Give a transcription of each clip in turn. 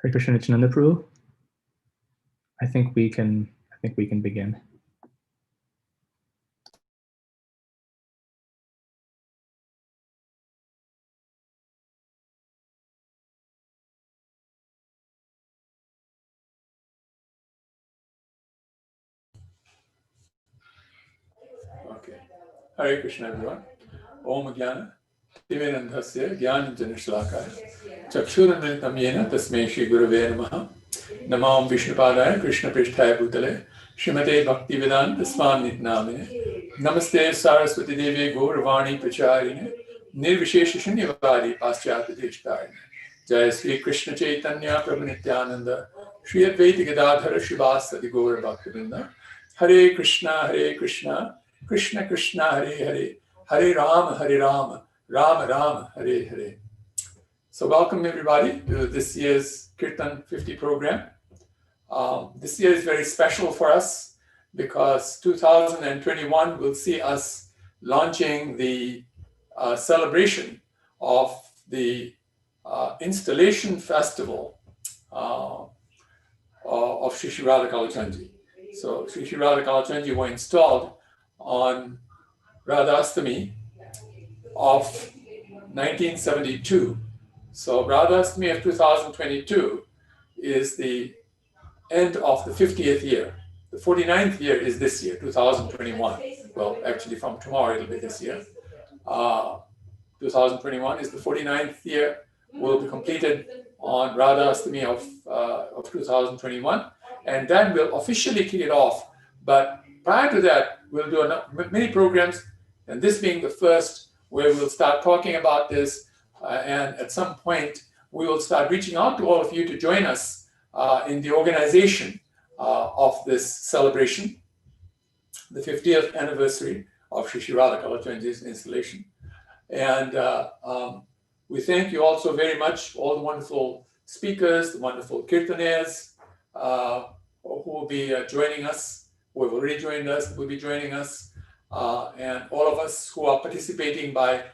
Hare Krishna Nityananda Prabhu. I think we can begin. Okay. Hare Krishna, everyone. Om Jnana Timirandhasya Jnananjana Shalakaya Chakshurunmilitam Yena Tasmai Shri Gurave Namaha Namam Vishnupadaya Krishna Pristhaya Bhutale Srimate Bhaktivedanta Swami Nitnamine Namaste Saraswati Devi Gauravani Pracharine Nirvishesha Shunyavadi Paschatya Deshtarine Jai Sri Krishna Chaitanya Prabhu Nityananda Sri Advaita Gadadhara Shivasadi Gaura Bhaktivinoda Hare Krishna Krishna Krishna Hare Hare Hare Rama Rama Rama Hare Hare. So welcome everybody to this year's Kirtan 50 program. This year is very special for us because 2021 will see us launching the celebration of the installation festival of Shri Shri Radha Kalachandji. So Shri Shri Radha Kalachandji were installed on Radhastami of 1972. So Radhastami of 2022 is the end of the 50th year. The 49th year is this year, 2021. Well, actually from tomorrow it'll be this year. 2021 is the 49th year, will be completed on Radhastami of 2021. And then we'll officially kick it off. But prior to that, we'll do many programs, and this being the first where we'll start talking about this. And at some point, we will start reaching out to all of you to join us in the organization of this celebration, the 50th anniversary of Shri Shri Radha Kalachandji's installation. And we thank you also very much, all the wonderful speakers, the wonderful kirtaners who will be joining us, who have already joined us, will be joining us, and all of us who are participating by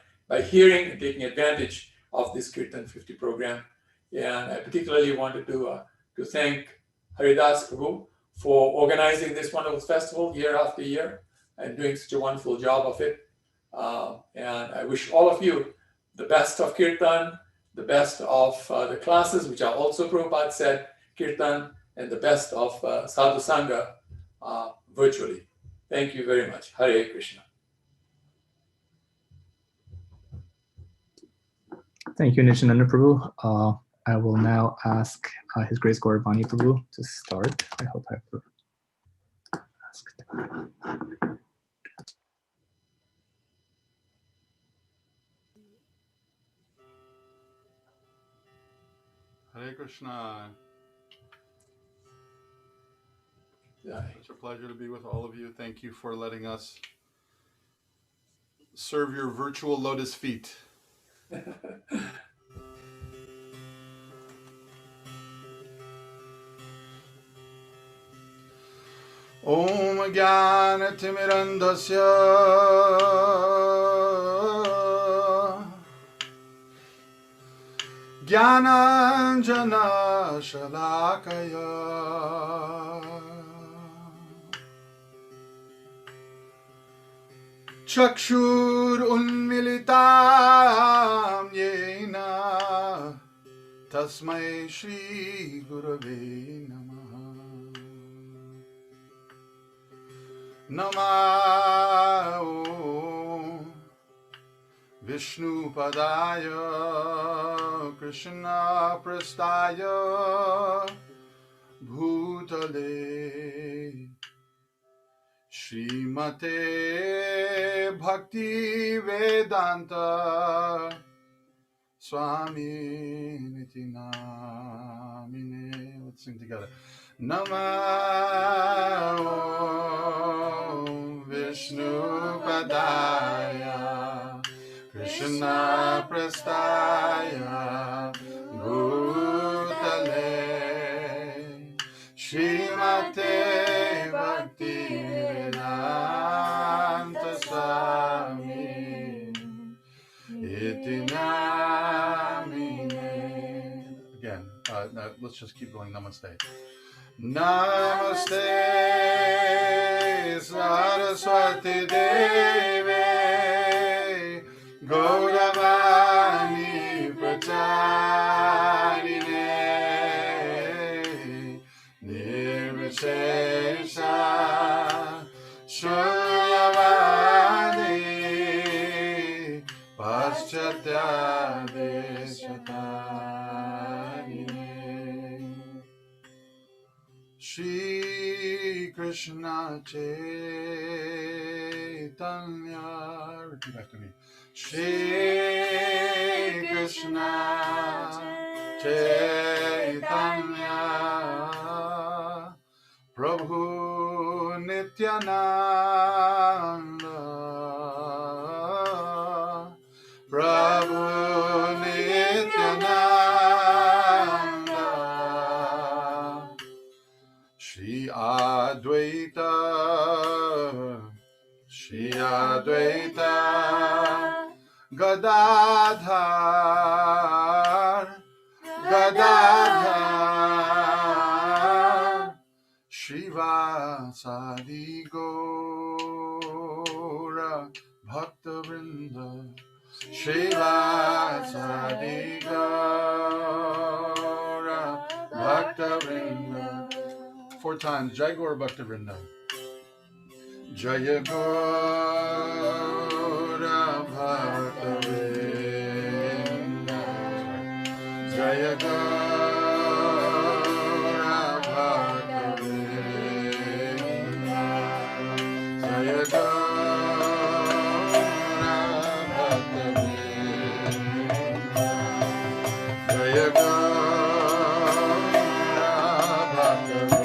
hearing and taking advantage of this Kirtan 50 program. And I particularly wanted to thank Haridas Prabhu for organizing this wonderful festival year after year and doing such a wonderful job of it. And I wish all of you the best of Kirtan, the best of the classes, which are also Prabhupada said, Kirtan, and the best of Sadhu Sangha virtually. Thank you very much. Hare Krishna. Thank you, Nityananda Prabhu. I will now ask His Grace Gauravani Prabhu to start. I hope I've asked. Hare Krishna. It's a pleasure to be with all of you. Thank you for letting us serve your virtual lotus feet. Om Jnana Timirandhasya Jnananjana Shalakaya Chakshur Unmilitam Yena Tasmai Shri Gurave Namaha Namo Vishnu Padaya Krishna Prastaya Bhutale Srimate Bhakti Vedanta Swami Niti Namine. Let's sing together. Namo Vishnu Padaya Krishna Prastaya Bhutale Srimate Bhakti Vedanta Swami Iti Namine. Again, let's just keep going. Namaste. Namaste Saraswati Deve Gauravani Pracharine Nirvishesha Shunyavadi Paschatya Deshatarine. Shri Krishna Chaitanya. Repeat after me. Shri Krishna Chaitanya Prabhu Nityananda Prabhu Nityananda Shri Advaita Gadadhar Shivasadi Gora Bhaktavrinda Shivasadi Gora Bhaktavrinda. 4 times. Jai Gaur Bhaktavrinda. Jaya Gaura Bhaktavrinda. Jaya Gaura Bhaktavrinda. Jaya Gaura Bhaktavrinda. Jaya Gaura Bhaktavrinda.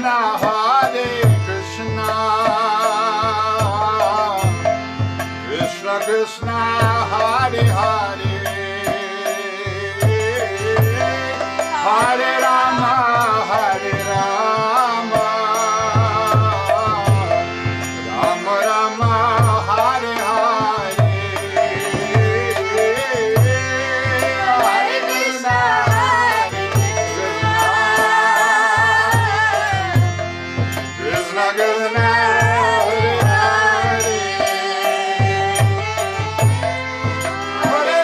Krishna, Hare Krishna, Krishna Krishna, Hare Hare, Hare Rama, Hare Rama, Rama Rama, Hare Hare, Hare Krishna, Krishna Krishna, Hare Hare, Hare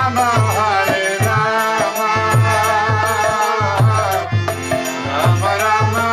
Rama, Hare Rama, Rama Rama,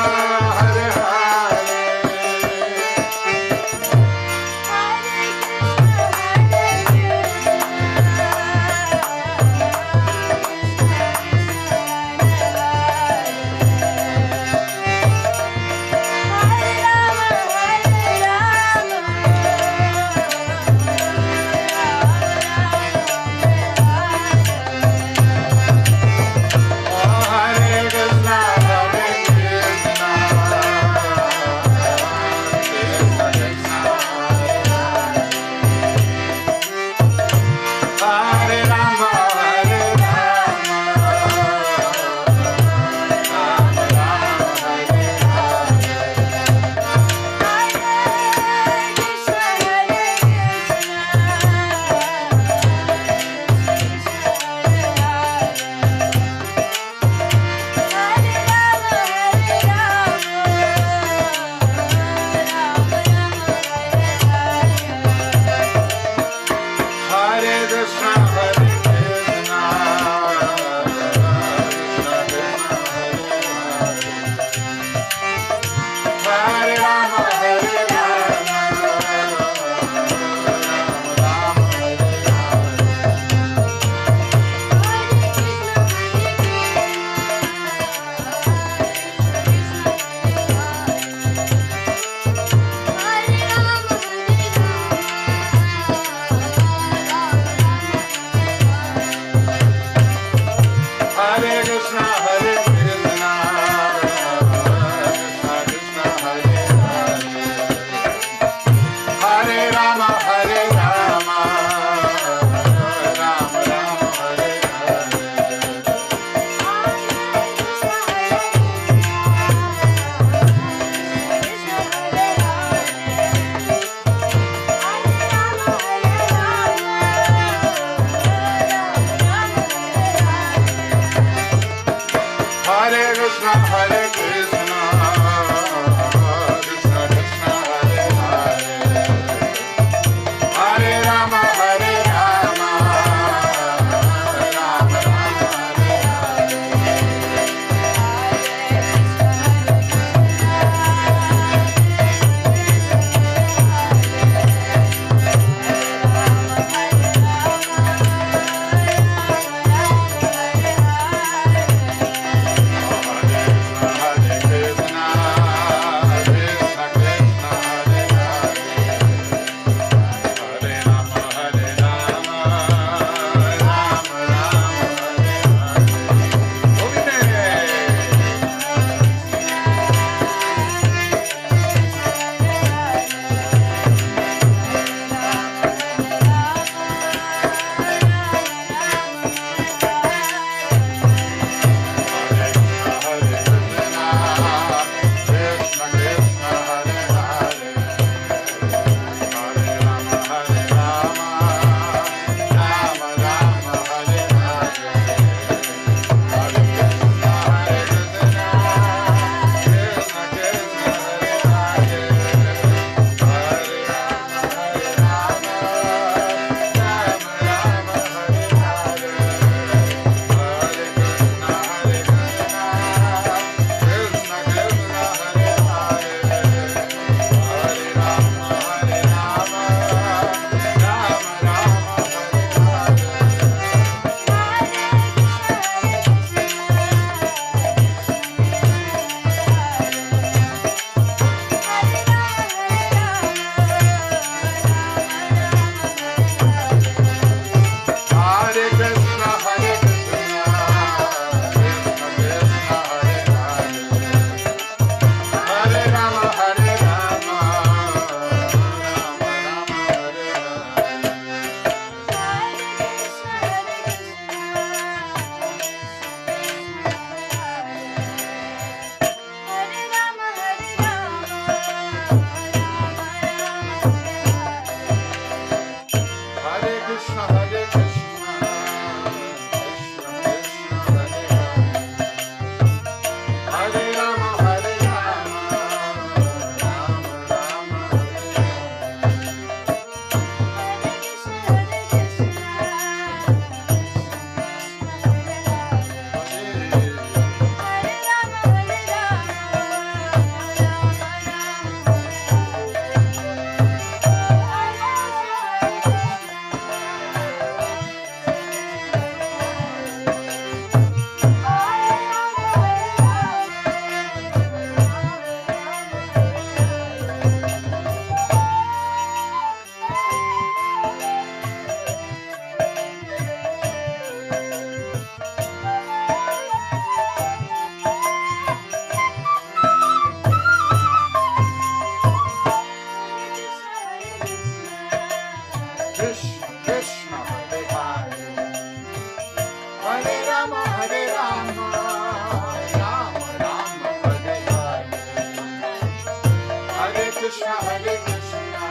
Hare Krishna,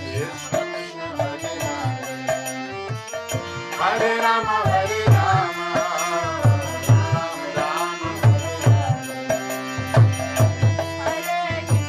Krishna Krishna Hare Hare, Hare Rama, Hare Rama, Rama Rama, Hare Hare.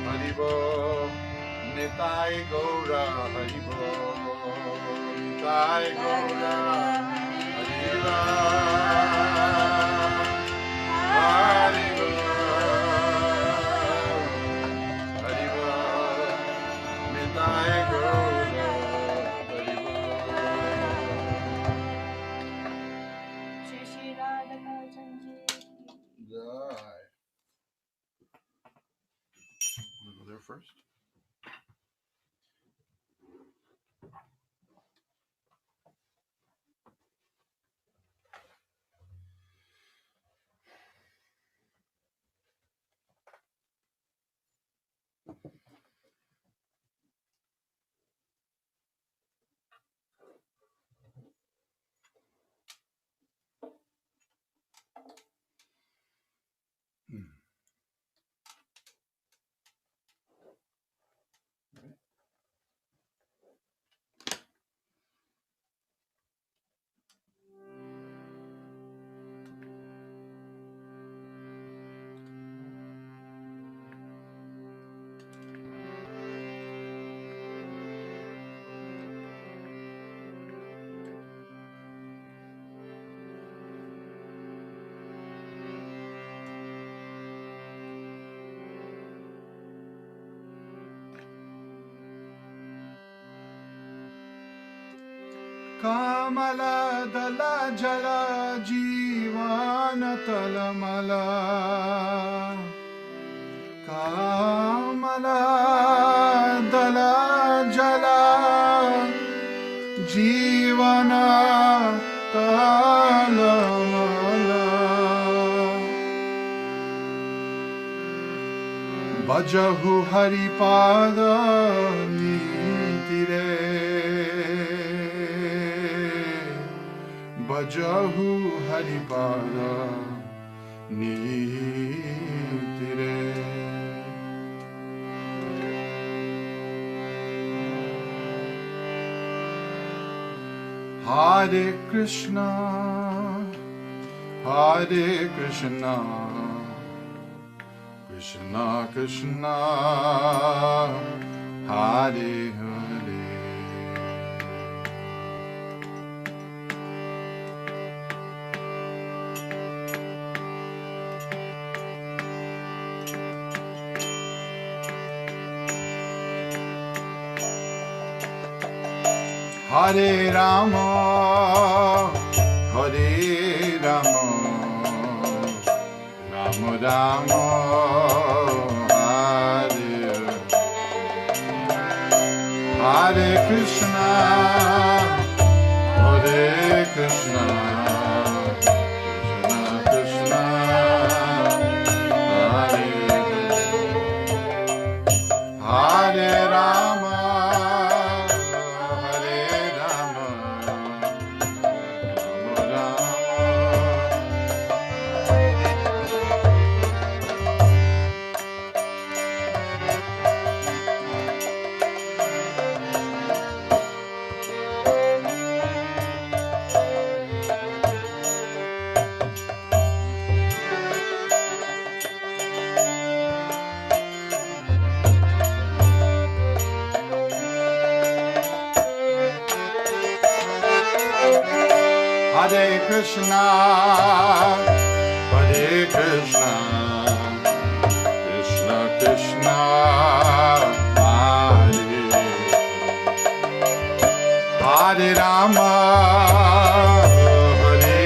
Haribo, Nitai Gaura, Haribo, Nitai Gaura, Haribo, Haribo, Haribo, Nitai Gaura, Haribo. Shri Shri Radha Janji. Jai. We'll go there first. Kamala dala jala jivana talamala. Kamala dala jala jivana talamala. Bajahu haripada nitire. Bajahu haripada nitire. Hare Krishna, Hare Krishna, Krishna Krishna, Hare Hare. Hare Rama, Hare Rama, Rama Rama, Hare Hare Krishna, Hare Krishna, Krishna Krishna, Hare Hare Rama. Hare Krishna, Hare Krishna, Krishna Krishna, Hare Hare Rama, Hare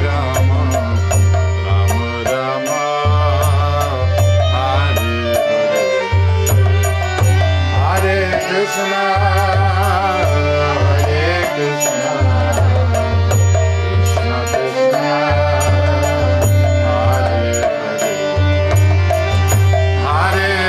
Rama, Rama Rama, Hare Hare, Hare Krishna, Hare Krishna. Hare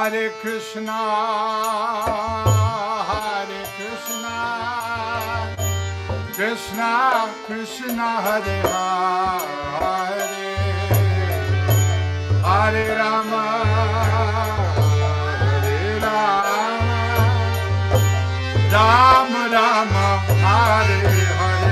Hare Krishna, Hare Krishna, Krishna Krishna Hare Hare, Hare Rama, Hare Rama, Rama Rama, Hare Hare.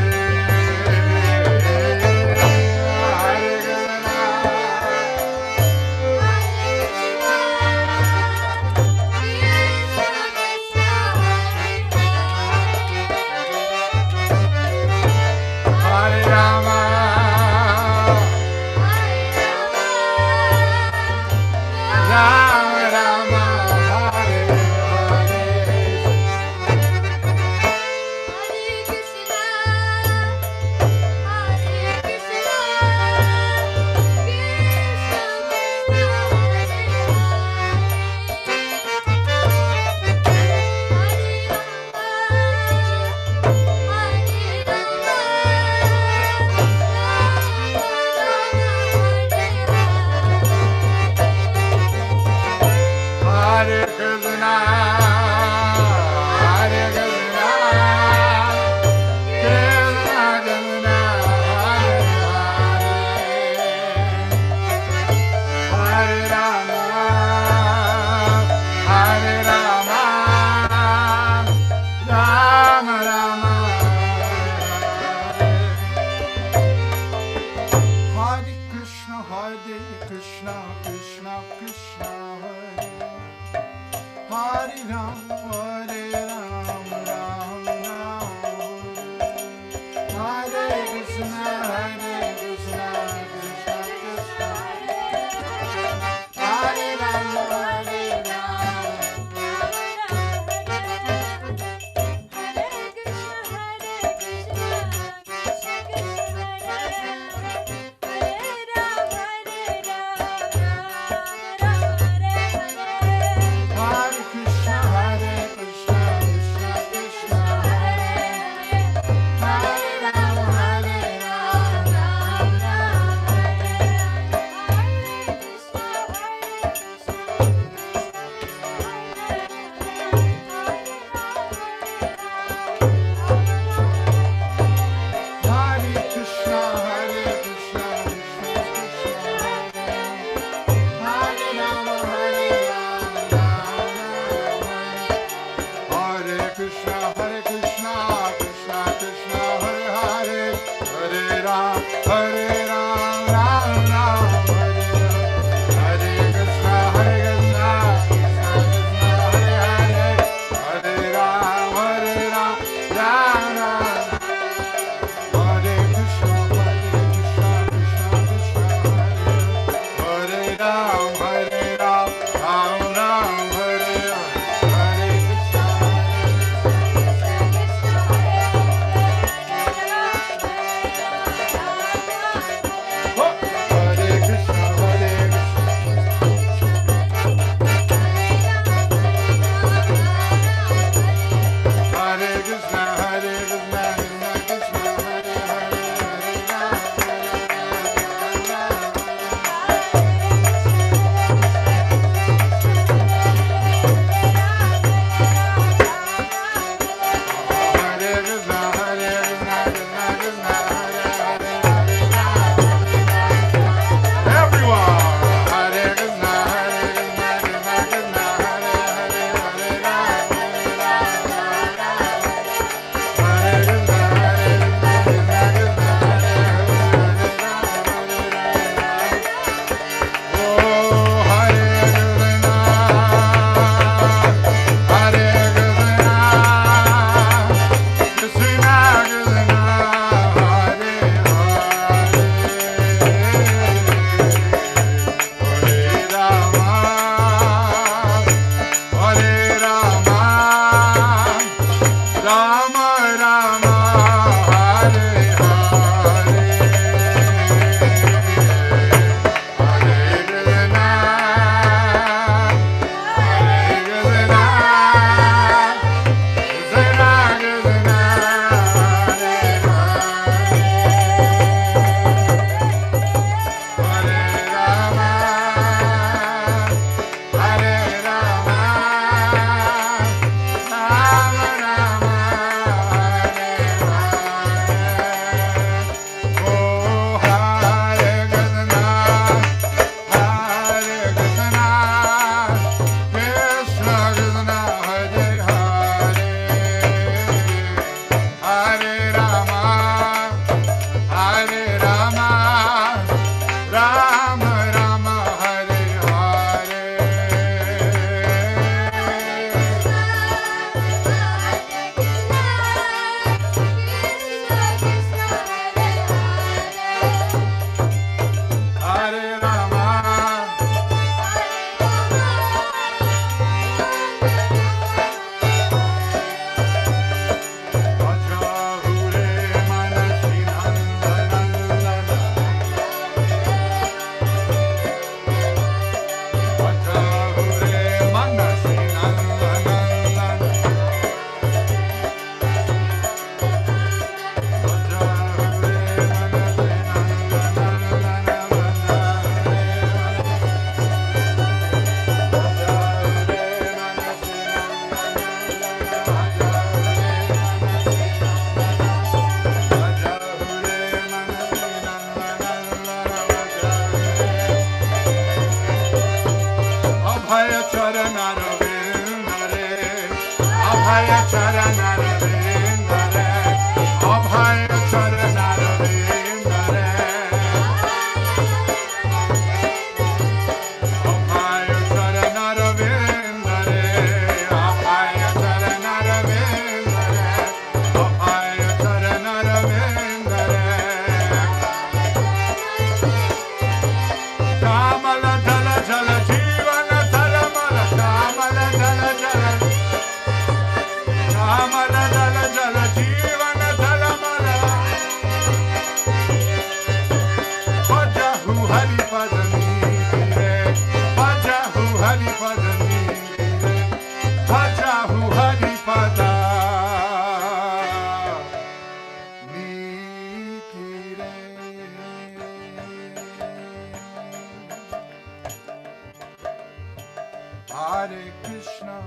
Krishna,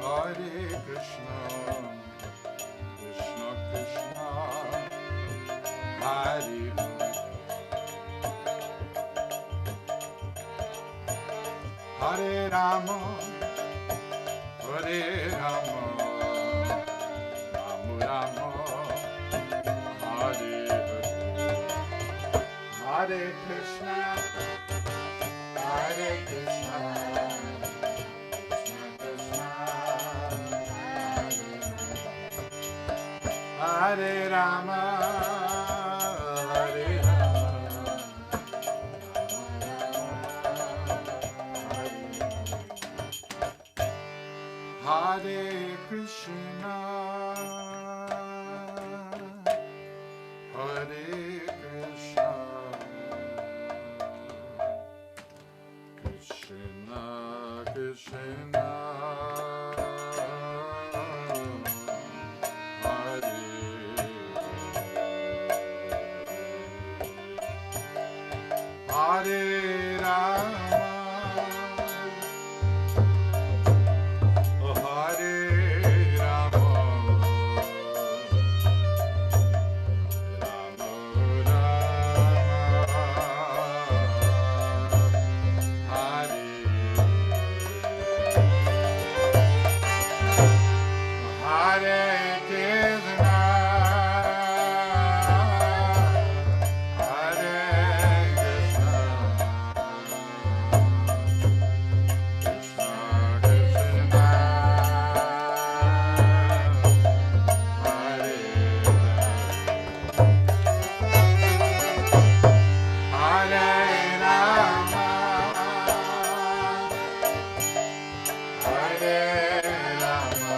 Hare Krishna, Krishna Krishna, Hare Hare, Hare Rama, Hare Rama, Rama Rama, Hare Hare, Hare Krishna, Hare Krishna, Krishna Krishna, Hare Rama, Hare Rama, Hare Krishna, Hare Krishna, Krishna Krishna, Hare Hare Rama, Hare Rama, Rama Rama, Hare Hare Krishna, Hare Krishna, Krishna Krishna, Hare Hare Rama, Hare Rama,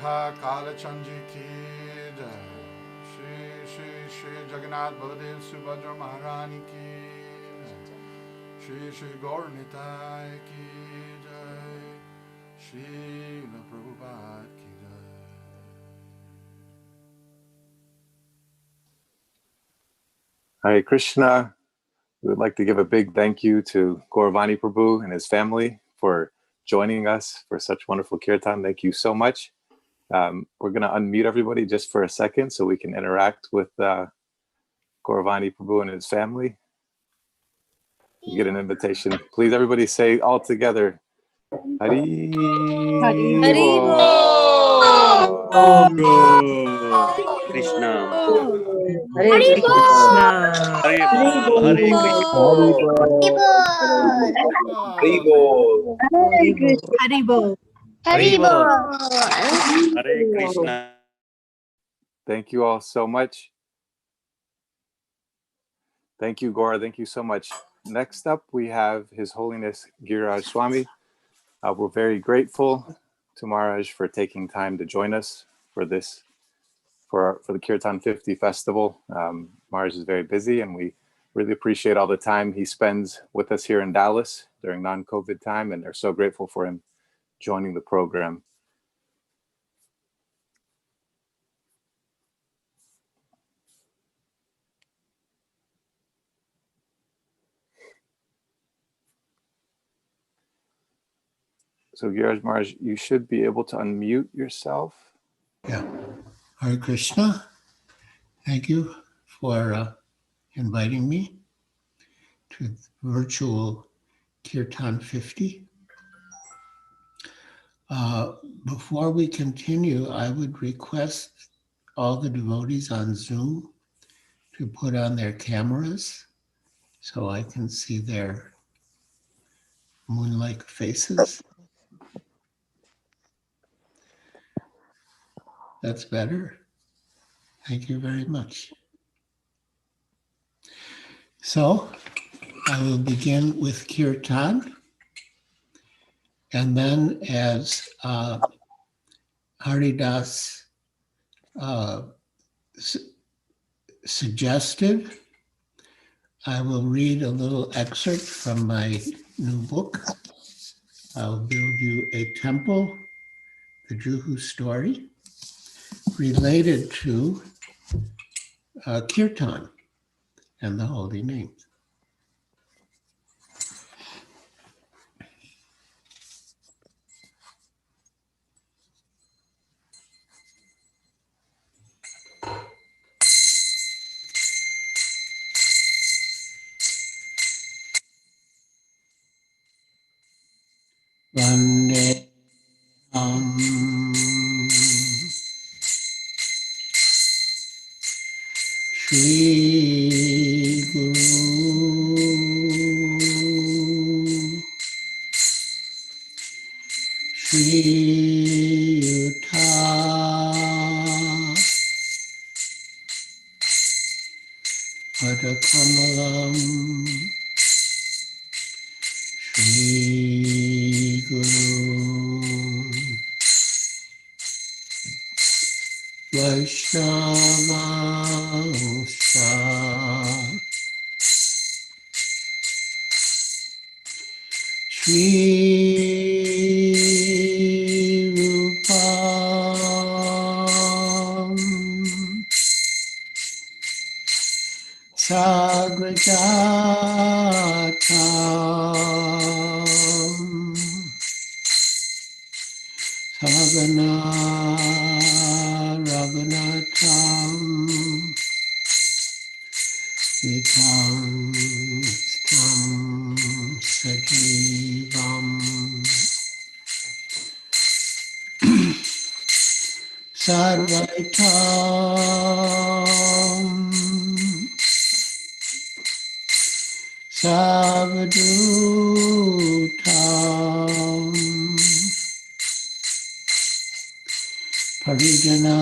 Radha Kalachandji ki jai. Shri Jagannath Baladev Subhadra Maharani ki jai. Shri Gaur Nitai ki jai. Shri Prabhupada ki jai. Hare Krishna. We would like to give a big thank you to Gauravani Prabhu and his family for joining us for such wonderful kirtan. Thank you so much. We're going to unmute everybody just for a second so we can interact with Gauravani Prabhu and his family. You get an invitation. Please, everybody say all together, Hari Haribo. Krishna. Hare Krishna. Hare Bol. Hare Krishna. Haribo. Haribo. Hare Krishna. Thank you all so much. Thank you, Gaura. Thank you so much. Next up, we have His Holiness Giriraj Swami. We're very grateful to Maharaj for taking time to join us for this, for the Kirtan 50 festival. Maharaj is very busy, and we really appreciate all the time he spends with us here in Dallas during non-COVID time, and are so grateful for him joining the program. So Giriraj Maharaj, you should be able to unmute yourself. Yeah. Hare Krishna. Thank you for inviting me to virtual Kirtan 50. Before we continue, I would request all the devotees on Zoom to put on their cameras so I can see their moon-like faces. That's better. Thank you very much. So I will begin with Kirtan, and then as Haridas suggested, I will read a little excerpt from my new book, I'll Build You a Temple, the Juhu story, related to Kirtan and the holy names. Vande Shri Guru Shri Yuta Padakamalam Shri Guru Vaishnavascha Shri Rupam Sagrajatam Sagana Raghunatam Vitam Stam Sajivam Sarvaitam Savadutam Parijana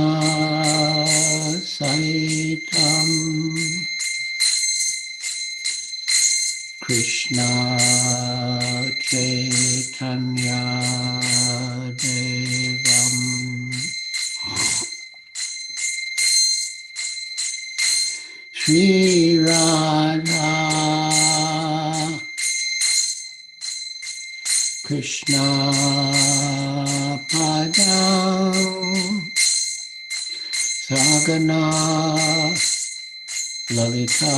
Sahitam Krishna Chaitanya Devam Krishna Padam Sagana Lalita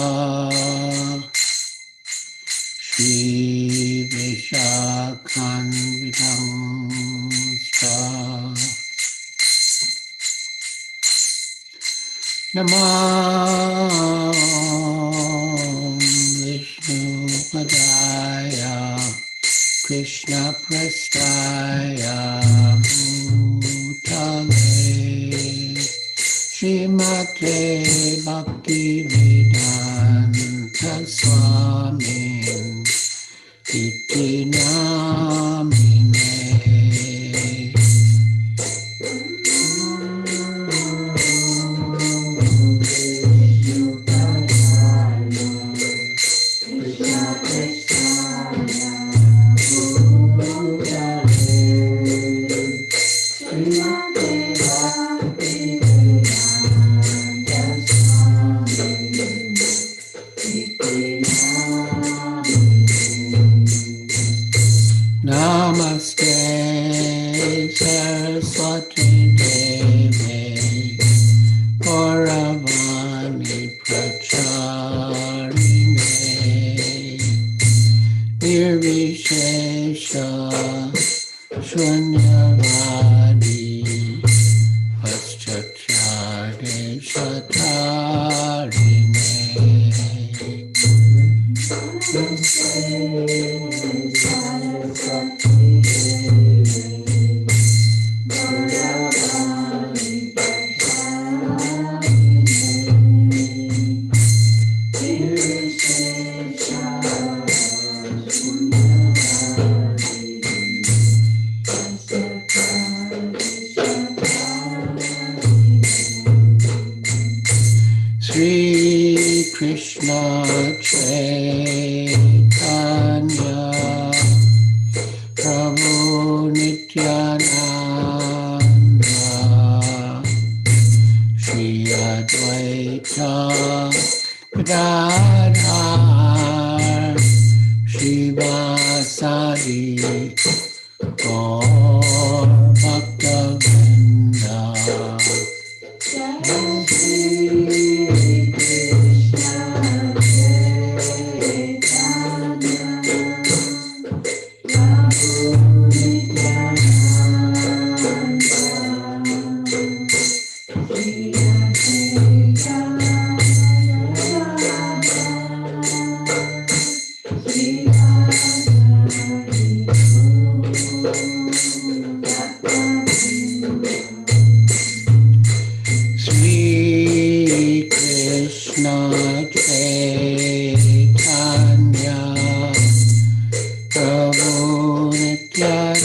Shri Vishakhanvitam Namah Vishnu Padaya Krishna Prastaya Bhutale Srimate Bhakti Vedanta Swamin Iti Namine Namaste Saraswati Deve Gauravani Pracharine Nirvishesha Shunyavadi Paschachade Shatarine Sri Krishna Chaitanya Prabhu Nityananda Shri Advaita Gadadhar Shivasadi Gaur Bhaktavinda Sri Krishna Chaitanya Prabhu Nityananda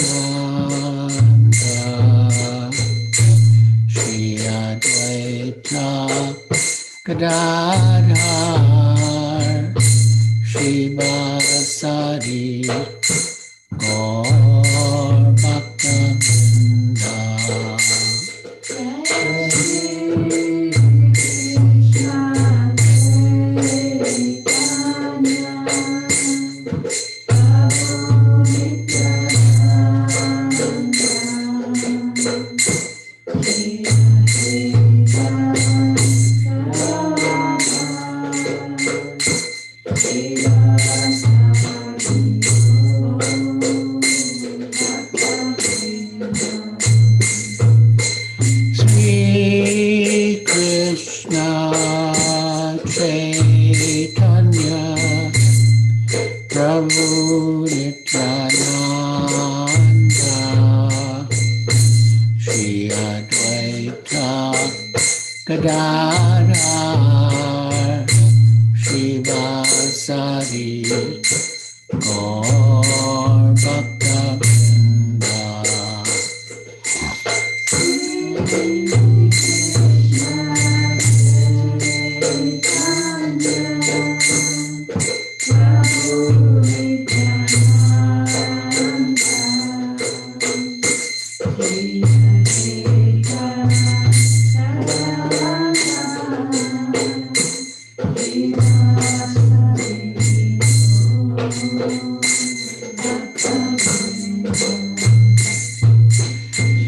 Shri Advaita Gadadhar Shivasadi Gaur Bhaktavinda Sri Krishna Chaitanya Prabhu Nityananda Shri Advaita Gadadhar Shivasadi Gaur Bhaktavinda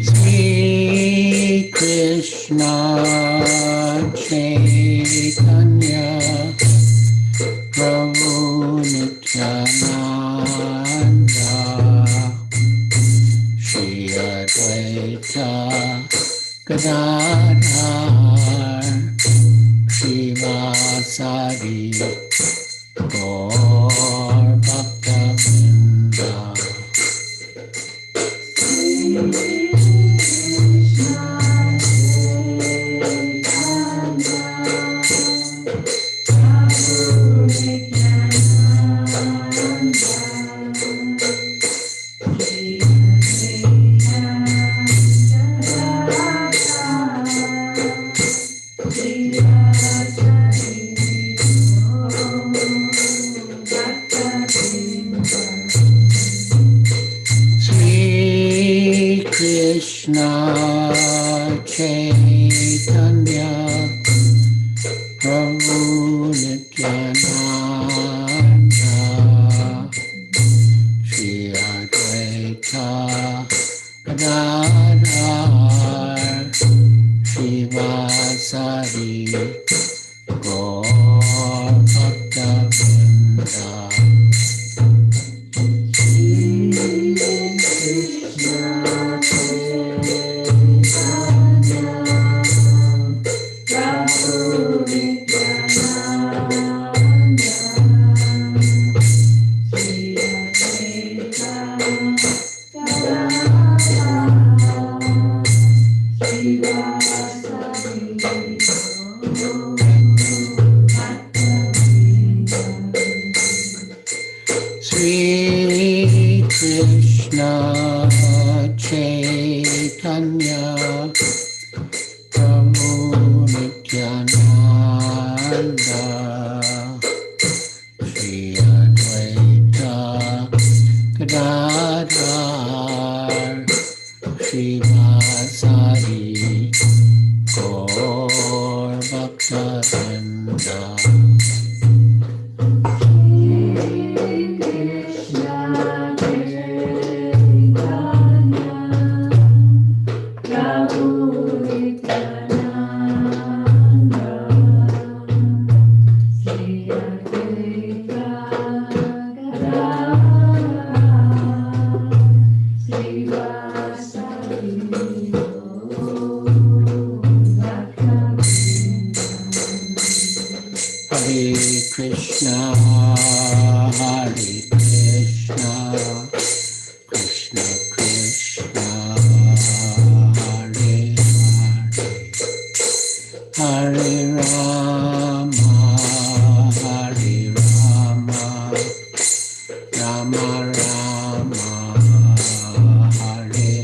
Sri Krishna Chaitanya Prabhu Nityananda Shri Advaita Gadadhar Shivasari Gaur Bhakta-vrinda. Sri Krishna Chaitanya Prabhu Nityananda Shri Advaita Gadadhar Shivasari Gaur Bhakta-vrinda. Sri Krishna Chaitanya Prabhu Nityananda Shri Advaita Gadadhar Shivasari Gaur Bhakta-vrinda. Hare Krishna, Hare Krishna, Krishna Krishna, Hare Hare, Hare Rama, Hare Rama, Rama Rama, Hare Hare.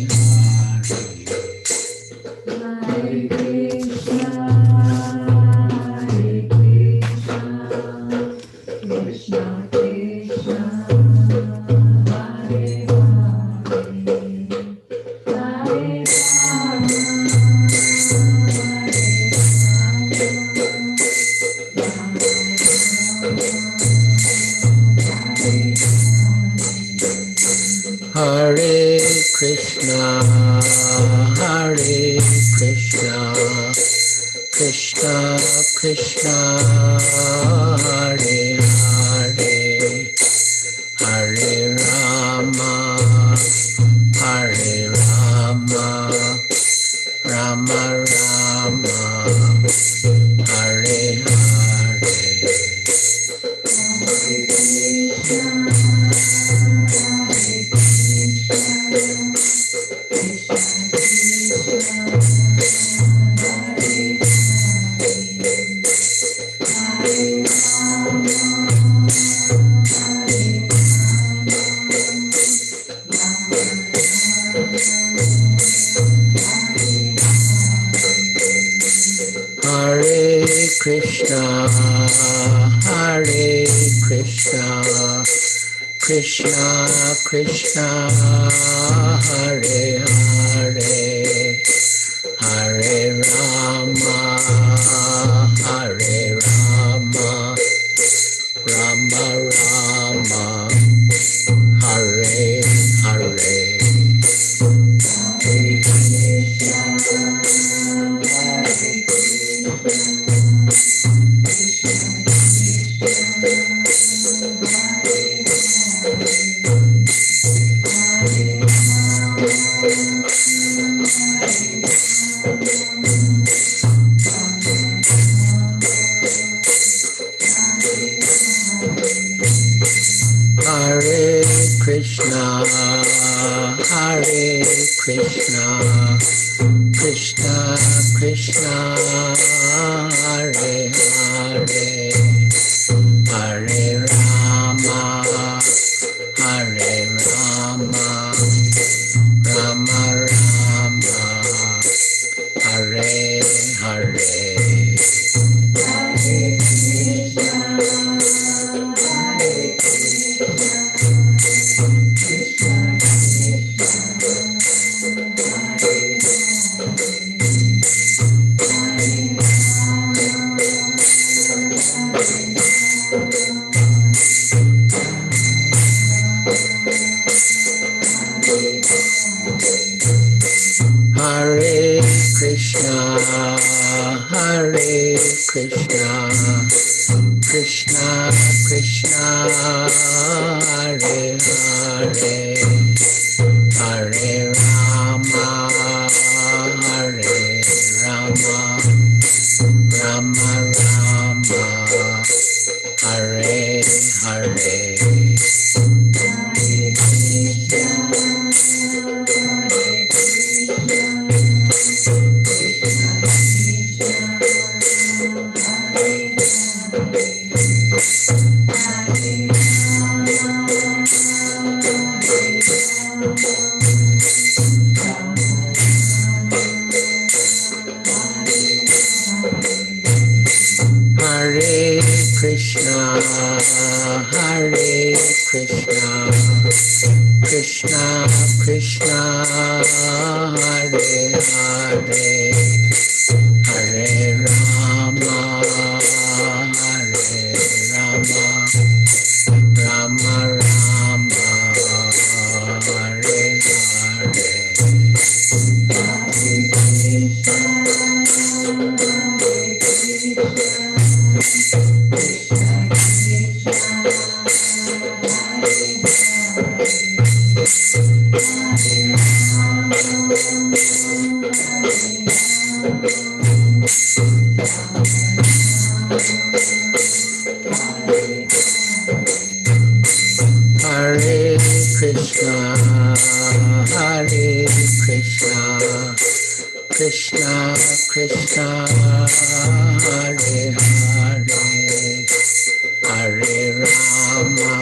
Hare Krishna, Hare Krishna, Krishna Krishna, Hare Hare Krishna, Hare Krishna, Krishna Krishna, Hare Hare, Hare Rama, Hare Rama, Rama Rama, Hare Hare. Hare Krishna, Hare Krishna, Krishna Krishna, Hare Hare, Hare Rama, Hare Rama, Rama Rama, Hare Hare. Krishna, Hare Krishna, Krishna Krishna, Hare Hare, Hare Rama, Hare Rama, Rama Rama, Hare Hare. Hare Krishna, Hare Krishna, Krishna Krishna, Hare Hare, Hare Rama, Hare Rama, Rama Rama, Hare Hare. Hare Krishna, Hare Krishna, Krishna Krishna, Hare Hare, Hare Rama, Hare Rama, Rama Rama, Hare Hare. Hare Krishna, Hare Krishna, Krishna Krishna, Hare Hare, Hare Rama, Hare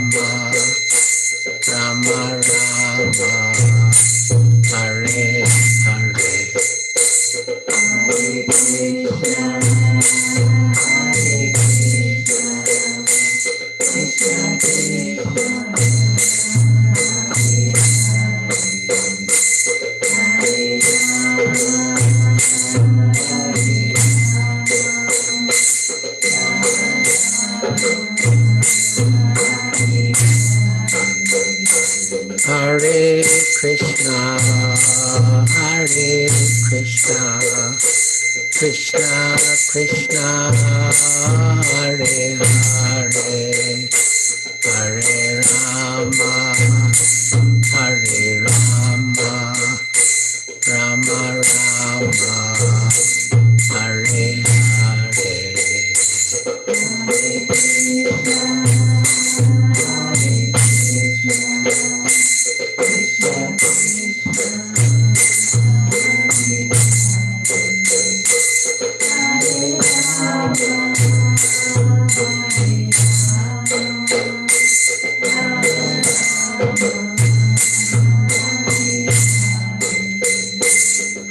Rama, Rama Rama, Hare Hare. Hare Krishna, Hare Krishna, Krishna Krishna, Hare Hare, Hare Rama, Hare Rama, Rama Rama, Hare Hare.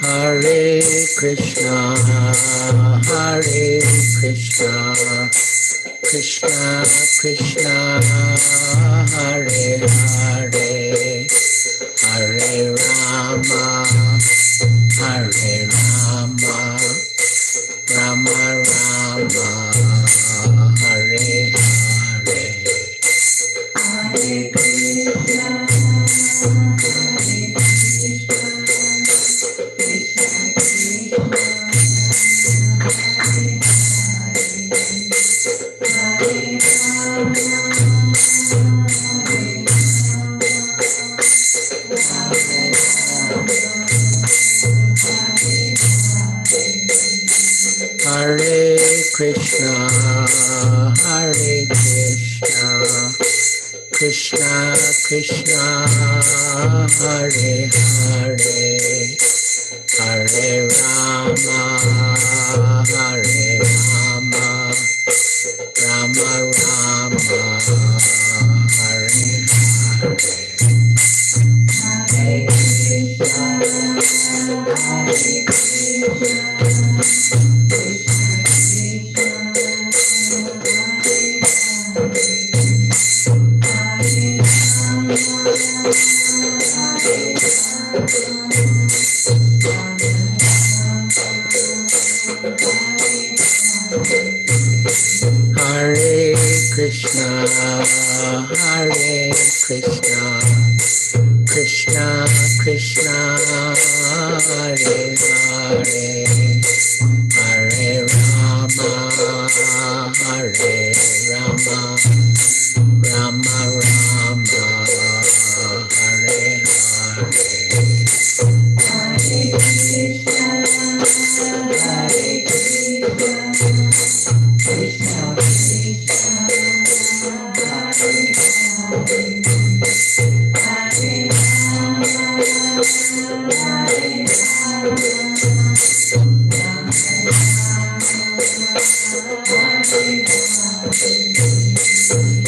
Hare Krishna, Hare Krishna, Krishna Krishna, Hare Hare, Hare Rama, Hare Rama, Rama Rama, Hare Hare. Krishna Krishna, Hare Hare, Hare Rama, Hare Rama, Rama Rama, Hare Hare Krishna, Hare Krishna, Krishna Krishna, Hare Hare, Hare Rama, Hare Rama, Rama Rama, Hare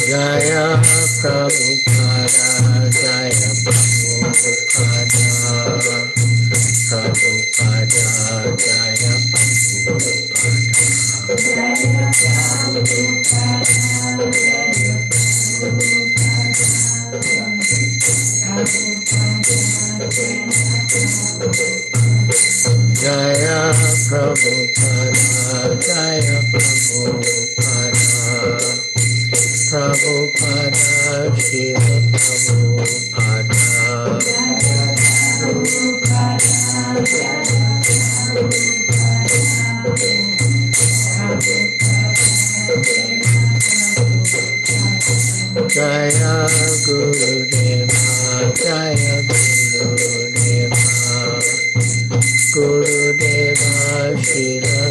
Jaya Prabhupada, Jaya Prabhupada, Prabhupada, Jaya Jaya Prabhupada, Jaya Prabhupada, Prabhupada, Srila Prabhupada. Jaya Gurudeva, Jaya Gurudeva, Gurudeva, Srila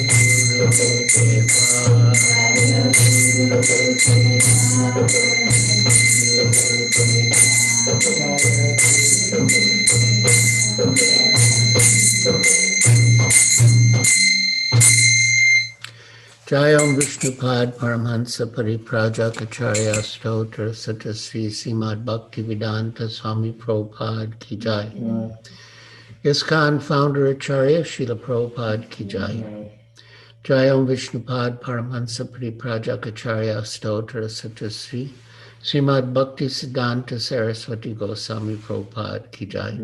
Jayam Vishnupad Paramhansa Pariprajakacharya Stotra Satasri Srimad Bhaktivedanta Swami Prabhupada Ki Jai. ISKCON founder Acharya Srila Prabhupada Ki Jai. Jayam Vishnupad Paramhansa Pariprajakacharya Stotra Satasri Srimad Bhaktivedanta Saraswati Goswami Prabhupada Ki Jai.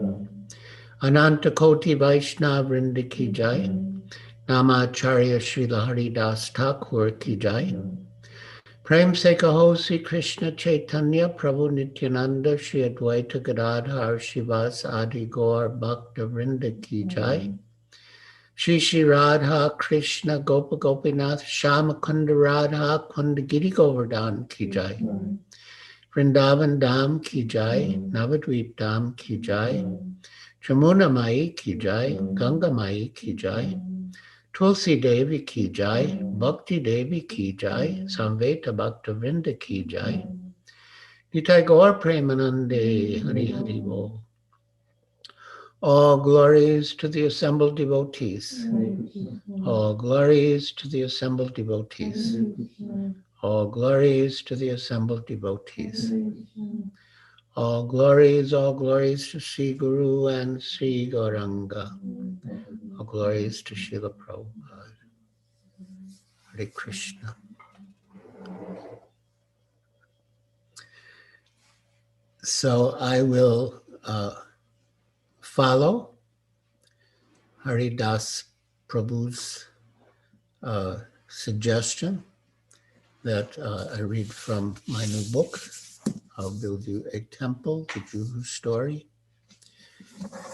Ananta Koti Vaishnava Vrinda Ki Jai. Namacharya Srila Haridas Thakur Ki Jai. Prem Se Kaho Sri Krishna Chaitanya Prabhu Nityananda Shri Advaita Gadadhar Shivas Adi Gaur Bhakta Vrinda Ki Jai. Shri Shri Radha Krishna Gopa Gopinath Shamakunda Radha Kunda Giri Govardhan Ki Jai. Vrindavan Dham Ki Jai. Navadvip Dham Ki Jai. Jamuna Mai Ki Jai. Ganga Mai Ki Jai. Tulsi Devi Ki Jai, Bhakti Devi Ki Jai, Samveta Bhakta Vrinda Ki Jai, Nitai Gaur Premanande, Hari Hari Bo. All glories to the assembled devotees. All glories to the assembled devotees. All glories to the assembled devotees. All glories to Sri Guru and Sri Gauranga. All glories to Srila Prabhupada. Hare Krishna. So I will follow Haridas Prabhu's suggestion that I read from my new book, I'll Build You a Temple, the Juhu Story.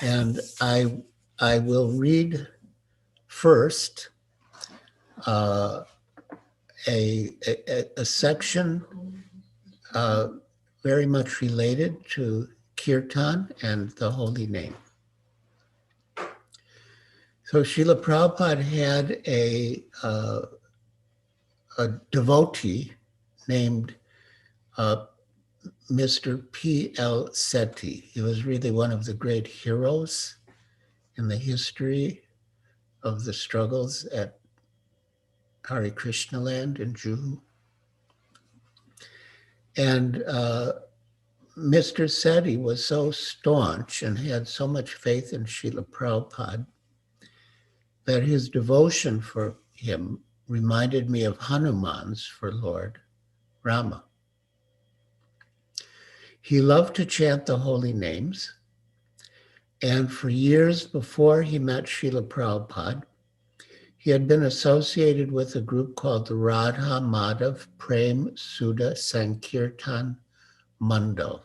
And I will read first a section very much related to Kirtan and the holy name. So Srila Prabhupada had a devotee named Mr. P.L. Sethi. He was really one of the great heroes in the history of the struggles at Hare Krishna land in Juhu. And Mr. Sethi was so staunch and had so much faith in Srila Prabhupada that his devotion for him reminded me of Hanuman's for Lord Rama. He loved to chant the holy names, and for years before he met Srila Prabhupada, he had been associated with a group called the Radha Madhav Prem Sudha Sankirtan Mandal.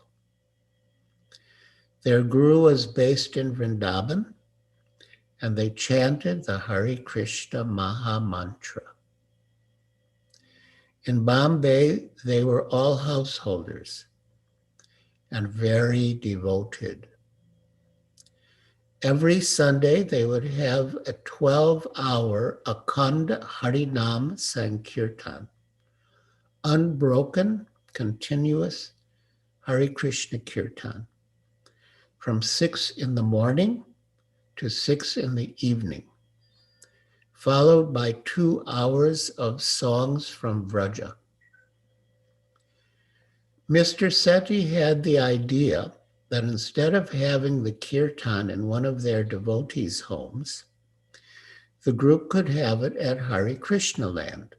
Their guru was based in Vrindavan, and they chanted the Hare Krishna Maha Mantra. In Bombay, they were all householders and very devoted. Every Sunday, they would have a 12-hour Akhand Harinam Sankirtan, unbroken, continuous Hare Krishna Kirtan, from 6 in the morning to 6 in the evening, followed by 2 hours of songs from Vraja. Mr. Sethi had the idea that instead of having the kirtan in one of their devotees' homes, the group could have it at Hare Krishna land,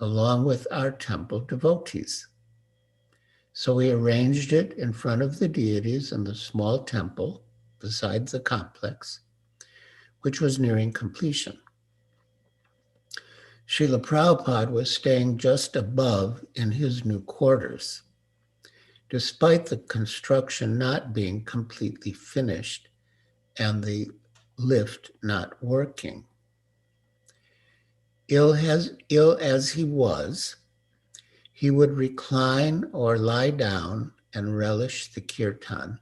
along with our temple devotees. So we arranged it in front of the deities in the small temple beside the complex, which was nearing completion. Srila Prabhupada was staying just above in his new quarters, despite the construction not being completely finished and the lift not working. Ill as he was, he would recline or lie down and relish the kirtan,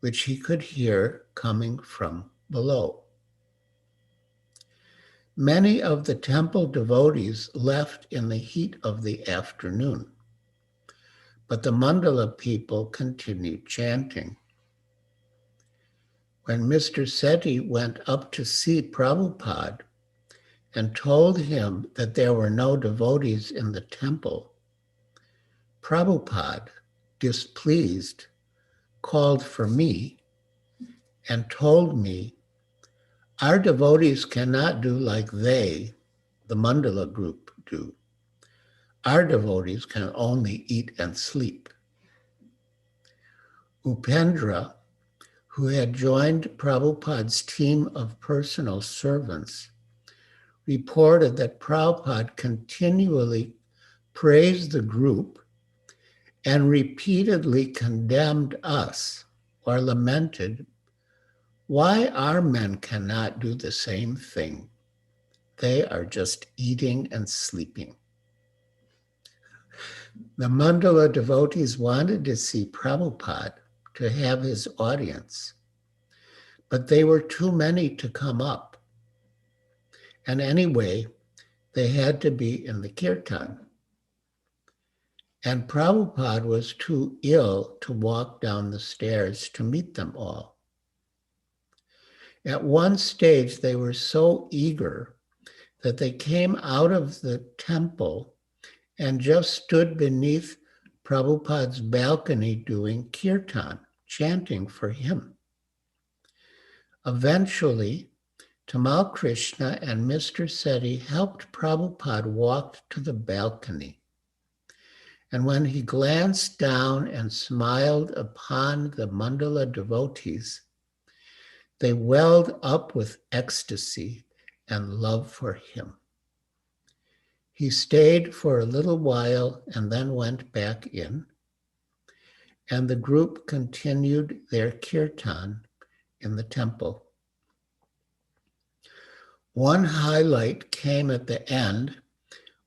which he could hear coming from below. Many of the temple devotees left in the heat of the afternoon, but the mandala people continued chanting. When Mr. Sethi went up to see Prabhupada and told him that there were no devotees in the temple, Prabhupada, displeased, called for me and told me, our devotees cannot do like they, the mandala group, do. Our devotees can only eat and sleep. Upendra, who had joined Prabhupada's team of personal servants, reported that Prabhupada continually praised the group and repeatedly condemned us or lamented why our men cannot do the same thing. They are just eating and sleeping. The mandala devotees wanted to see Prabhupada to have his audience, but they were too many to come up. And anyway, they had to be in the kirtan. And Prabhupada was too ill to walk down the stairs to meet them all. At one stage, they were so eager that they came out of the temple and just stood beneath Prabhupada's balcony doing kirtan, chanting for him. Eventually, Tamal Krishna and Mr. Sethi helped Prabhupada walk to the balcony. And when he glanced down and smiled upon the mandala devotees, they welled up with ecstasy and love for him. He stayed for a little while and then went back in, and the group continued their kirtan in the temple. One highlight came at the end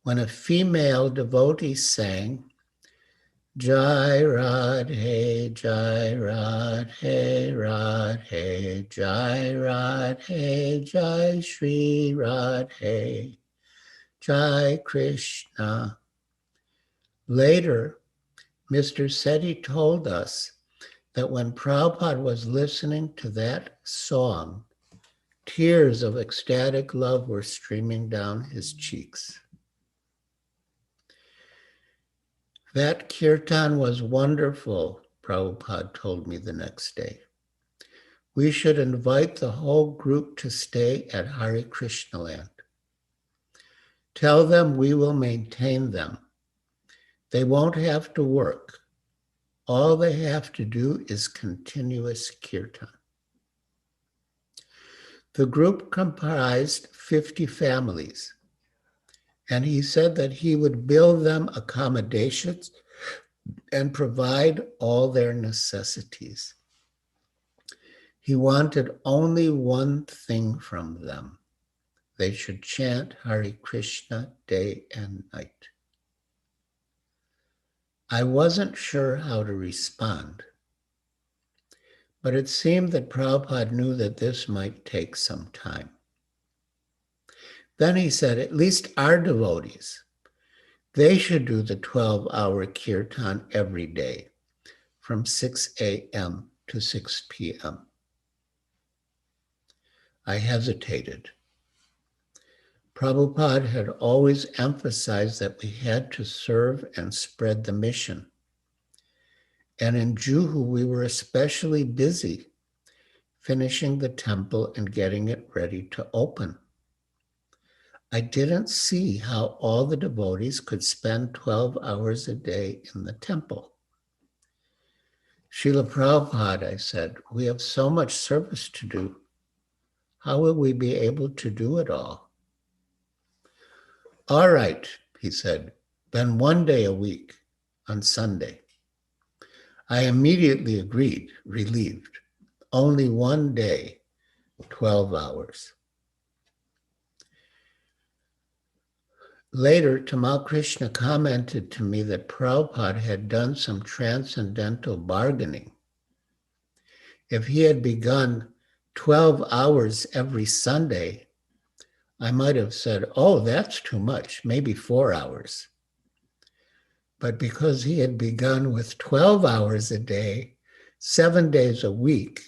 when a female devotee sang, Jai Radhe, Jai Radhe, Radhe, Jai Radhe, Jai Shri Radhe, Jai Krishna. Later, Mr. Seti told us that when Prabhupada was listening to that song, tears of ecstatic love were streaming down his cheeks. That kirtan was wonderful, Prabhupada told me the next day. We should invite the whole group to stay at Hare Krishna land. Tell them we will maintain them. They won't have to work. All they have to do is continuous kirtan. The group comprised 50 families, and he said that he would build them accommodations and provide all their necessities. He wanted only one thing from them. They should chant Hare Krishna day and night. I wasn't sure how to respond, but it seemed that Prabhupada knew that this might take some time. Then he said, at least our devotees, they should do the 12-hour kirtan every day from 6 a.m. to 6 p.m. I hesitated. Prabhupada had always emphasized that we had to serve and spread the mission. And in Juhu, we were especially busy finishing the temple and getting it ready to open. I didn't see how all the devotees could spend 12 hours a day in the temple. Srila Prabhupada, I said, we have so much service to do. How will we be able to do it all? All right, he said, then one day a week on Sunday. I immediately agreed, relieved. Only one day, 12 hours. Later, Tamal Krishna commented to me that Prabhupada had done some transcendental bargaining. If he had begun 12 hours every Sunday, I might have said, oh, that's too much, maybe 4 hours. But because he had begun with 12 hours a day, 7 days a week,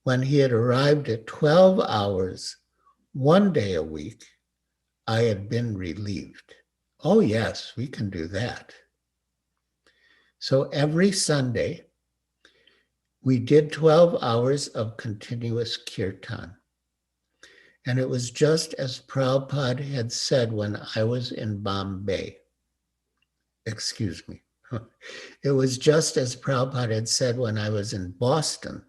when he had arrived at 12 hours, 1 day a week, I had been relieved. Oh, yes, we can do that. So every Sunday, we did 12 hours of continuous kirtan. And it was just as Prabhupada had said when I was in Bombay. Excuse me. It was just as Prabhupada had said when I was in Boston,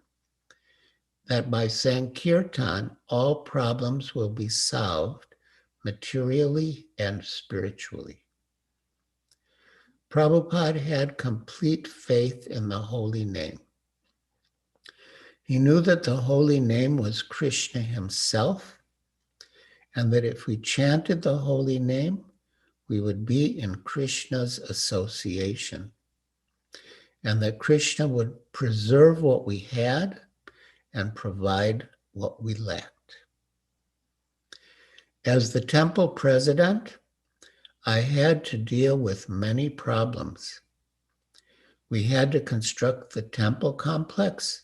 that by saying kirtan, all problems will be solved materially and spiritually. Prabhupada had complete faith in the holy name. He knew that the holy name was Krishna himself, and that if we chanted the holy name, we would be in Krishna's association, and that Krishna would preserve what we had and provide what we lacked. As the temple president, I had to deal with many problems. We had to construct the temple complex,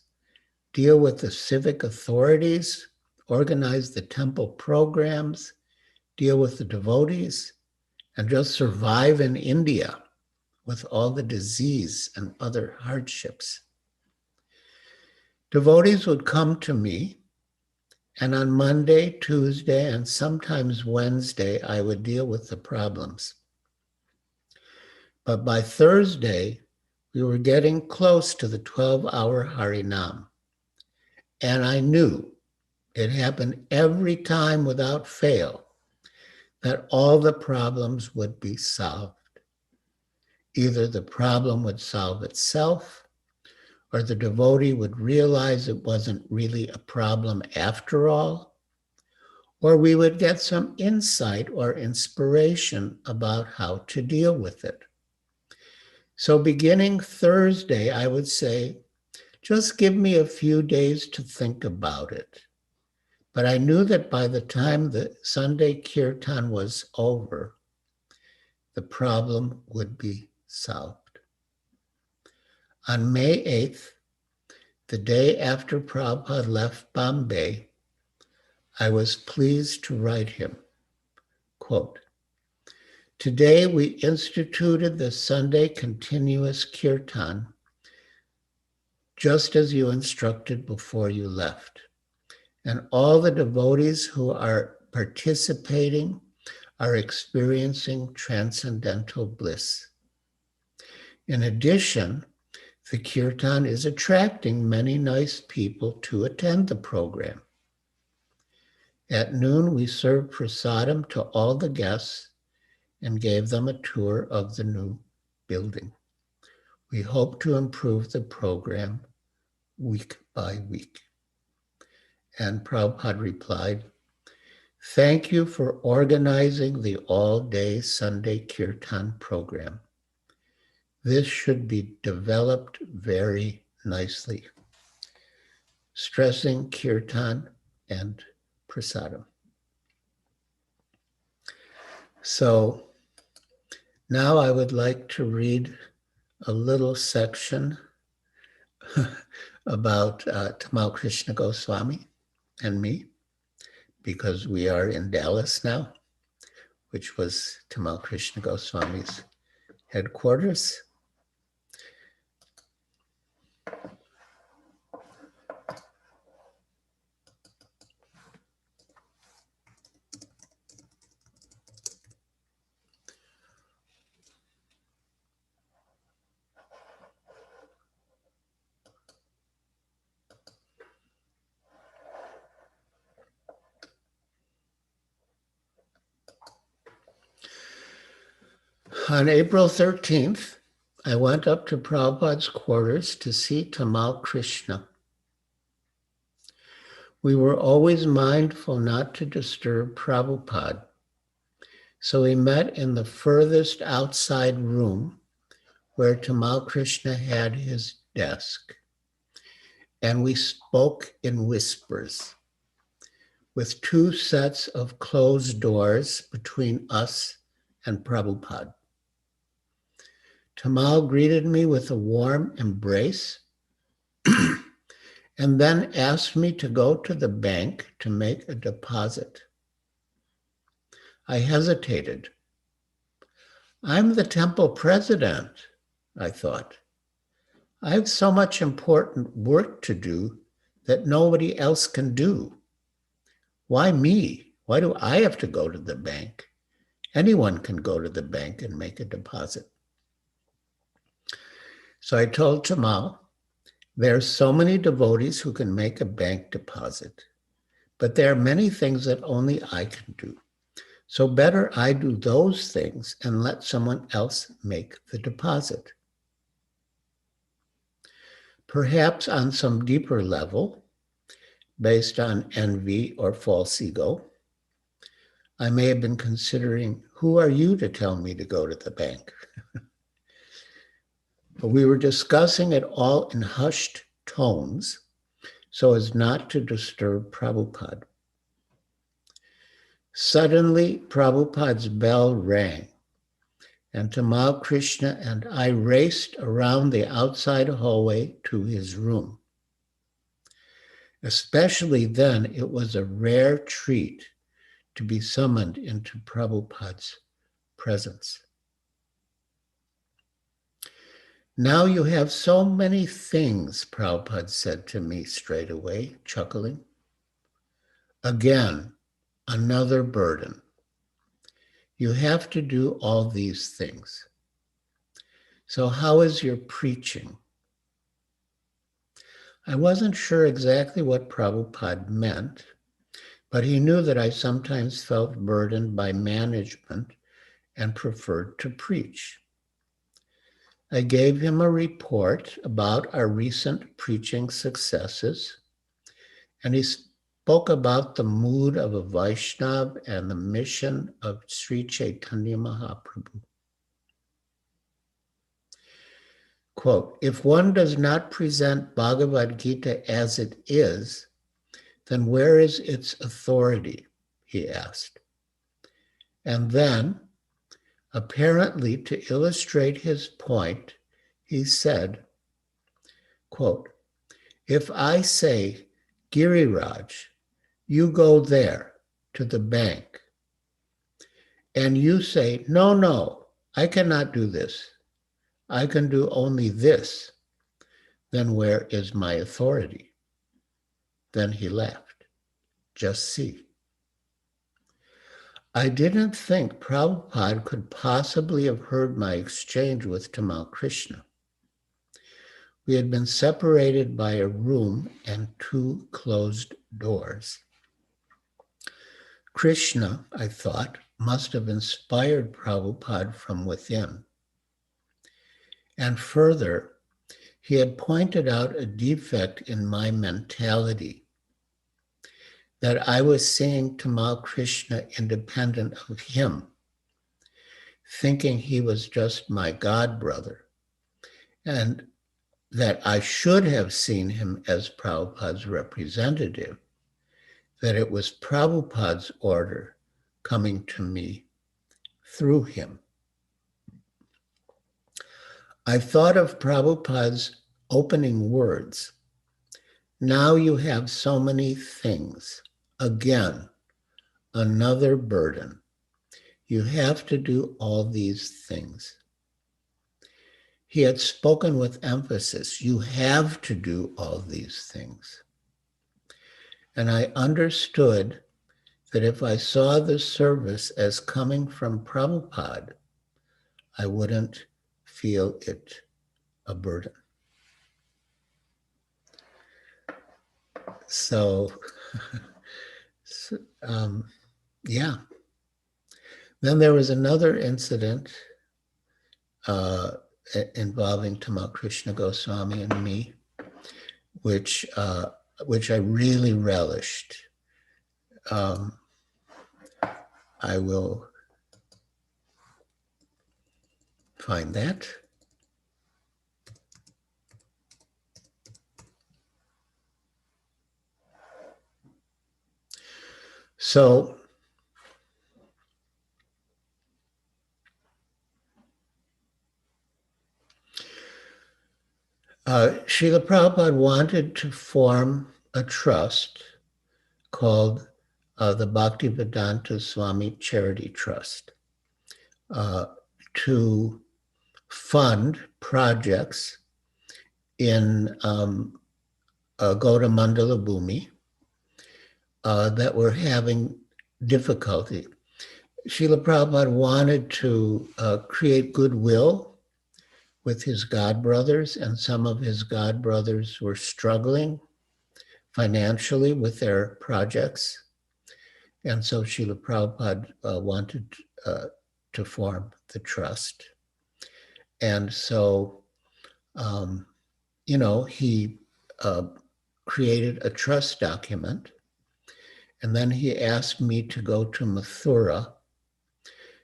deal with the civic authorities, organize the temple programs, deal with the devotees, and just survive in India with all the disease and other hardships. Devotees would come to me, and on Monday, Tuesday, and sometimes Wednesday, I would deal with the problems. But by Thursday, we were getting close to the 12-hour Harinam. And I knew it happened every time without fail that all the problems would be solved. Either the problem would solve itself, or the devotee would realize it wasn't really a problem after all, or we would get some insight or inspiration about how to deal with it. So beginning Thursday, I would say, just give me a few days to think about it. But I knew that by the time the Sunday kirtan was over, the problem would be solved. On May 8th, the day after Prabhupada left Bombay, I was pleased to write him, quote, "Today we instituted the Sunday continuous kirtan, just as you instructed before you left. And all the devotees who are participating are experiencing transcendental bliss. In addition, the kirtan is attracting many nice people to attend the program. At noon, we served prasadam to all the guests and gave them a tour of the new building. We hope to improve the program week by week." And Prabhupada replied, "Thank you for organizing the all-day Sunday Kirtan program. This should be developed very nicely." Stressing Kirtan and Prasadam. So now I would like to read a little section about Tamal Krishna Goswami and me, because we are in Dallas now, which was Tamal Krishna Goswami's headquarters. On April 13th, I went up to Prabhupada's quarters to see Tamal Krishna. We were always mindful not to disturb Prabhupada, so we met in the furthest outside room where Tamal Krishna had his desk, and we spoke in whispers, with two sets of closed doors between us and Prabhupada. Tamal greeted me with a warm embrace and then asked me to go to the bank to make a deposit. I hesitated. I'm the temple president, I thought. I have so much important work to do that nobody else can do. Why me? Why do I have to go to the bank? Anyone can go to the bank and make a deposit. So I told Tamal, there are so many devotees who can make a bank deposit, but there are many things that only I can do. So better I do those things and let someone else make the deposit. Perhaps on some deeper level, based on envy or false ego, I may have been considering, who are you to tell me to go to the bank? But we were discussing it all in hushed tones so as not to disturb Prabhupada. Suddenly, Prabhupada's bell rang, and Tamal Krishna and I raced around the outside hallway to his room. Especially then, it was a rare treat to be summoned into Prabhupada's presence. Now you have so many things, Prabhupada said to me straight away, chuckling. Again, another burden. You have to do all these things. So how is your preaching? I wasn't sure exactly what Prabhupada meant, but he knew that I sometimes felt burdened by management and preferred to preach. I gave him a report about our recent preaching successes, and he spoke about the mood of a Vaishnav and the mission of Sri Chaitanya Mahaprabhu. Quote, if one does not present Bhagavad Gita as it is, then where is its authority? He asked. And then, apparently to illustrate his point, he said, quote, if I say, Giriraj, you go there to the bank, and you say, no, no, I cannot do this. I can do only this. Then where is my authority? Then he laughed. Just see. I didn't think Prabhupada could possibly have heard my exchange with Tamal Krishna. We had been separated by a room and 2 closed doors. Krishna, I thought, must have inspired Prabhupada from within. And further, he had pointed out a defect in my mentality, that I was seeing Tamal Krishna independent of him, thinking he was just my god brother, and that I should have seen him as Prabhupada's representative, that it was Prabhupada's order coming to me through him. I thought of Prabhupada's opening words. Now you have so many things. Again, another burden. You have to do all these things. He had spoken with emphasis. You have to do all these things. And I understood that if I saw the service as coming from Prabhupada, I wouldn't feel it a burden. So, yeah. Then there was another incident involving Tamal Krishna Goswami and me, which I really relished. I will find that. So, Srila Prabhupada wanted to form a trust called the Bhaktivedanta Swami Charity Trust to fund projects in Gautamandala Bhumi that were having difficulty. Srila Prabhupada wanted to create goodwill with his godbrothers, and some of his godbrothers were struggling financially with their projects. And so Srila Prabhupada wanted to form the trust. And so, he created a trust document, and then he asked me to go to Mathura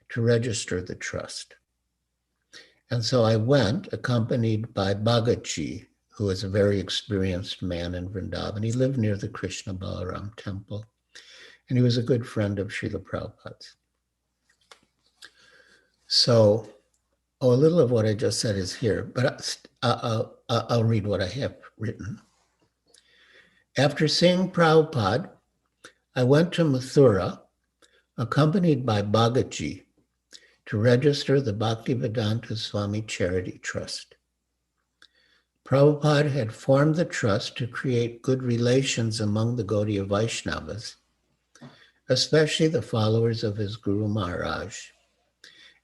to register the trust. And so I went, accompanied by Bhagaji, who was a very experienced man in Vrindavan. He lived near the Krishna Balaram temple, and he was a good friend of Srila Prabhupada's. So, a little of what I just said is here, but I'll read what I have written. After seeing Prabhupada, I went to Mathura, accompanied by Bhagaji, to register the Bhaktivedanta Swami Charity Trust. Prabhupada had formed the trust to create good relations among the Gaudiya Vaishnavas, especially the followers of his Guru Maharaj,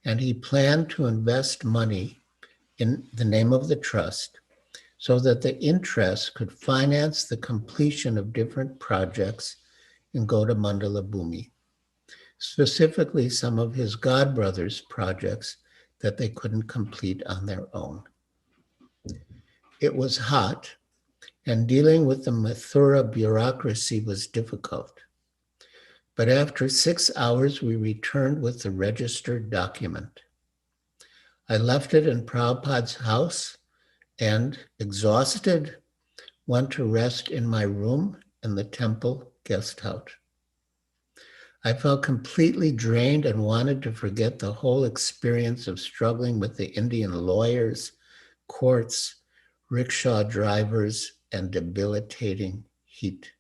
and he planned to invest money in the name of the trust so that the interest could finance the completion of different projects in Gautamandala Bhumi, specifically some of his godbrothers' projects that they couldn't complete on their own. It was hot, and dealing with the Mathura bureaucracy was difficult. But after 6 hours, we returned with the registered document. I left it in Prabhupada's house and, exhausted, went to rest in my room in the temple guest house. I felt completely drained and wanted to forget the whole experience of struggling with the Indian lawyers, courts, rickshaw drivers, and debilitating heat.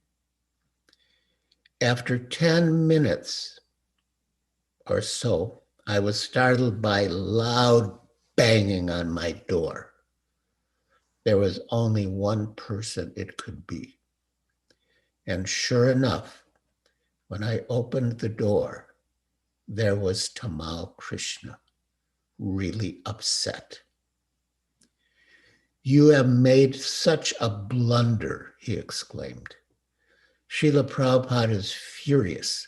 After 10 minutes or so, I was startled by loud banging on my door. There was only one person it could be. And sure enough, when I opened the door, there was Tamal Krishna, really upset. "You have made such a blunder," he exclaimed. "Srila Prabhupada is furious.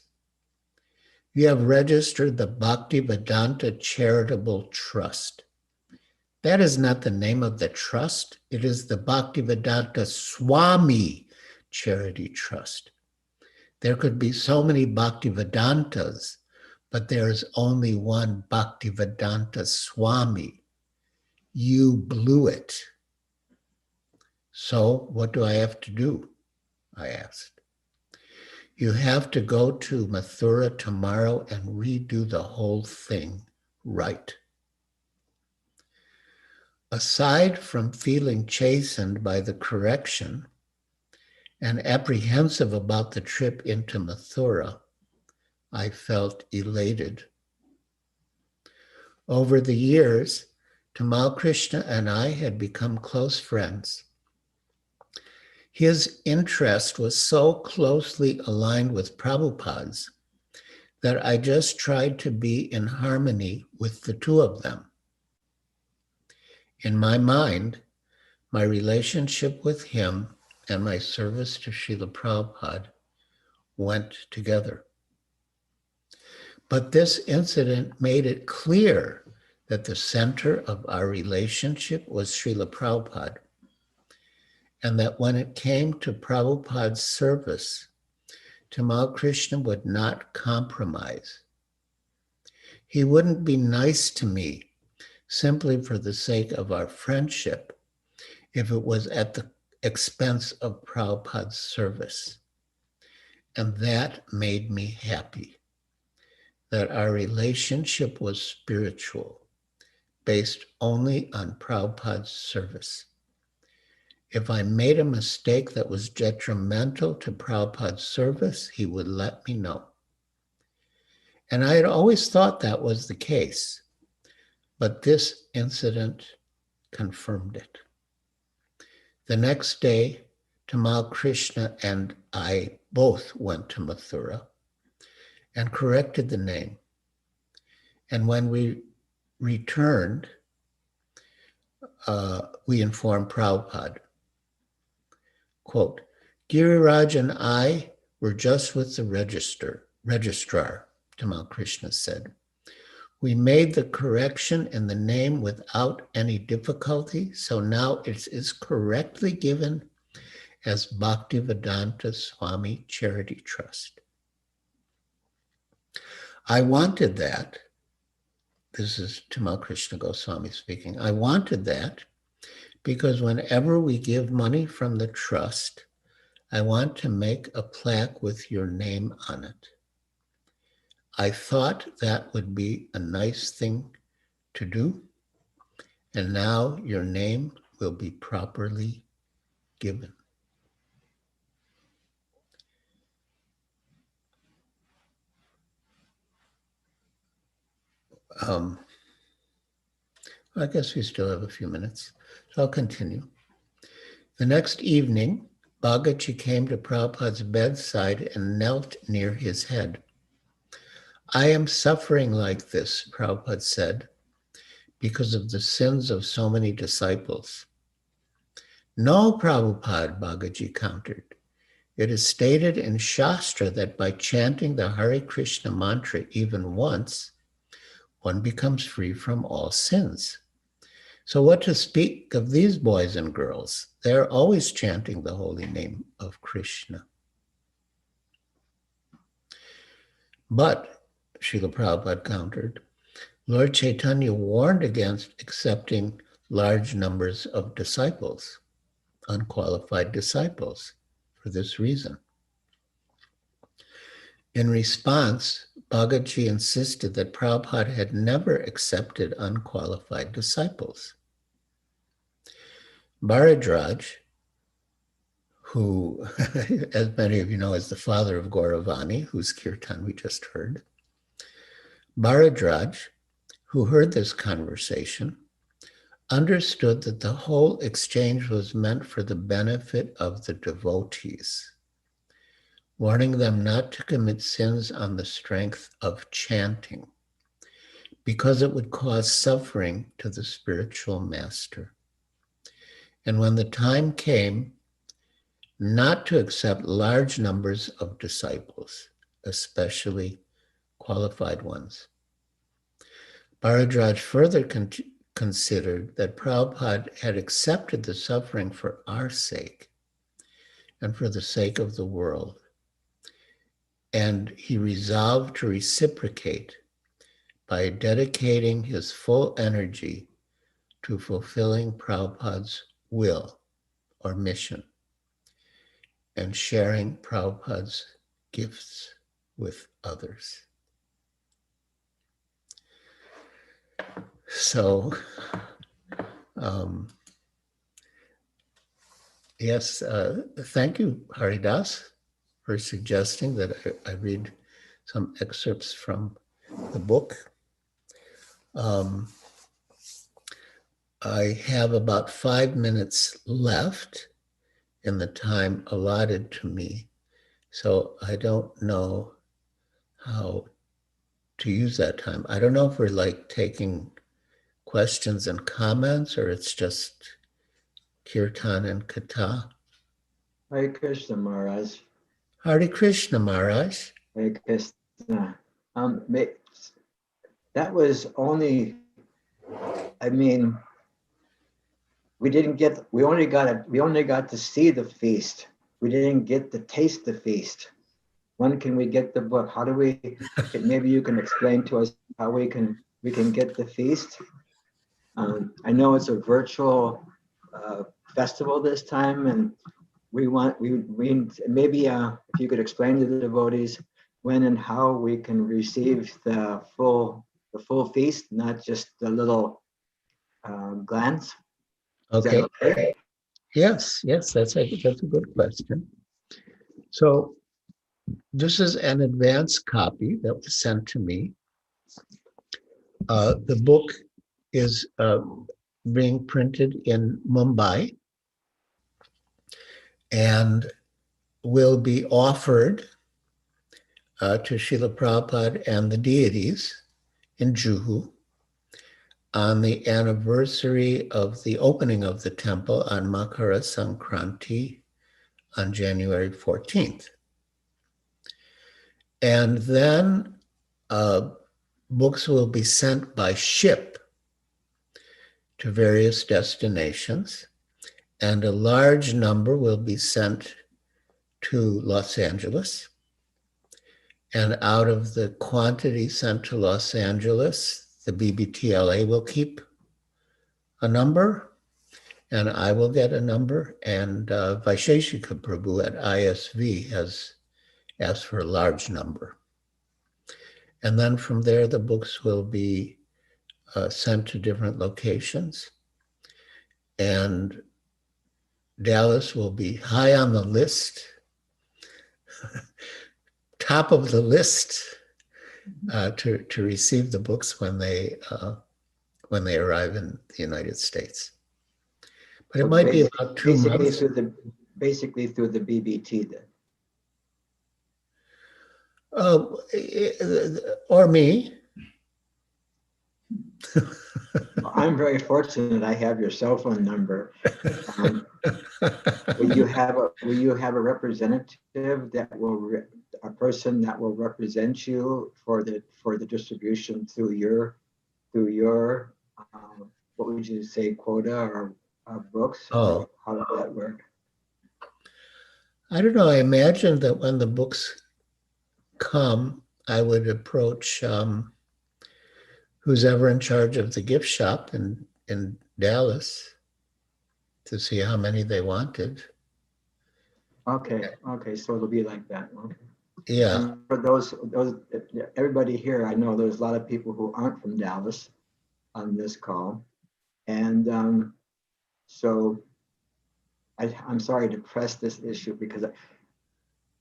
You have registered the Bhaktivedanta Charitable Trust. That is not the name of the trust. It is the Bhaktivedanta Swami Charity Trust. There could be so many Bhaktivedantas, but there is only one Bhaktivedanta Swami. You blew it." "So what do I have to do?" I asked. "You have to go to Mathura tomorrow and redo the whole thing right." Aside from feeling chastened by the correction and apprehensive about the trip into Mathura, I felt elated. Over the years, Tamal Krishna and I had become close friends. His interest was so closely aligned with Prabhupada's that I just tried to be in harmony with the two of them. In my mind, my relationship with him and my service to Srila Prabhupada went together. But this incident made it clear that the center of our relationship was Srila Prabhupada, and that when it came to Prabhupada's service, Tamal Krishna would not compromise. He wouldn't be nice to me simply for the sake of our friendship if it was at the expense of Prabhupada's service. And that made me happy, that our relationship was spiritual, based only on Prabhupada's service. If I made a mistake that was detrimental to Prabhupada's service, he would let me know. And I had always thought that was the case, but this incident confirmed it. The next day, Tamal Krishna and I both went to Mathura and corrected the name. And when we returned, we informed Prabhupada. Quote, "Giriraj and I were just with the registrar, Tamal Krishna said. We made the correction in the name without any difficulty, so now it is correctly given as Bhaktivedanta Swami Charity Trust. I wanted that." This is Tamal Krishna Goswami speaking. "I wanted that because whenever we give money from the trust, I want to make a plaque with your name on it. I thought that would be a nice thing to do, and now your name will be properly given." I guess we still have a few minutes, so I'll continue. The next evening, Bhagaji came to Prabhupada's bedside and knelt near his head. "I am suffering like this," Prabhupada said, "because of the sins of so many disciples." "No, Prabhupada," Bhagaji countered. "It is stated in Shastra that by chanting the Hare Krishna mantra even once, one becomes free from all sins. So what to speak of these boys and girls? They're always chanting the holy name of Krishna." "But," Srila Prabhupada countered, "Lord Chaitanya warned against accepting large numbers of disciples, unqualified disciples, for this reason." In response, Bhagaji insisted that Prabhupada had never accepted unqualified disciples. Bharadraj, who, as many of you know, is the father of Gauravani, whose kirtan we just heard. Bharadraj, who heard this conversation, understood that the whole exchange was meant for the benefit of the devotees, warning them not to commit sins on the strength of chanting, because it would cause suffering to the spiritual master. And when the time came, not to accept large numbers of disciples, especially qualified ones. Bharadraj further considered that Prabhupada had accepted the suffering for our sake and for the sake of the world. And he resolved to reciprocate by dedicating his full energy to fulfilling Prabhupada's will or mission and sharing Prabhupada's gifts with others. So, yes, thank you, Haridas, for suggesting that I read some excerpts from the book. I have about 5 minutes left in the time allotted to me, so I don't know how to use that time. I don't know if we're like taking questions and comments or it's just kirtan and katha. Hare Krishna Maharaj. Hare Krishna Maharaj. Hare Krishna. That was only, I mean, we only got to see the feast. We didn't get to taste the feast. When can we get the book? How do we, maybe you can explain to us how we can get the feast? I know it's a virtual festival this time, and we maybe if you could explain to the devotees when and how we can receive the full feast, not just the little glance. Okay. Yes, that's a good question. So this is an advance copy that was sent to me. The book is being printed in Mumbai and will be offered to Srila Prabhupada and the deities in Juhu on the anniversary of the opening of the temple on Makara Sankranti on January 14th. And then books will be sent by ship to various destinations, and a large number will be sent to Los Angeles. And out of the quantity sent to Los Angeles, the BBTLA will keep a number, and I will get a number, and Vaisheshika Prabhu at ISV has asked for a large number. And then from there, the books will be sent to different locations. And Dallas will be high on the list, top of the list to receive the books when they arrive in the United States. But it might be about 2 months. Basically through the BBT then. Or me. I'm very fortunate I have your cell phone number. Will you have a representative a person that will represent you for the distribution through your what would you say, quota or books? Oh. How would that work? I don't know. I imagine that when the books come, I would approach who's ever in charge of the gift shop in Dallas to see how many they wanted. Okay, so it'll be like that. Okay. Yeah. And for those everybody here, I know there's a lot of people who aren't from Dallas on this call, and so I'm sorry to press this issue because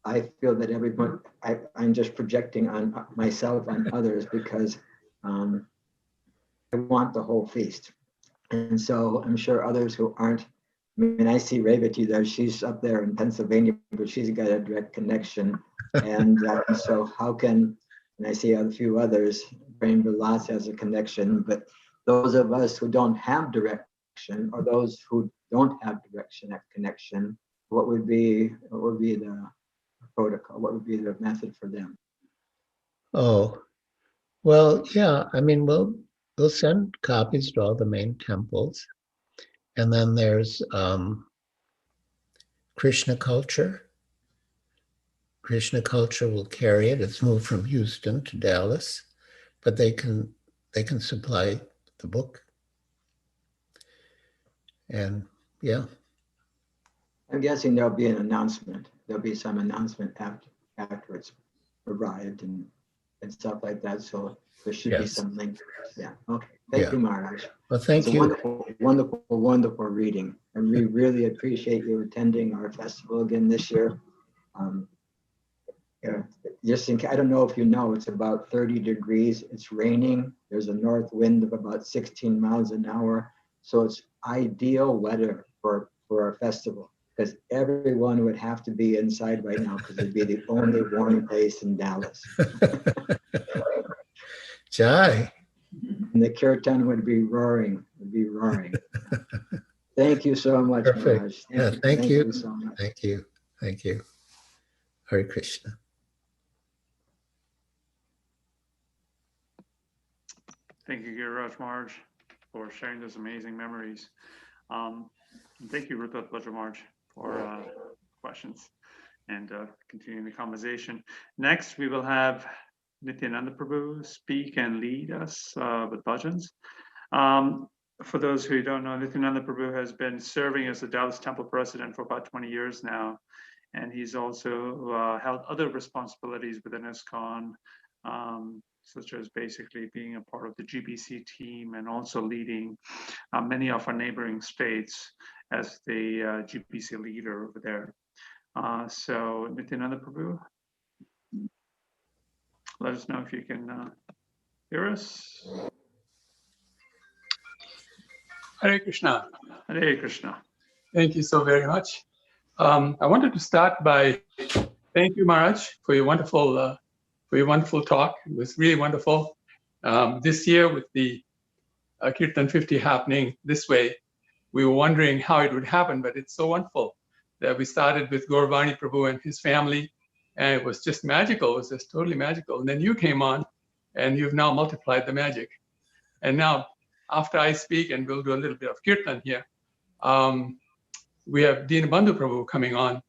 I feel that everyone, I'm just projecting on myself on others because I want the whole feast. And so I'm sure others who aren't, I mean, I see Revati there, she's up there in Pennsylvania, but she's got a direct connection. And so how can, and I see a few others, Brain Vilas has a connection, but those of us who don't have direction, or those who don't have direction at connection, what would be the protocol? What would be the method for them? Oh, well, yeah, I mean, we'll send copies to all the main temples. And then there's Krishna Culture. Krishna Culture will carry it. It's moved from Houston to Dallas, but they can supply the book. And yeah. I'm guessing there'll be an announcement. There'll be some announcement after it's arrived and stuff like that. So there should be some link. Yeah. Okay. Thank you, Maharaj. Well, thank you. Wonderful, wonderful, wonderful reading. And we really appreciate you attending our festival again this year. Yeah, just in case, I don't know if you know, it's about 30 degrees. It's raining. There's a north wind of about 16 miles an hour. So it's ideal weather for our festival, because everyone would have to be inside right now because it'd be the only warm place in Dallas. Jai. And the kirtan would be roaring, Thank you so much, Perfect. Maharaj. Thank you so much. Thank you. Thank you. Hare Krishna. Thank you, Giriraj Maharaj, for sharing those amazing memories. And thank you, Ruta Maharaj, for questions and continuing the conversation. Next, we will have Nityananda Prabhu speak and lead us with bhajans. For those who don't know, Nityananda Prabhu has been serving as the Dallas Temple president for about 20 years now. And he's also held other responsibilities within ISKCON, such as basically being a part of the GBC team and also leading many of our neighboring states as the GBC leader over there. So Nityananda Prabhu, let us know if you can hear us. Hare Krishna. Hare Krishna. Thank you so very much. I wanted to start by thank you, Maharaj, for your wonderful talk. It was really wonderful. This year, with the Kirtan 50 happening this way, we were wondering how it would happen, but it's so wonderful that we started with Gauravani Prabhu and his family, and it was just magical. It was just totally magical. And then you came on, and you've now multiplied the magic. And now, after I speak, and we'll do a little bit of Kirtan here, we have Dinabandhu Prabhu coming on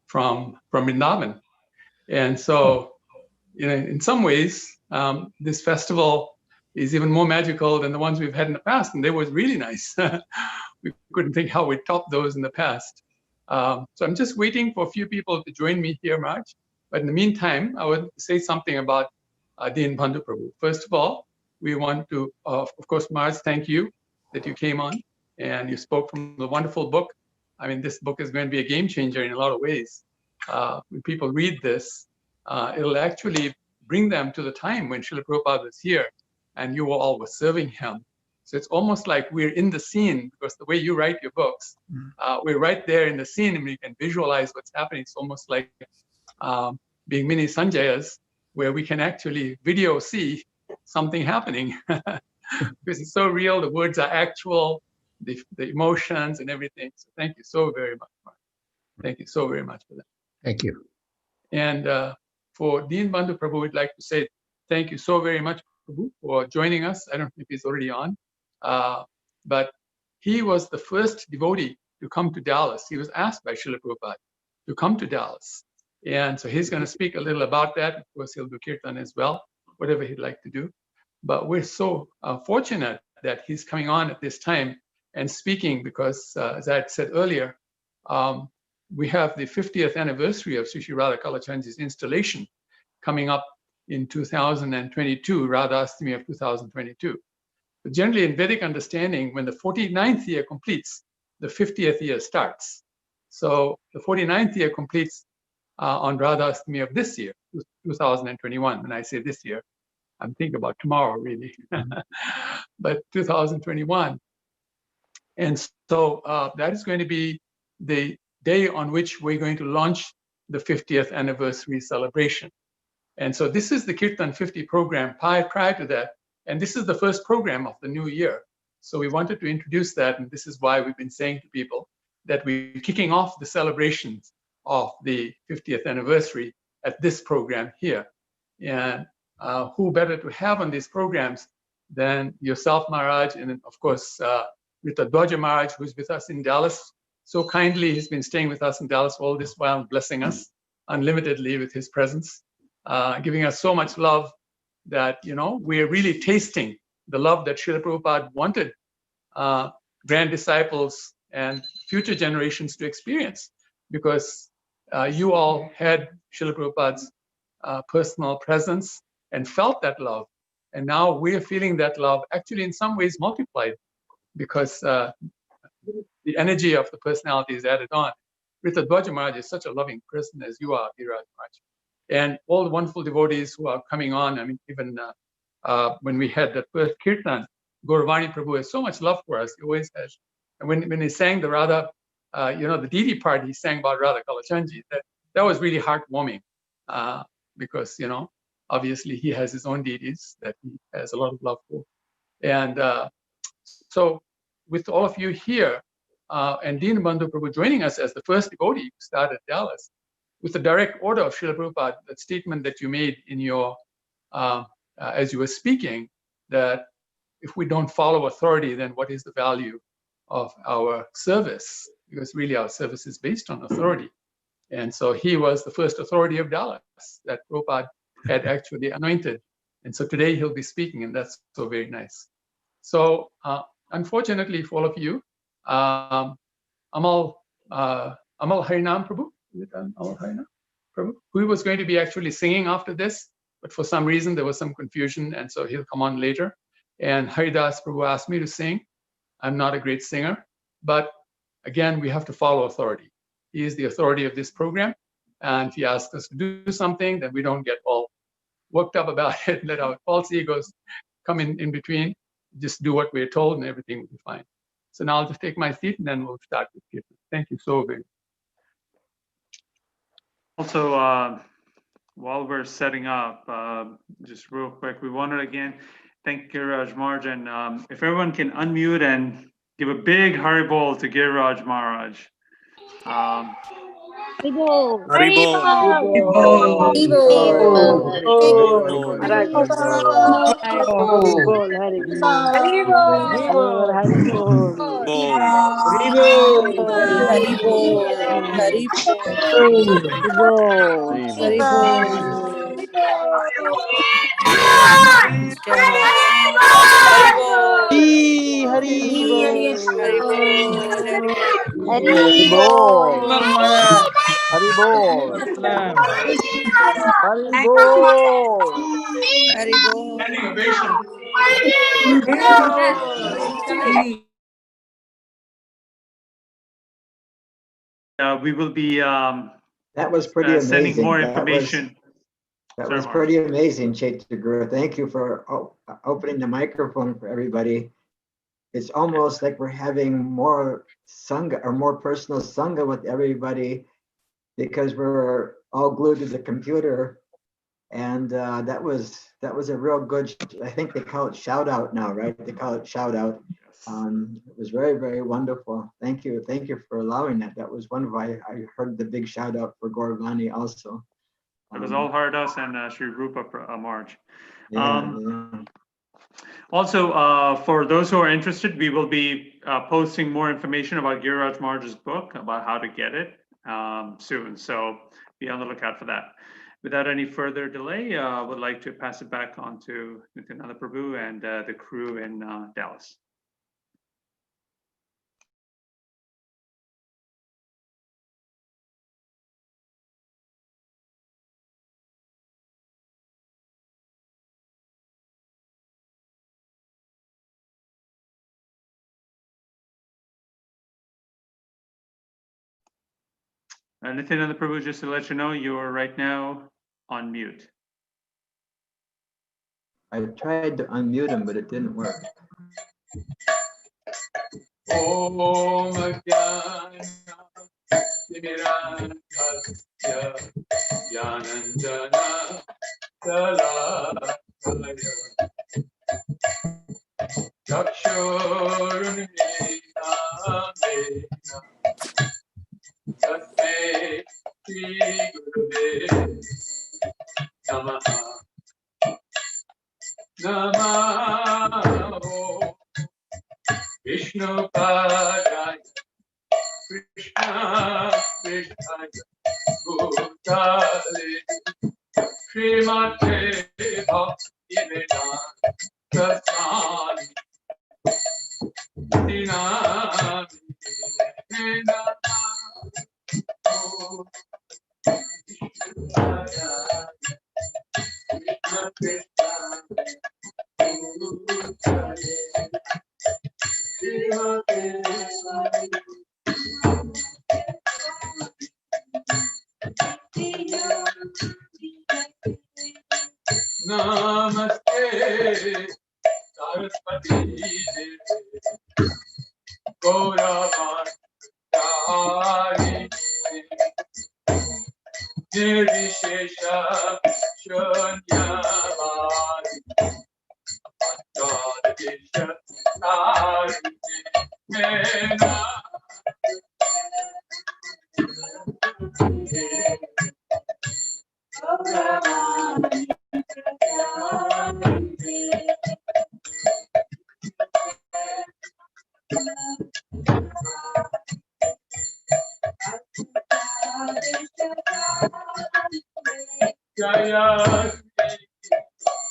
from Vrindavan. And so, in some ways, this festival is even more magical than the ones we've had in the past, and they were really nice. We couldn't think how we'd top those in the past. So I'm just waiting for a few people to join me here, Maharaj. But in the meantime, I would say something about Dinabandhu Prabhu. First of all, we want to, of course, Maharaj, thank you that you came on and you spoke from the wonderful book. I mean, this book is going to be a game changer in a lot of ways. When people read this, it'll actually bring them to the time when Srila Prabhupada was here and you all were serving him. So it's almost like we're in the scene, because the way you write your books, we're right there in the scene and we can visualize what's happening. It's almost like being mini Sanjayas, where we can actually video see something happening. Because it's so real, the words are actual, the emotions and everything. So thank you so very much, Mark. Thank you so very much for that. Thank you. And for Dinabandhu Prabhu, we'd like to say thank you so very much, Prabhu, for joining us. I don't know if he's already on, but he was the first devotee to come to Dallas. He was asked by Srila Prabhupada to come to Dallas. And so he's going to speak a little about that. Of course, he'll do Kirtan as well, whatever he'd like to do. But we're so fortunate that he's coming on at this time and speaking, because as I had said earlier, we have the 50th anniversary of Sri Sri Radha Kalachandji's installation coming up in 2022, Radha Astami of 2022. But generally in Vedic understanding, when the 49th year completes, the 50th year starts. So the 49th year completes on Radha Astami of this year, 2021. When I say this year, I'm thinking about tomorrow, really, but 2021. And so that is going to be the day on which we're going to launch the 50th anniversary celebration. And so this is the Kirtan 50 program prior to that. And this is the first program of the new year. So we wanted to introduce that. And this is why we've been saying to people that we're kicking off the celebrations of the 50th anniversary at this program here. And who better to have on these programs than yourself, Maharaj, and of course, Rita Dwaja Maharaj, who's with us in Dallas. So kindly, he's been staying with us in Dallas all this while, blessing us unlimitedly with his presence, giving us so much love that, you know, we're really tasting the love that Srila Prabhupada wanted grand disciples and future generations to experience, because you all had Srila Prabhupada's personal presence and felt that love. And now we're feeling that love actually in some ways multiplied, because the energy of the personality is added on. Rita Dwaja Maharaj is such a loving person as you are, Viraj Maharaj. And all the wonderful devotees who are coming on. I mean, even when we had that first kirtan, Gauravani Prabhu has so much love for us. He always has. And when he sang the Radha, you know, the deity part, he sang about Radha Kalachandji. That was really heartwarming, because, you know, obviously he has his own deities that he has a lot of love for. And so with all of you here, and Dinabandhu Prabhu joining us as the first devotee who started Dallas, with the direct order of Srila Prabhupada, that statement that you made in your, as you were speaking, that if we don't follow authority, then what is the value of our service? Because really our service is based on authority. And so he was the first authority of Dallas that Prabhupada had actually anointed. And so today he'll be speaking, and that's so very nice. So unfortunately for all of you, Amal Harinam Prabhu, is it Amal Harinam Prabhu, who was going to be actually singing after this, but for some reason there was some confusion, and so he'll come on later. And Haridas Prabhu asked me to sing. I'm not a great singer, but again, we have to follow authority. He is the authority of this program, and if he asks us to do something, then we don't get all worked up about it, let our false egos come in between. Just do what we're told, and everything will be fine. So now I'll just take my seat, and then we'll start with Kirtan. Thank you so very much. Also, while we're setting up, just real quick, we wanted to again thank Giriraj Maharaj, and if everyone can unmute and give a big Haribol to Giriraj Maharaj. Haribol. Haribol. Haribol. Standing ovation. We will be That was pretty sending amazing. more information. That Sorry, was Mark. pretty amazing, Chaitaguru. Thank you for opening the microphone for everybody. It's almost like we're having more sangha or more personal sangha with everybody, because we're all glued to the computer. And that was a real good, I think they call it shout out now, right? They call it shout out. It was very, very wonderful. Thank you for allowing that. That was wonderful. I heard the big shout out for Gauravani also. It was all Haridas and Sri Rupa Maharaj. Yeah. Also, for those who are interested, we will be posting more information about Giriraj Maharaj's book, about how to get it soon. So be on the lookout for that. Without any further delay, I would like to pass it back on to Nityananda Prabhu and the crew in Dallas. Nityananda Prabhu, just to let you know, you are right now on mute. I tried to unmute him, but it didn't work. Om Jnana Timirandhasya Jnananjana Salakaya Chakshurunmilitame Tasmai Shri Gurave Namaha Namo Vishnu Padaya Krishna Krishnaya Bhutale Srimate Bhaktivedanta Swami Dinami Namaste Saraswati Devi Gauravani Nirvishesha Shunyavadi Adadisha Sarite Mena Jaya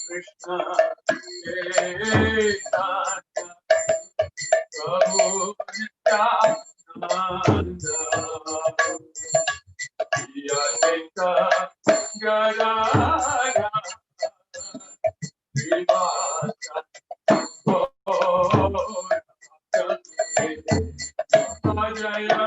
Krishna Chaitanya Prabhu Nityananda Yadeka Gadara Srivasa Jaya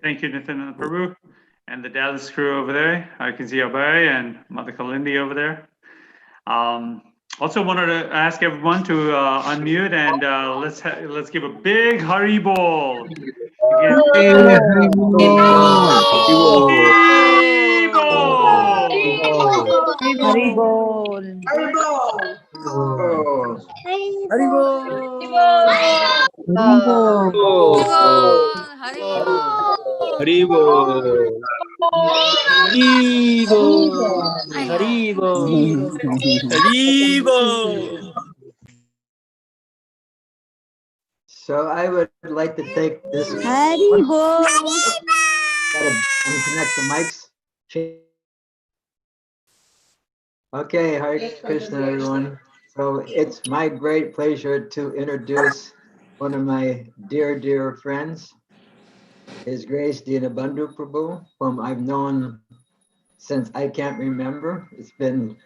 Thank you, Nitin Prabhu, and the Dallas crew over there. I can see Abhay and Mother Kalindi over there. Also wanted to ask everyone to unmute and let's give a big Haribol. Again. Haribol. Haribol. Haribo. So I would like to take this. Haribo. Gotta unconnect the mics. Okay, Hare Krishna, everyone. So it's my great pleasure to introduce one of my dear friends, His Grace Dinabandhu Prabhu, whom I've known since I can't remember. It's been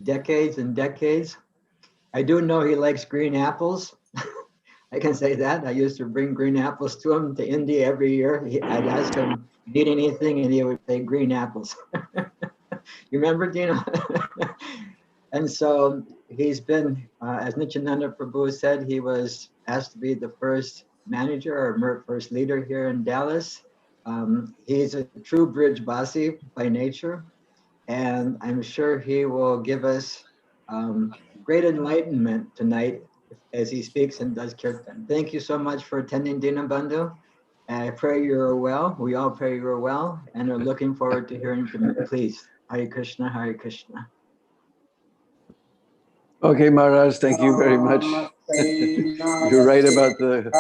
decades and decades. I do know he likes green apples. I can say that. I used to bring green apples to him to India every year. I'd ask him, need anything? And he would say green apples. You remember, Dina? And so he's been, as Nityananda Prabhu said, he was asked to be the first manager or first leader here in Dallas. He's a true bridge Basi by nature, and I'm sure he will give us great enlightenment tonight as he speaks and does kirtan. Thank you so much for attending, Dinabandhu. I pray you're well. We all pray you're well and are looking forward to hearing from you. Please, Hare Krishna, Hare Krishna. Okay, Maharaj, thank you very much. You're right about the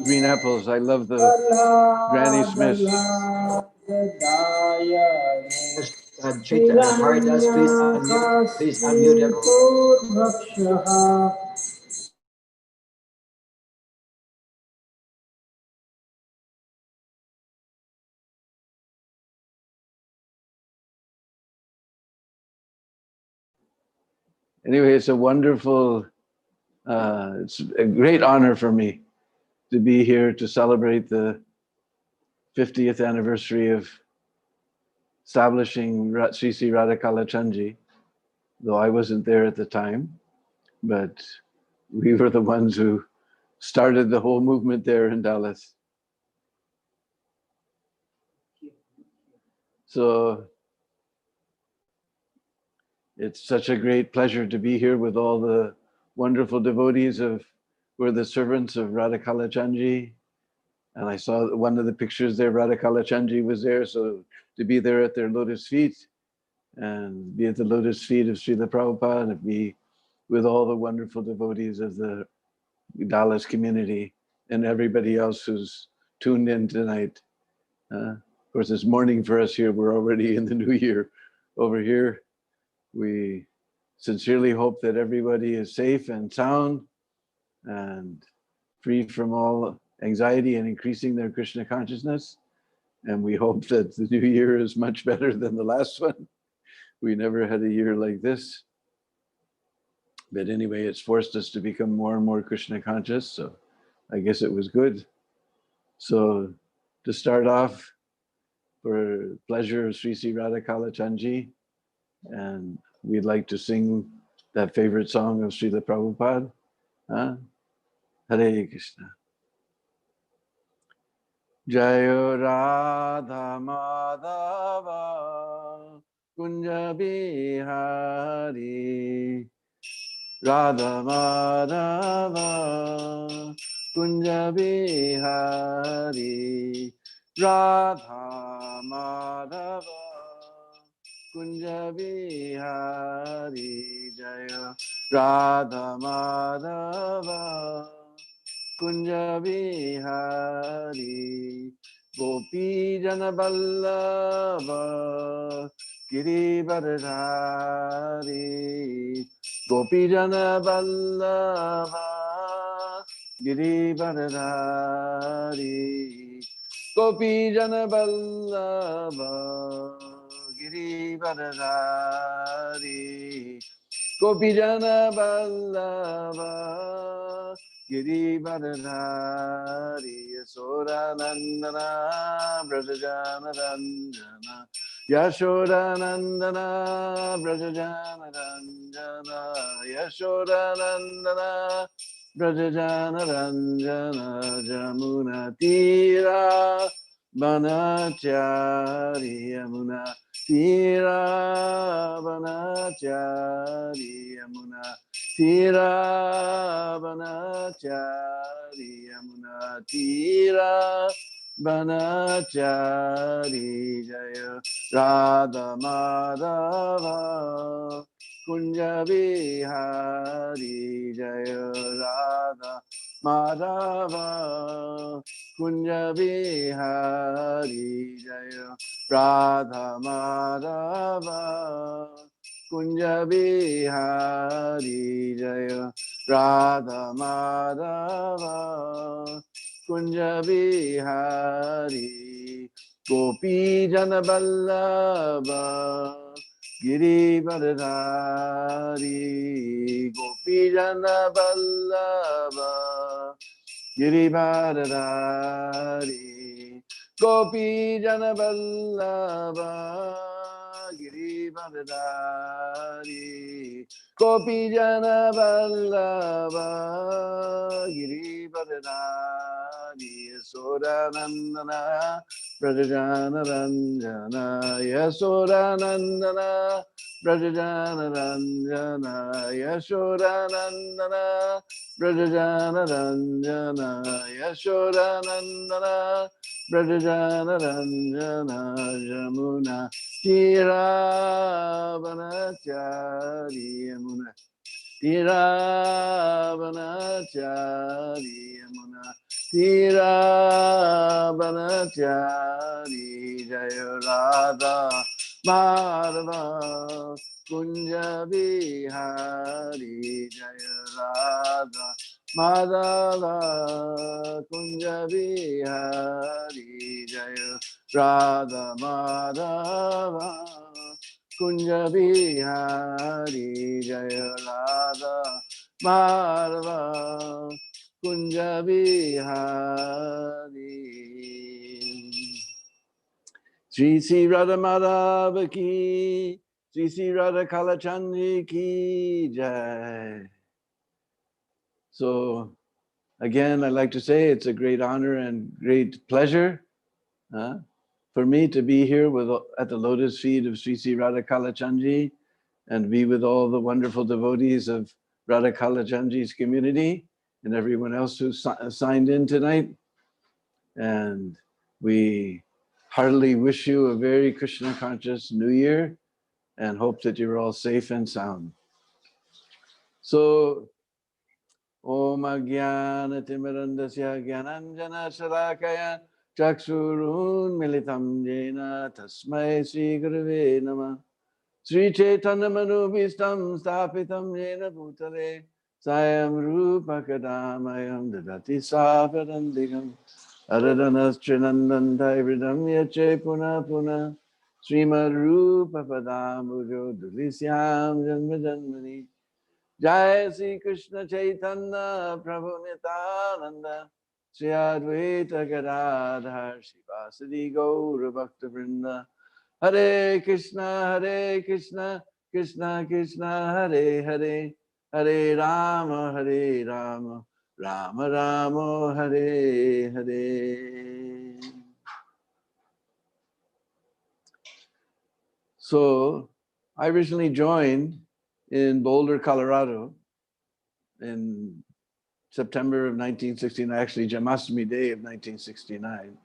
green apples. I love the Granny Smiths. Haridas, please unmute everyone. Anyway, it's a wonderful, it's a great honor for me to be here to celebrate the 50th anniversary of establishing Sri Sri Radhakala Chanji, though I wasn't there at the time, but we were the ones who started the whole movement there in Dallas. So it's such a great pleasure to be here with all the wonderful devotees who are the servants of Radhakala Chanji. And I saw one of the pictures there, Radhakala Chanji was there. So to be there at their lotus feet and be at the lotus feet of Srila Prabhupada and be with all the wonderful devotees of the Dallas community and everybody else who's tuned in tonight. Of course, it's morning for us here. We're already in the new year over here. We sincerely hope that everybody is safe and sound and free from all anxiety and increasing their Krishna consciousness. And we hope that the new year is much better than the last one. We never had a year like this. But anyway, it's forced us to become more and more Krishna conscious. So I guess it was good. So to start off, for pleasure of Sri Sri Radhakala Chanji, and we'd like to sing that favorite song of Srila Prabhupada. Hare Krishna. Jayo Radha Madhava Kunja Bihari Radha Madhava Kunja Bihari Radha Madhava Kunja Bihari Jaya Radha Madhava Kunja Bihari Gopi Jana Vallabha Girivardhari Gopi Jana Vallabha Girivardhari Gopi Jana Vallabha Girivardhari Gopi Jana Vallabha Girivardhari Yashodanandana Brajajana Ranjana Yashodanandana Brajajana Ranjana Yashodanandana Brajajana Ranjana Jamuna Tira Banachari Yamuna Tira Banachari Yamuna Tira Banachari Banachari Yamuna Tira Banachari Jaya Radha Madhava Kunja Vihari Jaya Radha Madhava Kunja Vihari Jaya Radha Madhava Kunja Vihari Jaya Radha Madhava Kunja Vihari Gopi Jana Vallabha Giri Varadhari Gopi Jana Vallabha Giri Varadhari Gopi Jana Vallabha Giri Varadhari Gopi Jana Vallabha Giri Varadhari Yasodanandana Brajajana Ranjana Yasodanandana Brajajana Ranjana Yashodanandana Brajajana Ranjana Yashodanandana Brajajana Ranjana Jamuna Tiravanachari Yamuna Tiravanachari Yamuna Tiravanachari Jaya Radha Madhava Kunja Vihari Jaya Radha Madhava Kunja Vihari Jaya Radha Madhava Kunja Vihari Jaya Radha Madhava Kunja Vihari Sri Sri Radha Madhava ki Sri Sri Radha Kalachandji ki Jai. So again, I'd like to say it's a great honor and great pleasure for me to be here at the lotus feet of Sri Sri Radha Kalachandji and be with all the wonderful devotees of Radha Kalachandji's community and everyone else who signed in tonight. And we heartily wish you a very Krishna conscious New Year and hope that you're all safe and sound. So, Om Agyana Timirandasya Gyananjana Shalakaya Chaksurun Militam Jena Tasmai Sri Gurave Namah Sri Chaitanya Manubhistam Stapitam Jena Bhutale Sayam Rupa Kadamayam Dadati Sapadandigam Aradanas Trinandandai Vidam Yache Puna Puna Srimad Rupa Padambujo Dulisyam Janma Janmani Jai Sri Krishna Chaitanya Prabhu Nityananda Sri Advaita Gadadhar Srivasadi Gaura Bhakta Vrinda Hare Krishna Krishna Krishna Hare Hare Hare Rama Rama Rama Hare Hare. So I originally joined in Boulder, Colorado in September of 1969, actually Janmashtami Day of 1969.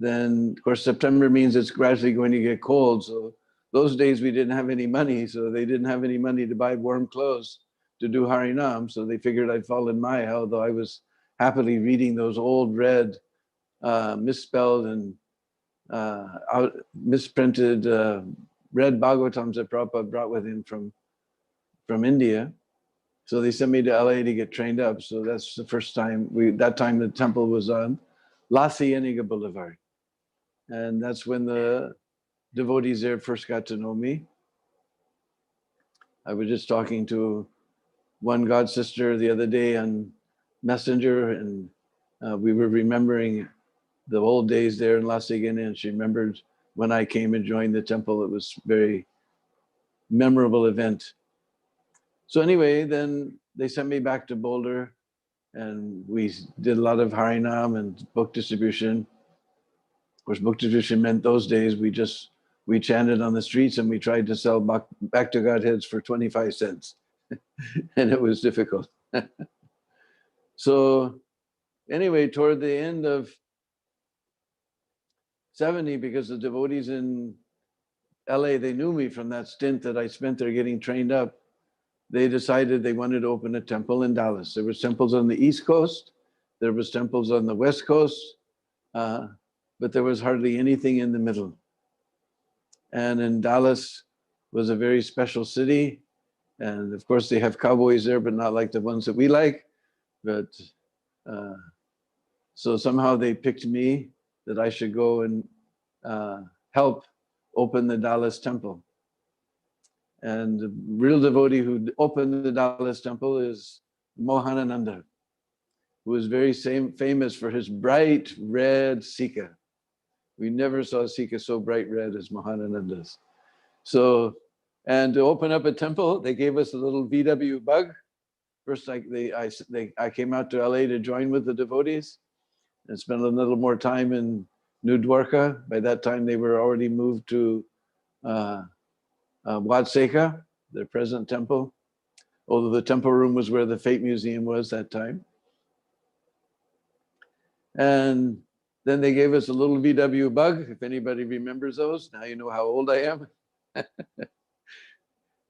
Then, of course, September means it's gradually going to get cold. So those days we didn't have any money. So they didn't have any money to buy warm clothes to do Harinam. So they figured I'd fall in Maya, although I was happily reading those old red, misspelled and misprinted red Bhagavatams that Prabhupada brought with him from India. So they sent me to LA to get trained up. So that's the first time that time the temple was on La Cienega Boulevard. And that's when the devotees there first got to know me. I was just talking to one God sister the other day on Messenger, and we were remembering the old days there in La Cienega, and she remembered when I came and joined the temple. It was a very memorable event. So anyway, then they sent me back to Boulder, and we did a lot of Harinam and book distribution. Of course, book distribution meant those days we chanted on the streets and we tried to sell back to Godheads for 25 cents. And it was difficult. So anyway, toward the end of 70, because the devotees in LA, they knew me from that stint that I spent there getting trained up. They decided they wanted to open a temple in Dallas. There was temples on the East Coast, there was temples on the West Coast, but there was hardly anything in the middle. And in Dallas was a very special city. And of course they have cowboys there, but not like the ones that we like. But so somehow they picked me that I should go and help open the Dallas temple. And the real devotee who opened the Dallas temple is Mohanananda, who was very famous for his bright red Sika. We never saw Sika so bright red as Mohanananda's. So, and to open up a temple, they gave us a little VW bug. First, I came out to LA to join with the devotees and spent a little more time in New Dwarka. By that time, they were already moved to Wat Seka, their present temple, although the temple room was where the Fate Museum was that time. And then they gave us a little VW bug, if anybody remembers those. Now you know how old I am.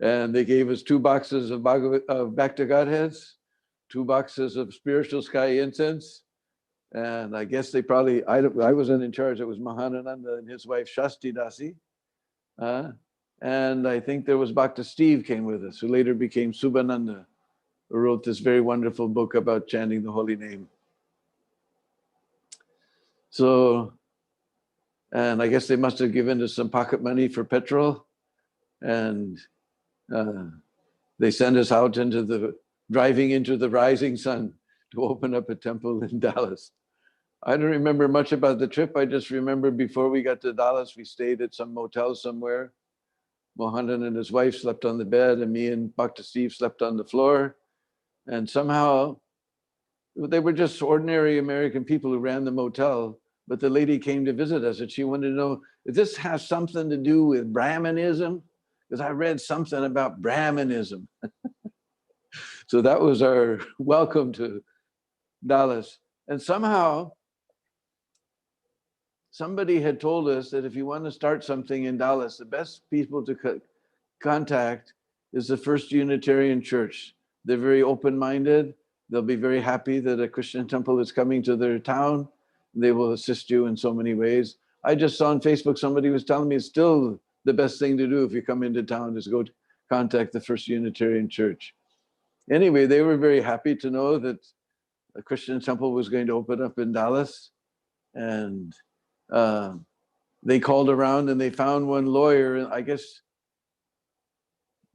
And they gave us 2 boxes of Back to Godheads, 2 boxes of Spiritual Sky incense. And I guess they probably, I wasn't in charge, it was Mahanananda and his wife Shasti Dasi. And I think there was Bhakta Steve came with us, who later became Subhananda, who wrote this very wonderful book about chanting the holy name. So, and I guess they must have given us some pocket money for petrol. And they sent us out driving into the rising sun to open up a temple in Dallas. I don't remember much about the trip. I just remember before we got to Dallas, we stayed at some motel somewhere. Mohandan and his wife slept on the bed, and me and Bhakta Steve slept on the floor. And somehow, they were just ordinary American people who ran the motel, but the lady came to visit us, and she wanted to know, if this has something to do with Brahmanism? Because I read something about Brahmanism. So that was our welcome to Dallas. And somehow, somebody had told us that if you want to start something in Dallas, the best people to contact is the First Unitarian Church. They're very open-minded. They'll be very happy that a Christian temple is coming to their town. They will assist you in so many ways. I just saw on Facebook, somebody was telling me it's still the best thing to do if you come into town is go to contact the First Unitarian Church. Anyway, they were very happy to know that a Christian temple was going to open up in Dallas. And they called around and they found one lawyer, and I guess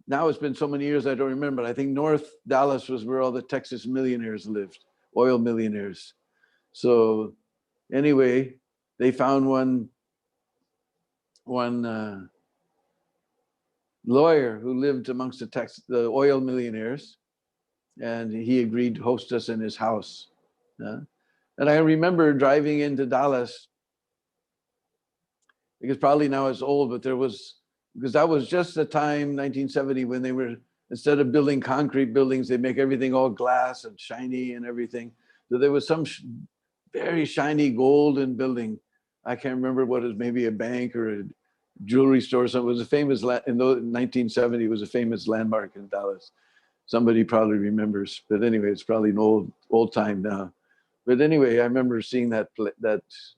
now it's been so many years I don't remember, but I think North Dallas was where all the Texas millionaires lived, oil millionaires. So anyway, they found one lawyer who lived amongst the oil millionaires, and he agreed to host us in his house. And I remember driving into Dallas, because probably now it's old, but because that was just the time, 1970, when they were, instead of building concrete buildings, they make everything all glass and shiny and everything. So there was some very shiny golden building. I can't remember what it was, maybe a bank or a jewelry store or something. It was a famous, in 1970, it was a famous landmark in Dallas. Somebody probably remembers, but anyway, it's probably an old time now. But anyway, I remember seeing that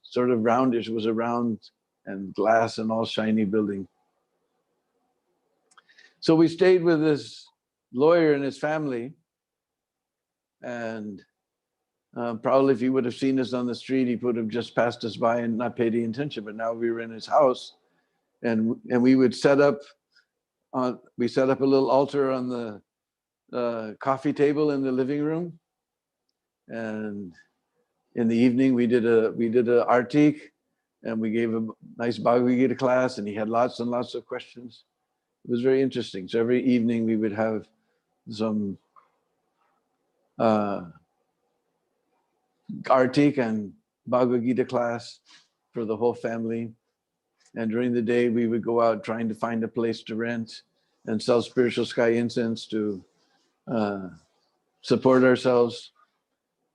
sort of roundish, was a round and glass and all shiny building. So we stayed with this lawyer and his family, and probably if he would have seen us on the street, he would have just passed us by and not paid any attention. But now we were in his house, and we would set up a little altar on the coffee table in the living room, and in the evening we did a artik, and we gave a nice Bhagavad Gita class, and he had lots and lots of questions. It was very interesting. So every evening we would have some artik and Bhagavad Gita class for the whole family. And during the day, we would go out trying to find a place to rent and sell Spiritual Sky incense to support ourselves.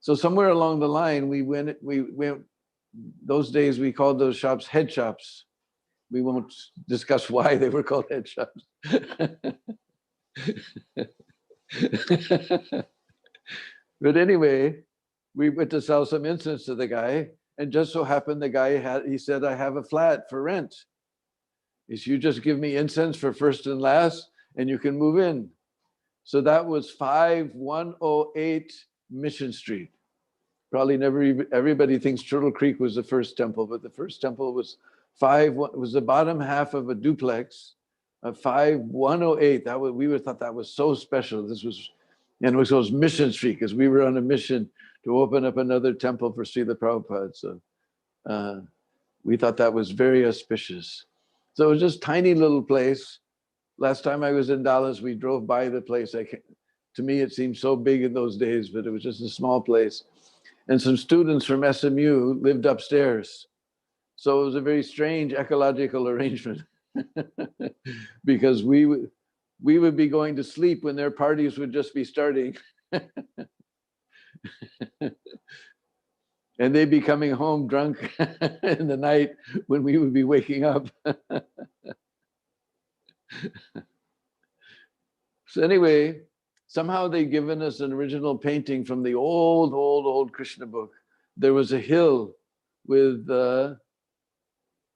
So somewhere along the line, we went, those days we called those shops head shops. We won't discuss why they were called head shops. But anyway, we went to sell some incense to the guy, and just so happened the guy he said, I have a flat for rent. He said, you just give me incense for first and last, and you can move in. So that was 5108 Mission Street. Probably everybody thinks Turtle Creek was the first temple, but the first temple was was the bottom half of a duplex of 5108. We thought that was so special. And it was Mission Street, because we were on a mission to open up another temple for Srila Prabhupada. So we thought that was very auspicious. So it was just tiny little place. Last time I was in Dallas, we drove by the place. To me, it seemed so big in those days, but it was just a small place. And some students from SMU lived upstairs. So it was a very strange ecological arrangement because we would be going to sleep when their parties would just be starting. And they'd be coming home drunk in the night when we would be waking up. So anyway, somehow they'd given us an original painting from the old Krishna book. There was a hill with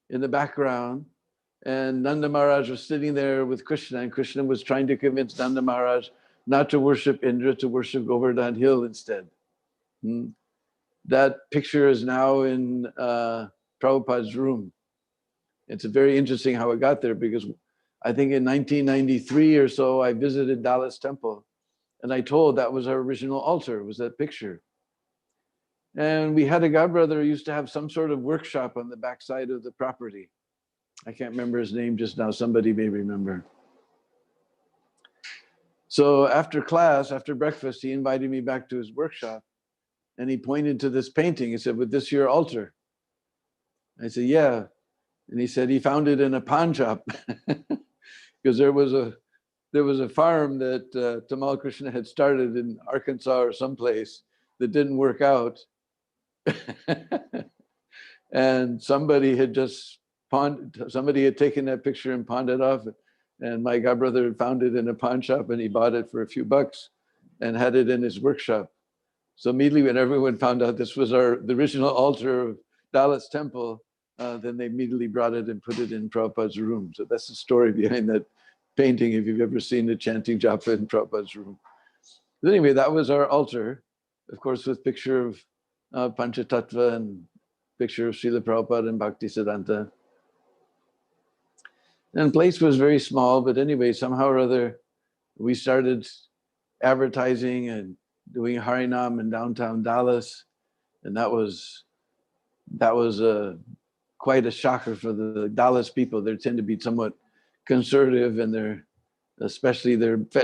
in the background, and Nanda Maharaj was sitting there with Krishna, and Krishna was trying to convince Nanda Maharaj not to worship Indra, to worship Govardhan Hill instead. That picture is now in Prabhupada's room. It's very interesting how it got there, because I think in 1993 or so, I visited Dallas Temple, and I told that was our original altar, was that picture. And we had a godbrother who used to have some sort of workshop on the backside of the property. I can't remember his name just now, somebody may remember. So after class, after breakfast, he invited me back to his workshop, and he pointed to this painting. He said, "Was this your altar?" I said, "Yeah." And he said he found it in a pawn shop because there was a farm that Tamal Krishna had started in Arkansas or someplace that didn't work out. And somebody had taken that picture and pawned it off. And my godbrother had found it in a pawn shop, and he bought it for a few bucks and had it in his workshop. So immediately when everyone found out this was the original altar of Dallas Temple, then they immediately brought it and put it in Prabhupada's room. So that's the story behind that painting, if you've ever seen the chanting japa in Prabhupada's room. But anyway, that was our altar, of course, with picture of Panchatattva and picture of Srila Prabhupada and Bhaktisiddhanta. And the place was very small, but anyway, somehow or other, we started advertising and doing Harinam in downtown Dallas. And that was quite a shocker for the Dallas people. They tend to be somewhat conservative, and they're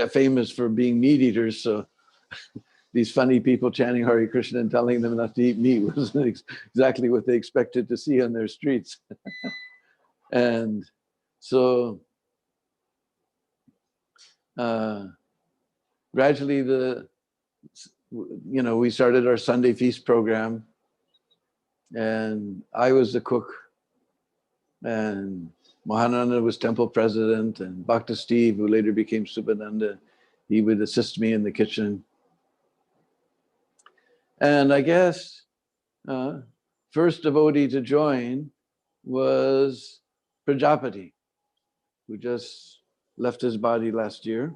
famous for being meat eaters. So these funny people chanting Hare Krishna and telling them not to eat meat wasn't exactly what they expected to see on their streets. And so gradually we started our Sunday feast program, and I was the cook, and Mahananda was temple president, and Bhakta Steve, who later became Subhananda, he would assist me in the kitchen. And I guess first devotee to join was Prajapati, who just left his body last year.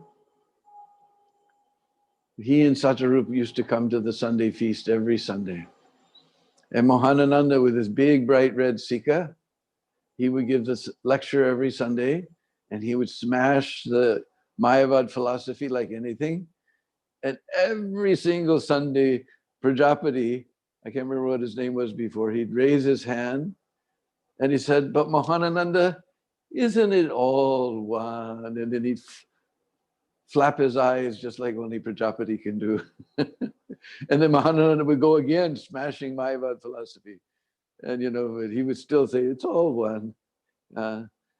He and Satarup used to come to the Sunday feast every Sunday. And Mohanananda, with his big bright red Sika, he would give this lecture every Sunday, and he would smash the Mayavad philosophy like anything. And every single Sunday, Prajapati, I can't remember what his name was before, he'd raise his hand and he said, "But Mohanananda, isn't it all one?" And then he'd flap his eyes just like only Prajapati can do. And then Mohanananda would go again, smashing Mayavad philosophy. And he would still say, "It's all one."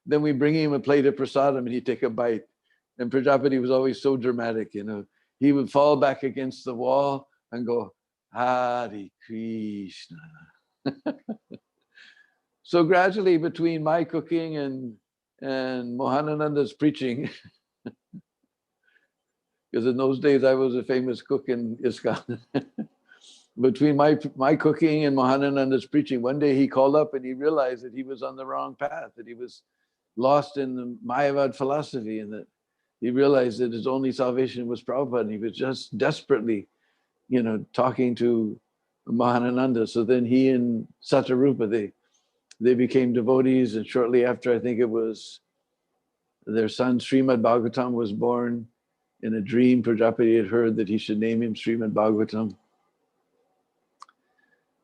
Then we bring him a plate of prasadam and he'd take a bite. And Prajapati was always so dramatic, he would fall back against the wall and go, Hare Krishna. So gradually, between my cooking and Mohanananda's preaching, because in those days I was a famous cook in ISKCON. Between my cooking and Mohanananda's preaching, one day he called up and he realized that he was on the wrong path, that he was lost in the Mayavad philosophy, and that he realized that his only salvation was Prabhupada, and he was just desperately, talking to Mahanananda. So then he and Satyarupa, they became devotees, and shortly after, I think it was their son Srimad Bhagavatam was born. In a dream, Prajapati had heard that he should name him Srimad Bhagavatam.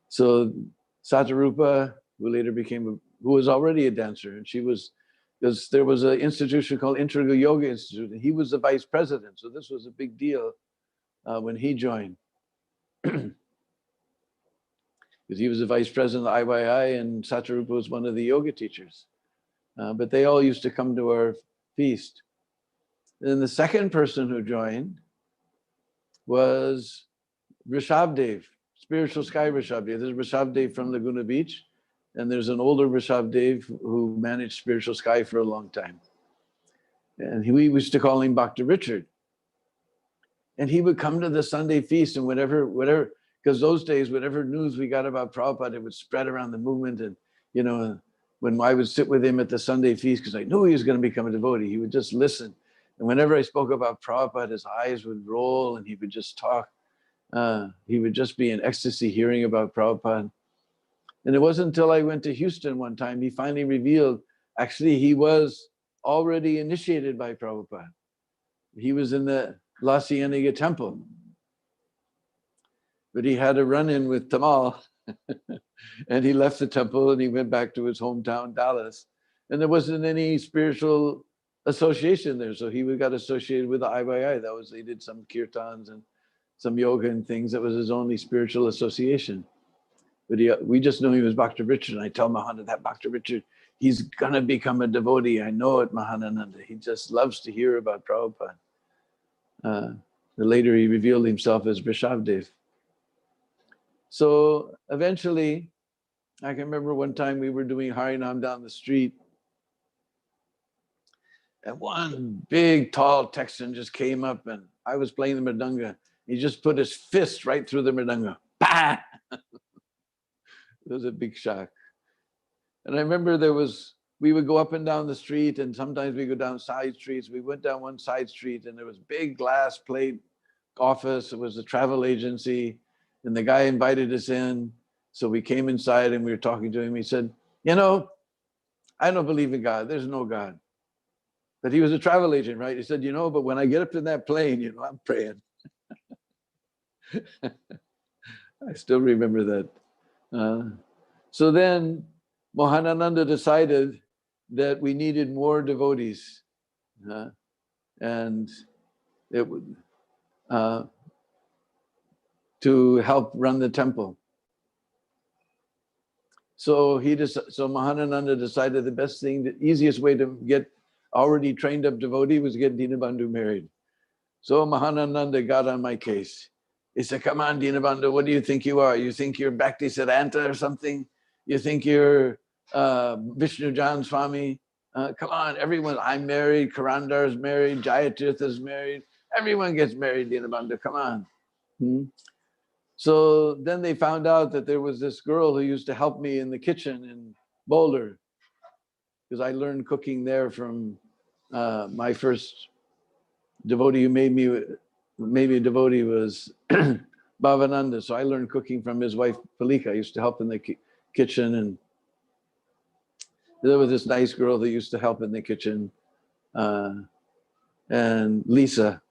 So Satyarupa, who was already a dancer, and because there was an institution called Integral Yoga Institute, and he was the vice president. So this was a big deal when he joined. Because he was the vice president of the IYI, and Satyarupa was one of the yoga teachers. But they all used to come to our feast. And the second person who joined was Rishabdev, Spiritual Sky Rishabdev. There's Rishabdev from Laguna Beach, and there's an older Rishabdev who managed Spiritual Sky for a long time. And we used to call him Bhakta Richard. And he would come to the Sunday feast, and whatever, because those days, whatever news we got about Prabhupada, it would spread around the movement. And, when I would sit with him at the Sunday feast, because I knew he was going to become a devotee, he would just listen. And whenever I spoke about Prabhupada, his eyes would roll and he would just talk. He would just be in ecstasy hearing about Prabhupada. And it wasn't until I went to Houston one time, he finally revealed, actually, he was already initiated by Prabhupada. He was in the La Cienega temple. But he had a run-in with Tamal, and he left the temple and he went back to his hometown, Dallas. And there wasn't any spiritual association there. So he got associated with the IYI. They did some kirtans and some yoga and things. That was his only spiritual association. But we just knew he was Bhakta Richard. And I tell Mahananda, that Bhakta Richard, he's gonna become a devotee. I know it, Mahananda. He just loves to hear about Prabhupada. Later he revealed himself as Rishabdev. So eventually, I can remember one time we were doing Harinam down the street, and one big tall Texan just came up, and I was playing the mridanga. He just put his fist right through the mridanga. Bah! It was a big shock. And I remember we would go up and down the street, and sometimes we go down side streets. We went down one side street, and there was big glass plate office. It was a travel agency, and the guy invited us in. So we came inside and we were talking to him. He said, I don't believe in God. There's no God. But he was a travel agent, right? He said, but when I get up in that plane, I'm praying. I still remember that. So then Mohanananda decided that we needed more devotees. And it would to help run the temple. So Mahanananda decided the easiest way to get already trained up devotee was to get Dinabandhu married. So Mahanananda got on my case. He said, come on, Dinabandhu, what do you think you are? You think you're Bhakti Siddhanta or something? You think you're Vishnu Jan Swami? Come on, everyone, I'm married, Karandar's married, Jayatirtha's married. Everyone gets married, Dinabandhu, come on. So then they found out that there was this girl who used to help me in the kitchen in Boulder, because I learned cooking there from my first devotee who made me a devotee was Bhavananda. So I learned cooking from his wife, Palika. I used to help in the kitchen, and there was this nice girl that used to help in the kitchen, and Lisa.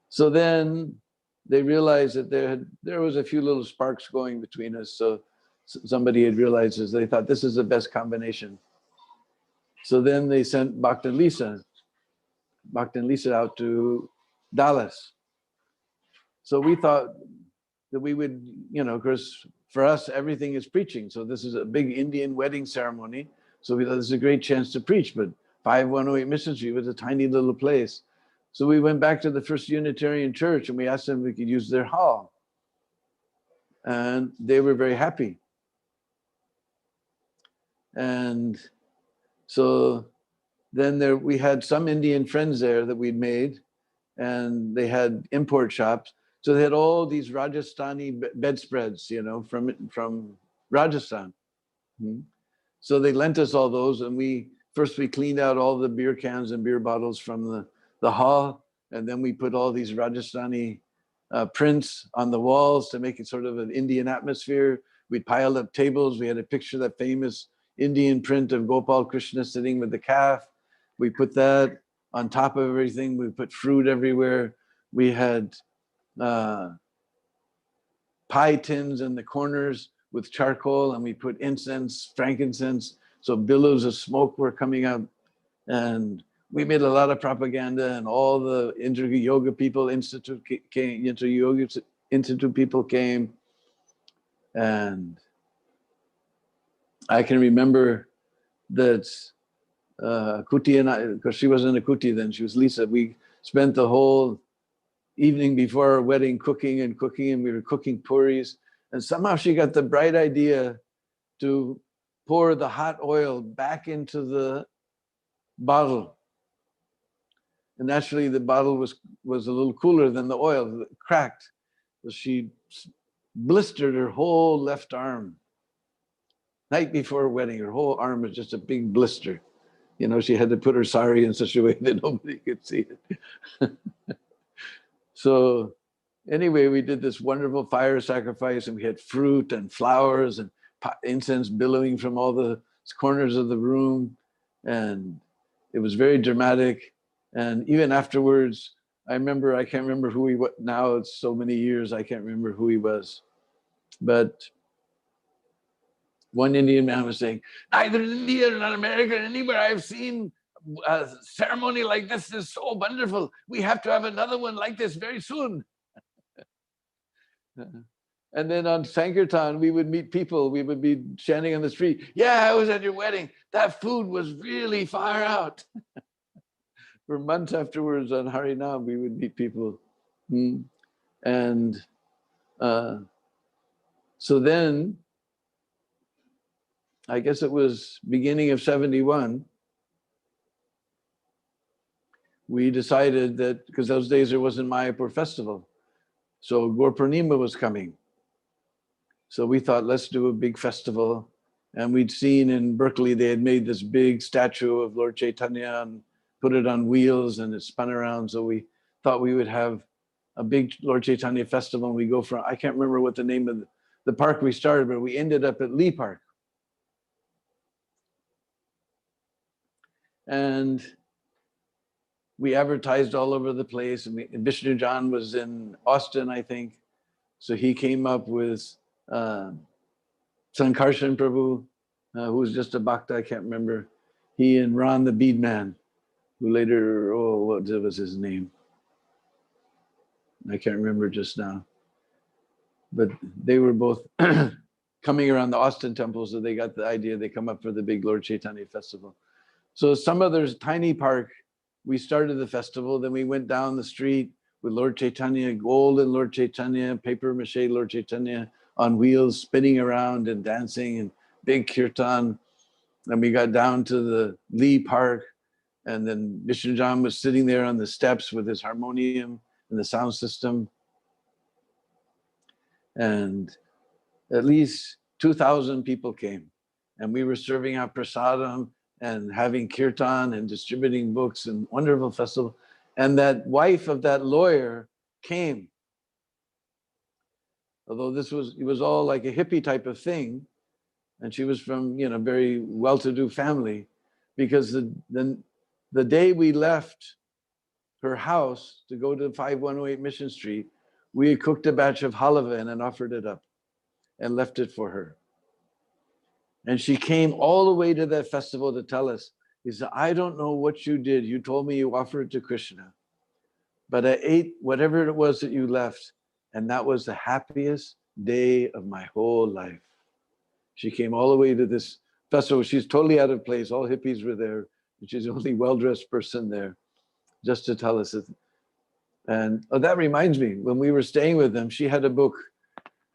So then they realized that there was a few little sparks going between us. So somebody had realized this. They thought this is the best combination. So then they sent Bhakta and Lisa out to Dallas. So we thought that we would, of course, for us, everything is preaching. So this is a big Indian wedding ceremony. So we thought this is a great chance to preach. But 5108 Mission Street was a tiny little place. So we went back to the First Unitarian Church and we asked them if we could use their hall. and they were very happy. And so then we had some Indian friends there that we'd made, and they had import shops. So they had all these Rajasthani bedspreads, you know, from Rajasthan. So they lent us all those, and we cleaned out all the beer cans and beer bottles from the hall, and then we put all these Rajasthani prints on the walls to make it sort of an Indian atmosphere. We piled up tables. We had a picture of that famous Indian print of Gopal Krishna sitting with the calf. We put that on top of everything. We put fruit everywhere. We had pie tins in the corners with charcoal, and we put incense, frankincense, so billows of smoke were coming up. And we made a lot of propaganda, and all the Yoga people institute came, Yoga Institute people came. And I can remember that Kuti and I, because she wasn't a Kuti then, she was Lisa, we spent the whole evening before our wedding cooking, and we were cooking puris. And somehow she got the bright idea to pour the hot oil back into the bottle. And naturally the bottle was a little cooler than the oil, it cracked. So she blistered her whole left arm. Night before her wedding, her whole arm was just a big blister. You know, she had to put her sari in such a way that nobody could see it. So anyway, we did this wonderful fire sacrifice, and we had fruit and flowers and incense billowing from all the corners of the room. And it was very dramatic. And even afterwards, I can't remember who he was. Now it's so many years, I can't remember who he was. But one Indian man was saying, neither in India nor America, anywhere I've seen a ceremony like this is so wonderful. We have to have another one like this very soon. And then on Sankirtan, we would meet people. We would be chanting on the street. Yeah, I was at your wedding. That food was really far out. For months afterwards on Harinam, we would meet people. And so then, I guess it was beginning of 71, we decided that, because those days there wasn't Mayapur festival, so Gaur Purnima was coming. So we thought, let's do a big festival. And we'd seen in Berkeley, they had made this big statue of Lord Chaitanya and put it on wheels, and it spun around. So we thought we would have a big Lord Chaitanya festival. And we go from, I can't remember what the name of the park we started, but we ended up at Lee Park. And we advertised all over the place. And Vishnu John was in Austin, I think. So he came up with Sankarshan Prabhu, who was just a bhakta, I can't remember. He and Ron the bead man, who later, what was his name? I can't remember just now. But they were both coming around the Austin temple, so they got the idea, they come up for the big Lord Chaitanya festival. So some other tiny park, we started the festival, then we went down the street with Lord Chaitanya, golden Lord Chaitanya, paper mache Lord Chaitanya on wheels, spinning around and dancing, and big kirtan. And we got down to the Lee Park, and then Vishnu John was sitting there on the steps with his harmonium and the sound system. And at least 2,000 people came. And we were serving out prasadam and having kirtan and distributing books, and wonderful festival. And that wife of that lawyer came. Although it was all like a hippie type of thing. And she was from, very well-to-do family, because the day we left her house to go to 5108 Mission Street, we had cooked a batch of halava and offered it up and left it for her. And she came all the way to that festival to tell us, he said, I don't know what you did. You told me you offered it to Krishna, but I ate whatever it was that you left, and that was the happiest day of my whole life. She came all the way to this festival. She's totally out of place. All hippies were there, and she's the only well-dressed person there, just to tell us. And that reminds me, when we were staying with them, she had a book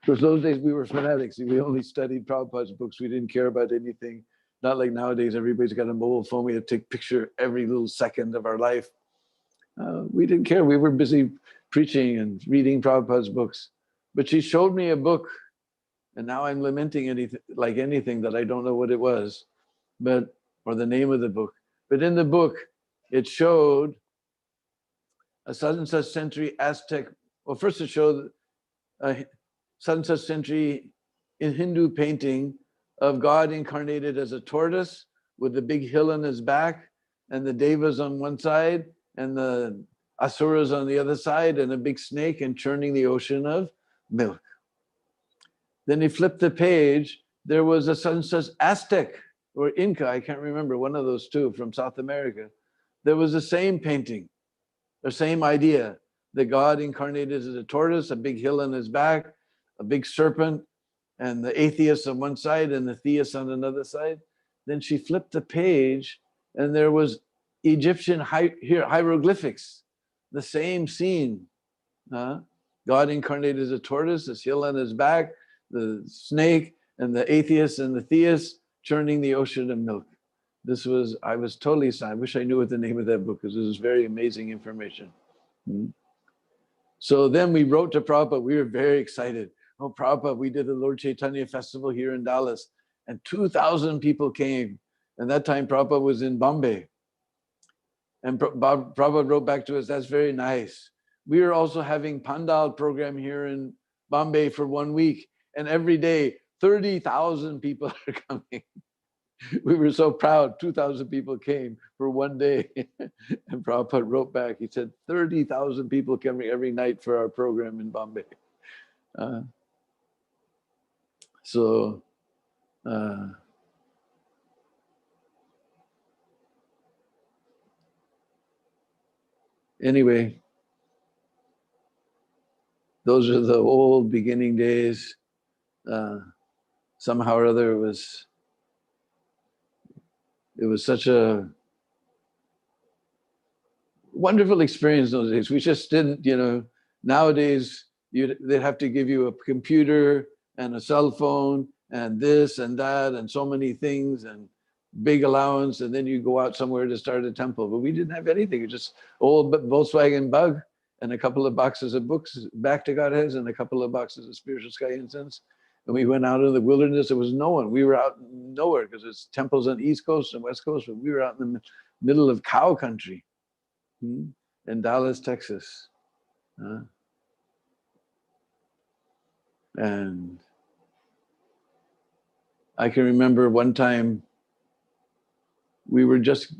Because those days we were fanatics. We only studied Prabhupada's books. We didn't care about anything. Not like nowadays, everybody's got a mobile phone. We have to take picture every little second of our life. We didn't care. We were busy preaching and reading Prabhupada's books. But she showed me a book, and now I'm lamenting anything that I don't know what it was, or the name of the book. But in the book, it showed a such and such century Aztec. Well, first it showed a such and such century in Hindu painting of God incarnated as a tortoise with a big hill on his back, and the devas on one side and the asuras on the other side, and a big snake and churning the ocean of milk. Then he flipped the page. There was a such and such Aztec or Inca, I can't remember, one of those two from South America. There was the same painting, the same idea. The God incarnated as a tortoise, a big hill on his back, a big serpent, and the atheists on one side and the theists on another side. Then she flipped the page, and there was Egyptian hieroglyphics, the same scene. God incarnated as a tortoise, this hill on his back, the snake, and the atheists and the theists churning the ocean of milk. I was totally sad. I wish I knew what the name of that book is. It was very amazing information. So then we wrote to Prabhupada. We were very excited. Oh, Prabhupada, we did the Lord Chaitanya festival here in Dallas, and 2,000 people came. And that time Prabhupada was in Bombay. And Prabhupada wrote back to us, that's very nice. We are also having Pandal program here in Bombay for 1 week. And every day, 30,000 people are coming. We were so proud. 2,000 people came for 1 day. And Prabhupada wrote back, he said, 30,000 people coming every night for our program in Bombay. Anyway, those are the old beginning days. Somehow or other, it was such a wonderful experience those days. We just didn't, nowadays they'd have to give you a computer and a cell phone and this and that and so many things and big allowance, and then you go out somewhere to start a temple. But we didn't have anything. It was just old Volkswagen Bug and a couple of boxes of books, Back to Godheads, and a couple of boxes of Spiritual Sky Incense. And we went out in the wilderness. There was no one. We were out nowhere because there's temples on the East Coast and West Coast, but we were out in the middle of cow country in Dallas, Texas. And I can remember one time we just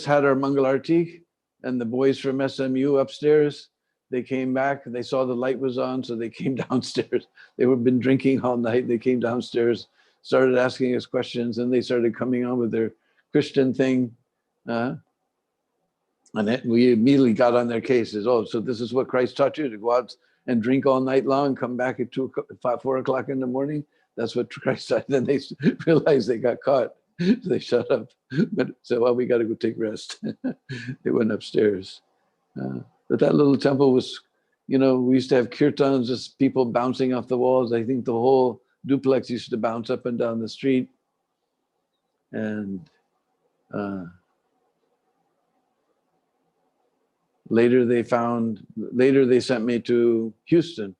had our Mangal Arti, and the boys from SMU upstairs, they came back and they saw the light was on, so they came downstairs. They had been drinking all night. They came downstairs, started asking us questions, and they started coming on with their Christian thing. And we immediately got on their cases. Oh, so this is what Christ taught you, to go out and drink all night long, come back at 4 o'clock in the morning? That's what Christ taught. Then they realized they got caught. So they shut up. But said, well, we got to go take rest. They went upstairs. But that little temple was, we used to have kirtans, just people bouncing off the walls. I think the whole duplex used to bounce up and down the street. And later they sent me to Houston,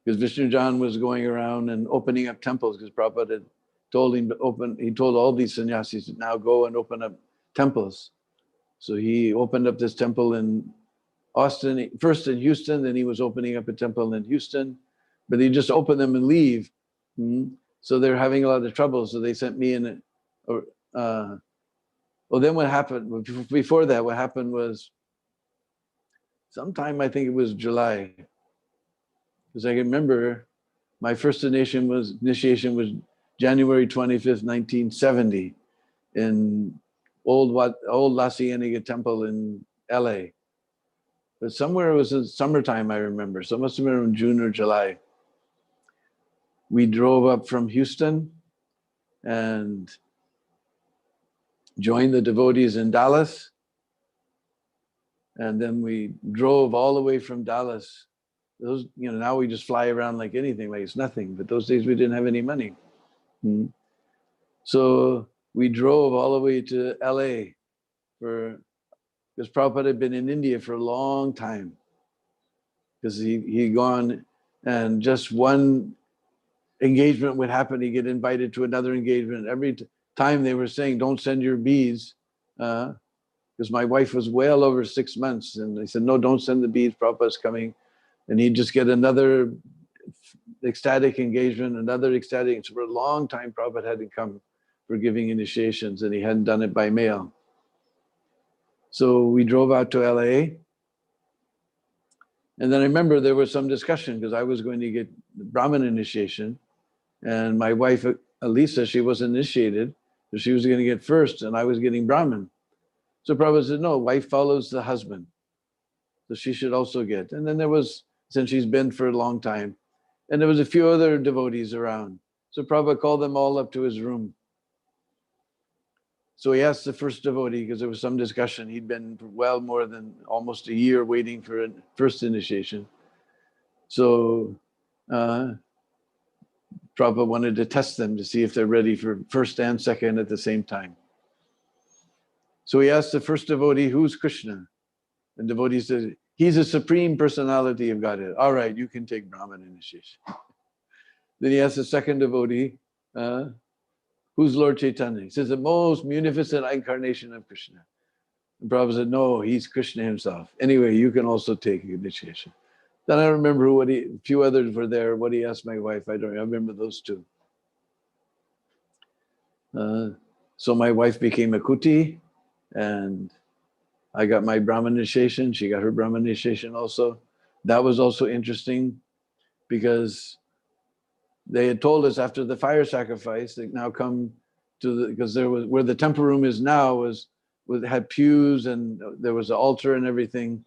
because Vishnu John was going around and opening up temples, because Prabhupada had told him to open. He told all these sannyasis to now go and open up temples. So he opened up this temple in Austin, first in Houston, then he was opening up a temple in Houston, but he just open them and leave. So they're having a lot of trouble. So they sent me in. Then what happened, before that, what happened was sometime, I think it was July, because I remember my first initiation was January 25th, 1970 in old La Cienega Temple in LA. But somewhere it was in summertime, I remember. So it must have been in June or July. We drove up from Houston and joined the devotees in Dallas. And then we drove all the way from Dallas. Those, now we just fly around like anything, like it's nothing. But those days we didn't have any money. So we drove all the way to LA because Prabhupada had been in India for a long time. Because he'd gone, and just one engagement would happen, he'd get invited to another engagement. Every time they were saying, don't send your beads, because my wife was well over 6 months. And they said, no, don't send the beads, Prabhupada's coming. And he'd just get another ecstatic engagement, another ecstatic. So for a long time, Prabhupada hadn't come for giving initiations, and he hadn't done it by mail. So we drove out to LA. And then I remember there was some discussion because I was going to get Brahmin initiation. And my wife, Elisa, she was initiated. So she was going to get first, and I was getting Brahmin. So Prabhupada said, no, wife follows the husband. So she should also get. And then there was, since she's been for a long time, and there was a few other devotees around. So Prabhupada called them all up to his room. So he asked the first devotee, because there was some discussion. He'd been for well more than almost a year waiting for a first initiation. So Prabhupada wanted to test them to see if they're ready for first and second at the same time. So he asked the first devotee, who's Krishna? And devotee said, he's a supreme personality of Godhead. All right, you can take Brahman initiation. Then he asked the second devotee, who's Lord Chaitanya? He says, the most munificent incarnation of Krishna. And Prabhupada said, no, he's Krishna himself. Anyway, you can also take initiation. Then I remember a few others were there, what he asked my wife. I remember those two. So my wife became a kuti, and I got my Brahman initiation. She got her Brahman initiation also. That was also interesting because they had told us after the fire sacrifice, they now come to because there was, where the temple room is now had pews, and there was an altar and everything,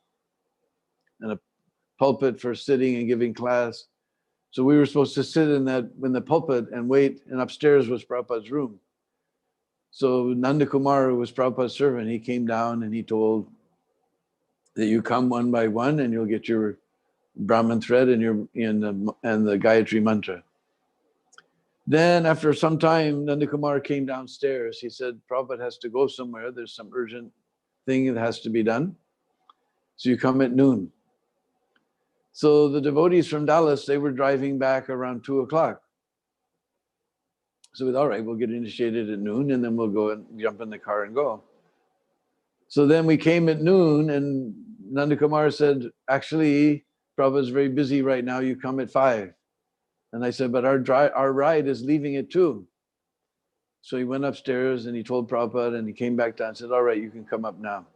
and a pulpit for sitting and giving class. So we were supposed to sit in the pulpit and wait, and upstairs was Prabhupada's room. So Nanda Kumar, who was Prabhupada's servant, he came down and he told that you come one by one and you'll get your Brahman thread and the Gayatri mantra. Then after some time, Nanda Kumar came downstairs. He said, Prabhupada has to go somewhere. There's some urgent thing that has to be done. So you come at noon. So the devotees from Dallas, they were driving back around 2:00. So we thought, all right, we'll get initiated at noon and then we'll go and jump in the car and go. So then we came at noon and Nanda Kumar said, actually, Prabhupada's very busy right now. You come at 5. And I said, but our ride is leaving at 2. So he went upstairs and he told Prabhupada, and he came back down and said, all right, you can come up now.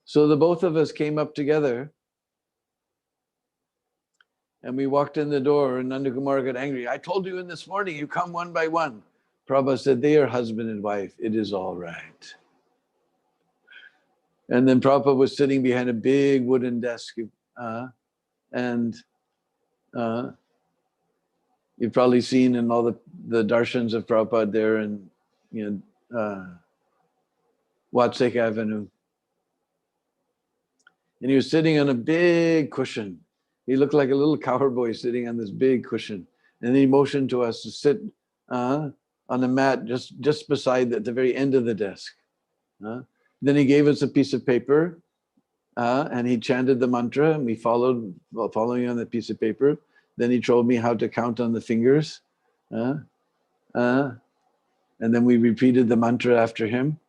So the both of us came up together and we walked in the door, and Nanda Kumar got angry. I told you this morning, you come one by one. Prabhupada said, they are husband and wife. It is all right. And then Prabhupada was sitting behind a big wooden desk. You've probably seen in all the darshans of Prabhupada there in Watsek Avenue. And he was sitting on a big cushion. He looked like a little cowboy sitting on this big cushion. And then he motioned to us to sit on the mat just beside at the very end of the desk. Then he gave us a piece of paper and he chanted the mantra, and we following on the piece of paper. Then he told me how to count on the fingers. And then we repeated the mantra after him.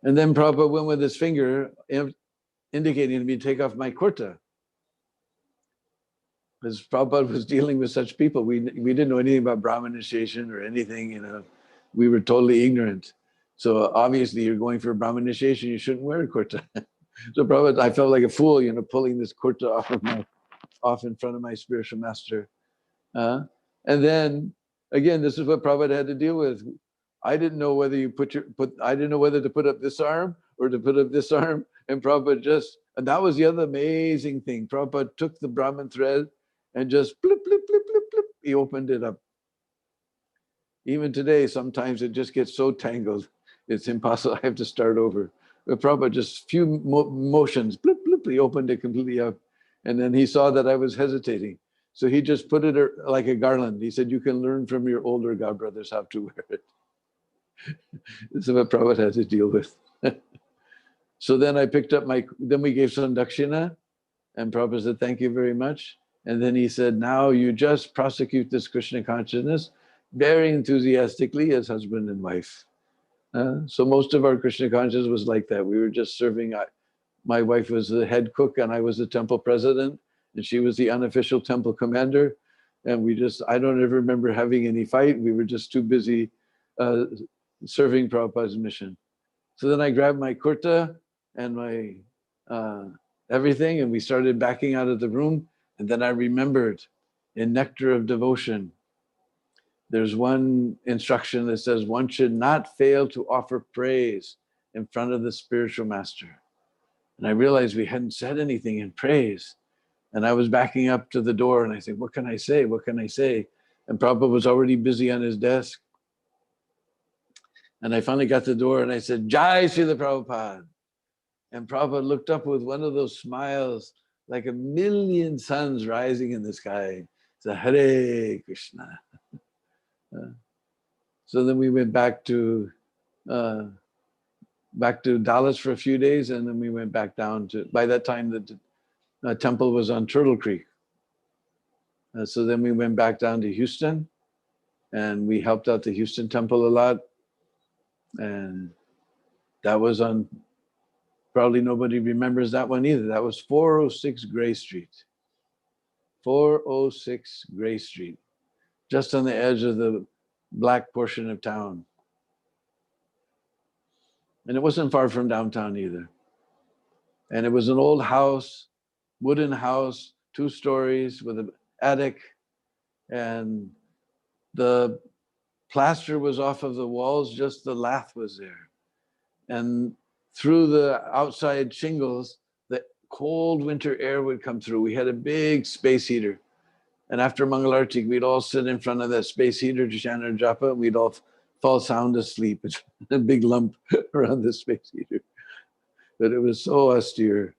And then Prabhupada went with his finger indicating to me to take off my kurta. Because Prabhupada was dealing with such people. We didn't know anything about Brahman initiation or anything, We were totally ignorant. So obviously you're going for a Brahman initiation, you shouldn't wear a kurta. So Prabhupada, I felt like a fool, pulling this kurta off in front of my spiritual master. And then again, this is what Prabhupada had to deal with. I didn't know whether I didn't know whether to put up this arm or to put up this arm. And Prabhupada and that was the other amazing thing. Prabhupada took the Brahman thread and just blip, blip, blip, blip, blip. He opened it up. Even today, sometimes it just gets so tangled, it's impossible. I have to start over. Prabhupada just few motions, blip, blip, he opened it completely up. And then he saw that I was hesitating. So he just put it like a garland. He said, you can learn from your older god brothers how to wear it. This is what Prabhupada had to deal with. So then I picked up then we gave some dakshina, and Prabhupada said, thank you very much. And then he said, now you just prosecute this Krishna consciousness very enthusiastically as husband and wife. So most of our Krishna consciousness was like that. We were just serving. My wife was the head cook and I was the temple president, and she was the unofficial temple commander. And I don't ever remember having any fight. We were just too busy serving Prabhupada's mission. So then I grabbed my kurta and my everything, and we started backing out of the room. And then I remembered in Nectar of Devotion, there's one instruction that says one should not fail to offer praise in front of the spiritual master. And I realized we hadn't said anything in praise. And I was backing up to the door and I said, what can I say? What can I say? And Prabhupada was already busy on his desk. And I finally got to the door and I said, Jai Srila Prabhupada. And Prabhupada looked up with one of those smiles, like a million suns rising in the sky. He said, Hare Krishna. So then we went back to Dallas for a few days, and then we went back down to, by that time the temple was on Turtle Creek. So then we went back down to Houston, and we helped out the Houston temple a lot. And that was on, probably nobody remembers that one either. That was 406 Gray Street. 406 Gray Street, just on the edge of the black portion of town. And it wasn't far from downtown either. And it was an old house, wooden house, 2 stories with an attic, and the plaster was off of the walls, just the lath was there. And through the outside shingles, the cold winter air would come through. We had a big space heater. And after Mangalarti, we'd all sit in front of that space heater to chant our japa, and we'd all fall sound asleep. It's a big lump around the space heater. But it was so austere.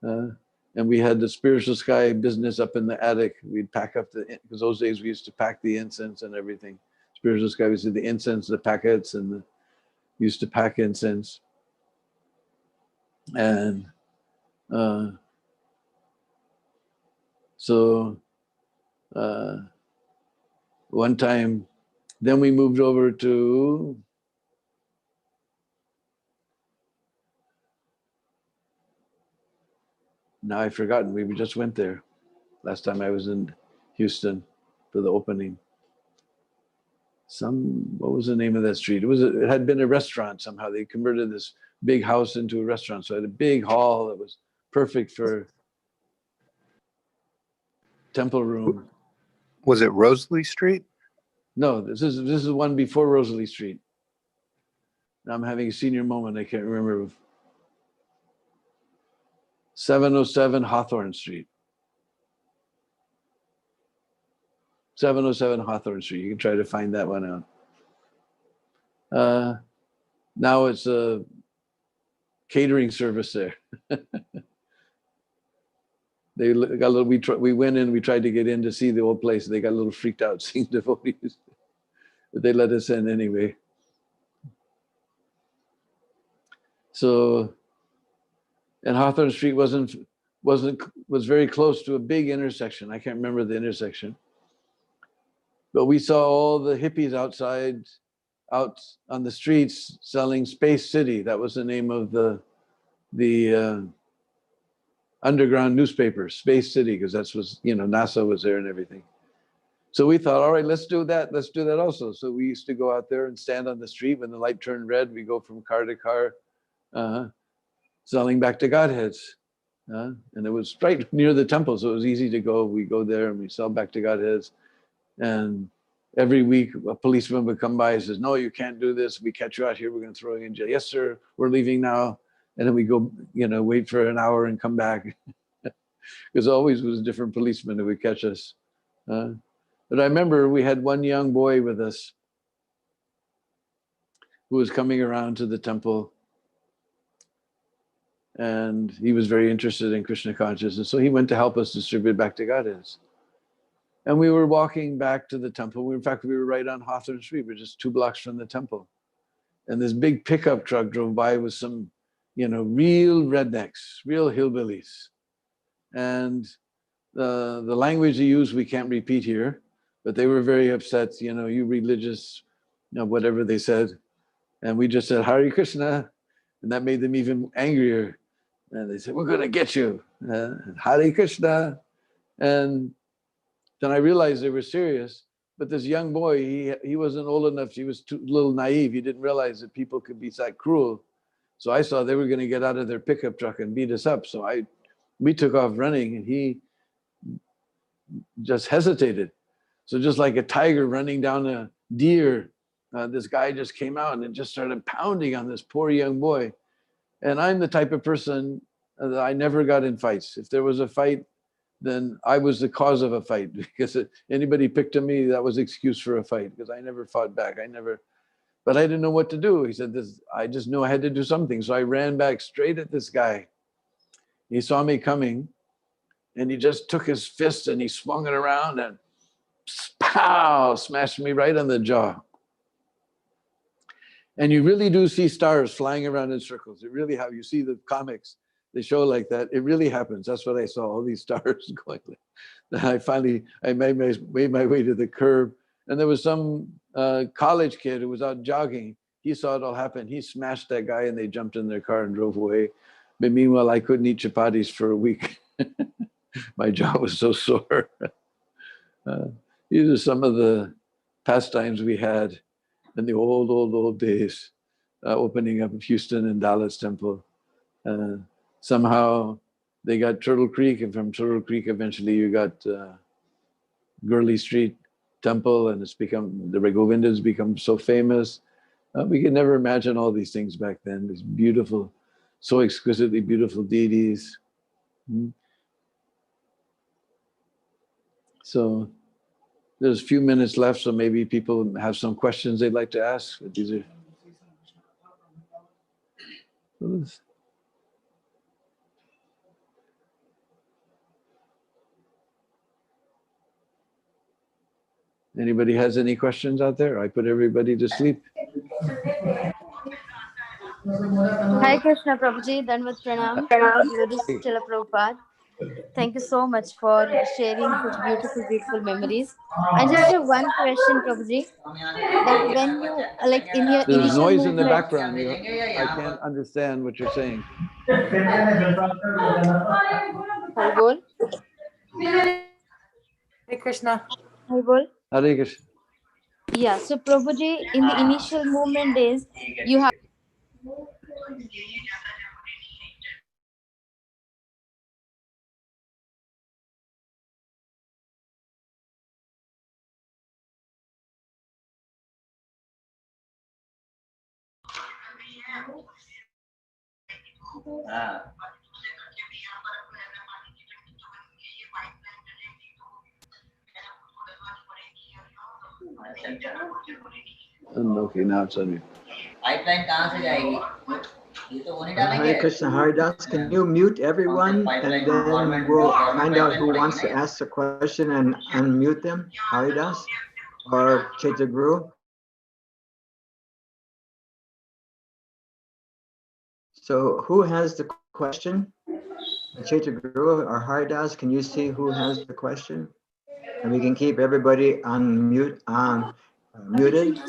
And we had the spiritual sky business up in the attic. We'd pack up because those days we used to pack the incense and everything. Spiritual sky, we said the incense, the packets, and used to pack incense. And so one time, then we moved over to now I've forgotten. We just went there last time I was in Houston for the opening. What was the name of that street? It had been a restaurant somehow. They converted this big house into a restaurant. So it had a big hall that was perfect for temple room. Was it Rosalie Street? No, this is one before Rosalie Street. Now I'm having a senior moment. I can't remember. 707 Hawthorne Street. 707 Hawthorne Street. You can try to find that one out. Now it's a catering service there. They got a little. We went in. We tried to get in to see the old place. They got a little freaked out seeing devotees, but they let us in anyway. So, and Hawthorne Street was very close to a big intersection. I can't remember the intersection, but we saw all the hippies out on the streets selling Space City. That was the name of the underground newspaper, Space City, because that's was, NASA was there and everything. So we thought, all right, let's do that. Let's do that also. So we used to go out there and stand on the street. When the light turned red, we go from car to car, selling back to Godheads. And it was right near the temple, so it was easy to go. We go there and we sell back to Godheads. And every week, a policeman would come by and says, no, you can't do this. We catch you out here, we're going to throw you in jail. Yes, sir, we're leaving now. And then we go, wait for an hour and come back. Because always was a different policeman who would catch us. But I remember we had one young boy with us who was coming around to the temple. and he was very interested in Krishna consciousness. So he went to help us distribute Bhakti Goddess. And we were walking back to the temple. In fact, we were right on Hawthorne Street. We were just 2 blocks from the temple. And this big pickup truck drove by with some, real rednecks, real hillbillies. And the language they used, we can't repeat here, but they were very upset, you religious, whatever they said. And we just said, Hare Krishna. And that made them even angrier. And they said, we're going to get you. Hare Krishna. And then I realized they were serious. But this young boy, he wasn't old enough. He was too little naive. He didn't realize that people could be that cruel. So I saw they were going to get out of their pickup truck and beat us up. So we took off running, and he just hesitated. So just like a tiger running down a deer, this guy just came out and just started pounding on this poor young boy. And I'm the type of person that I never got in fights. If there was a fight, then I was the cause of a fight, because anybody picked on me, that was excuse for a fight, because I never fought back. But I didn't know what to do. He said, I just knew I had to do something. So I ran back straight at this guy. He saw me coming, and he just took his fist and he swung it around and pow, smashed me right on the jaw. And you really do see stars flying around in circles. It really how you see the comics, they show like that. It really happens. That's what I saw, all these stars going. Then I made my way to the curb, and there was some college kid who was out jogging. He saw it all happen. He smashed that guy, and they jumped in their car and drove away. But meanwhile, I couldn't eat chapatis for a week. My jaw was so sore. These are some of the pastimes we had in the old days, opening up Houston and Dallas Temple. Somehow they got Turtle Creek, and from Turtle Creek, eventually you got Gurley Street Temple, and the Raghovindas become so famous. We could never imagine all these things back then, these beautiful, so exquisitely beautiful deities. So there's a few minutes left, so maybe people have some questions they'd like to ask. These are. Anybody has any questions out there? I put everybody to sleep. Hi Krishna Prabhuji, Danvat Pranam. This is Srila Prabhupada. Thank you so much for sharing such beautiful memories. I just have one question, Prabhuji. That when you, like in your There's initial noise in the movement. background. I can't understand what you're saying. Hari bol. Hare Krishna. Hari bol. Hare Krishna. Yeah, so Prabhuji, in the initial movement days, you have Okay, now it's on you. Hare Krishna, Haridas, can you mute everyone, and then we'll find out who wants to ask the question and unmute them, Haridas or Chaitya Guru? So who has the question? Chaitya Guru or Haridas, can you see who has the question? And we can keep everybody on mute, muted.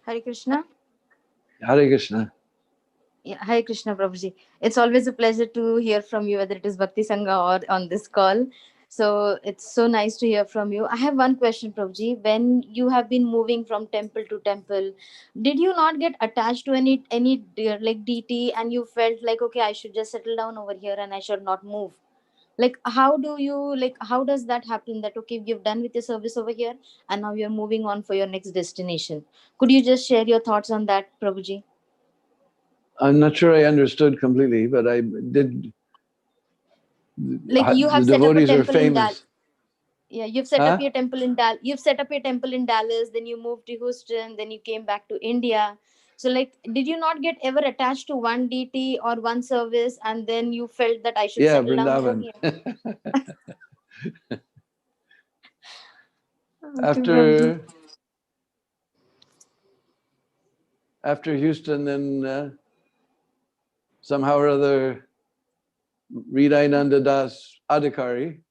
Hare Krishna. Hare Krishna. Yeah, Hare Krishna Prabhuji. It's always a pleasure to hear from you, whether it is Bhakti Sangha or on this call. So it's so nice to hear from you. I have one question, Prabhuji. When you have been moving from temple to temple, did you not get attached to any like deity, and you felt like, okay, I should just settle down over here and I should not move? Like how does that happen, that okay, you've done with your service over here and now you're moving on for your next destination? Could you just share your thoughts on that, Prabhuji? I'm not sure I understood completely, but I did. Like you The have set up a devotees are temple in Dallas. famous. Yeah, you've set up Huh? your temple in Dallas. You've set up your temple in Dallas. Then you moved to Houston. Then you came back to India. So, like, did you not get ever attached to one deity or one service, and then you felt that I should Yeah, settle down over Vrindavan. here? Okay, Prabhuji. After Houston, then somehow or other, Hridayananda Das Adhikari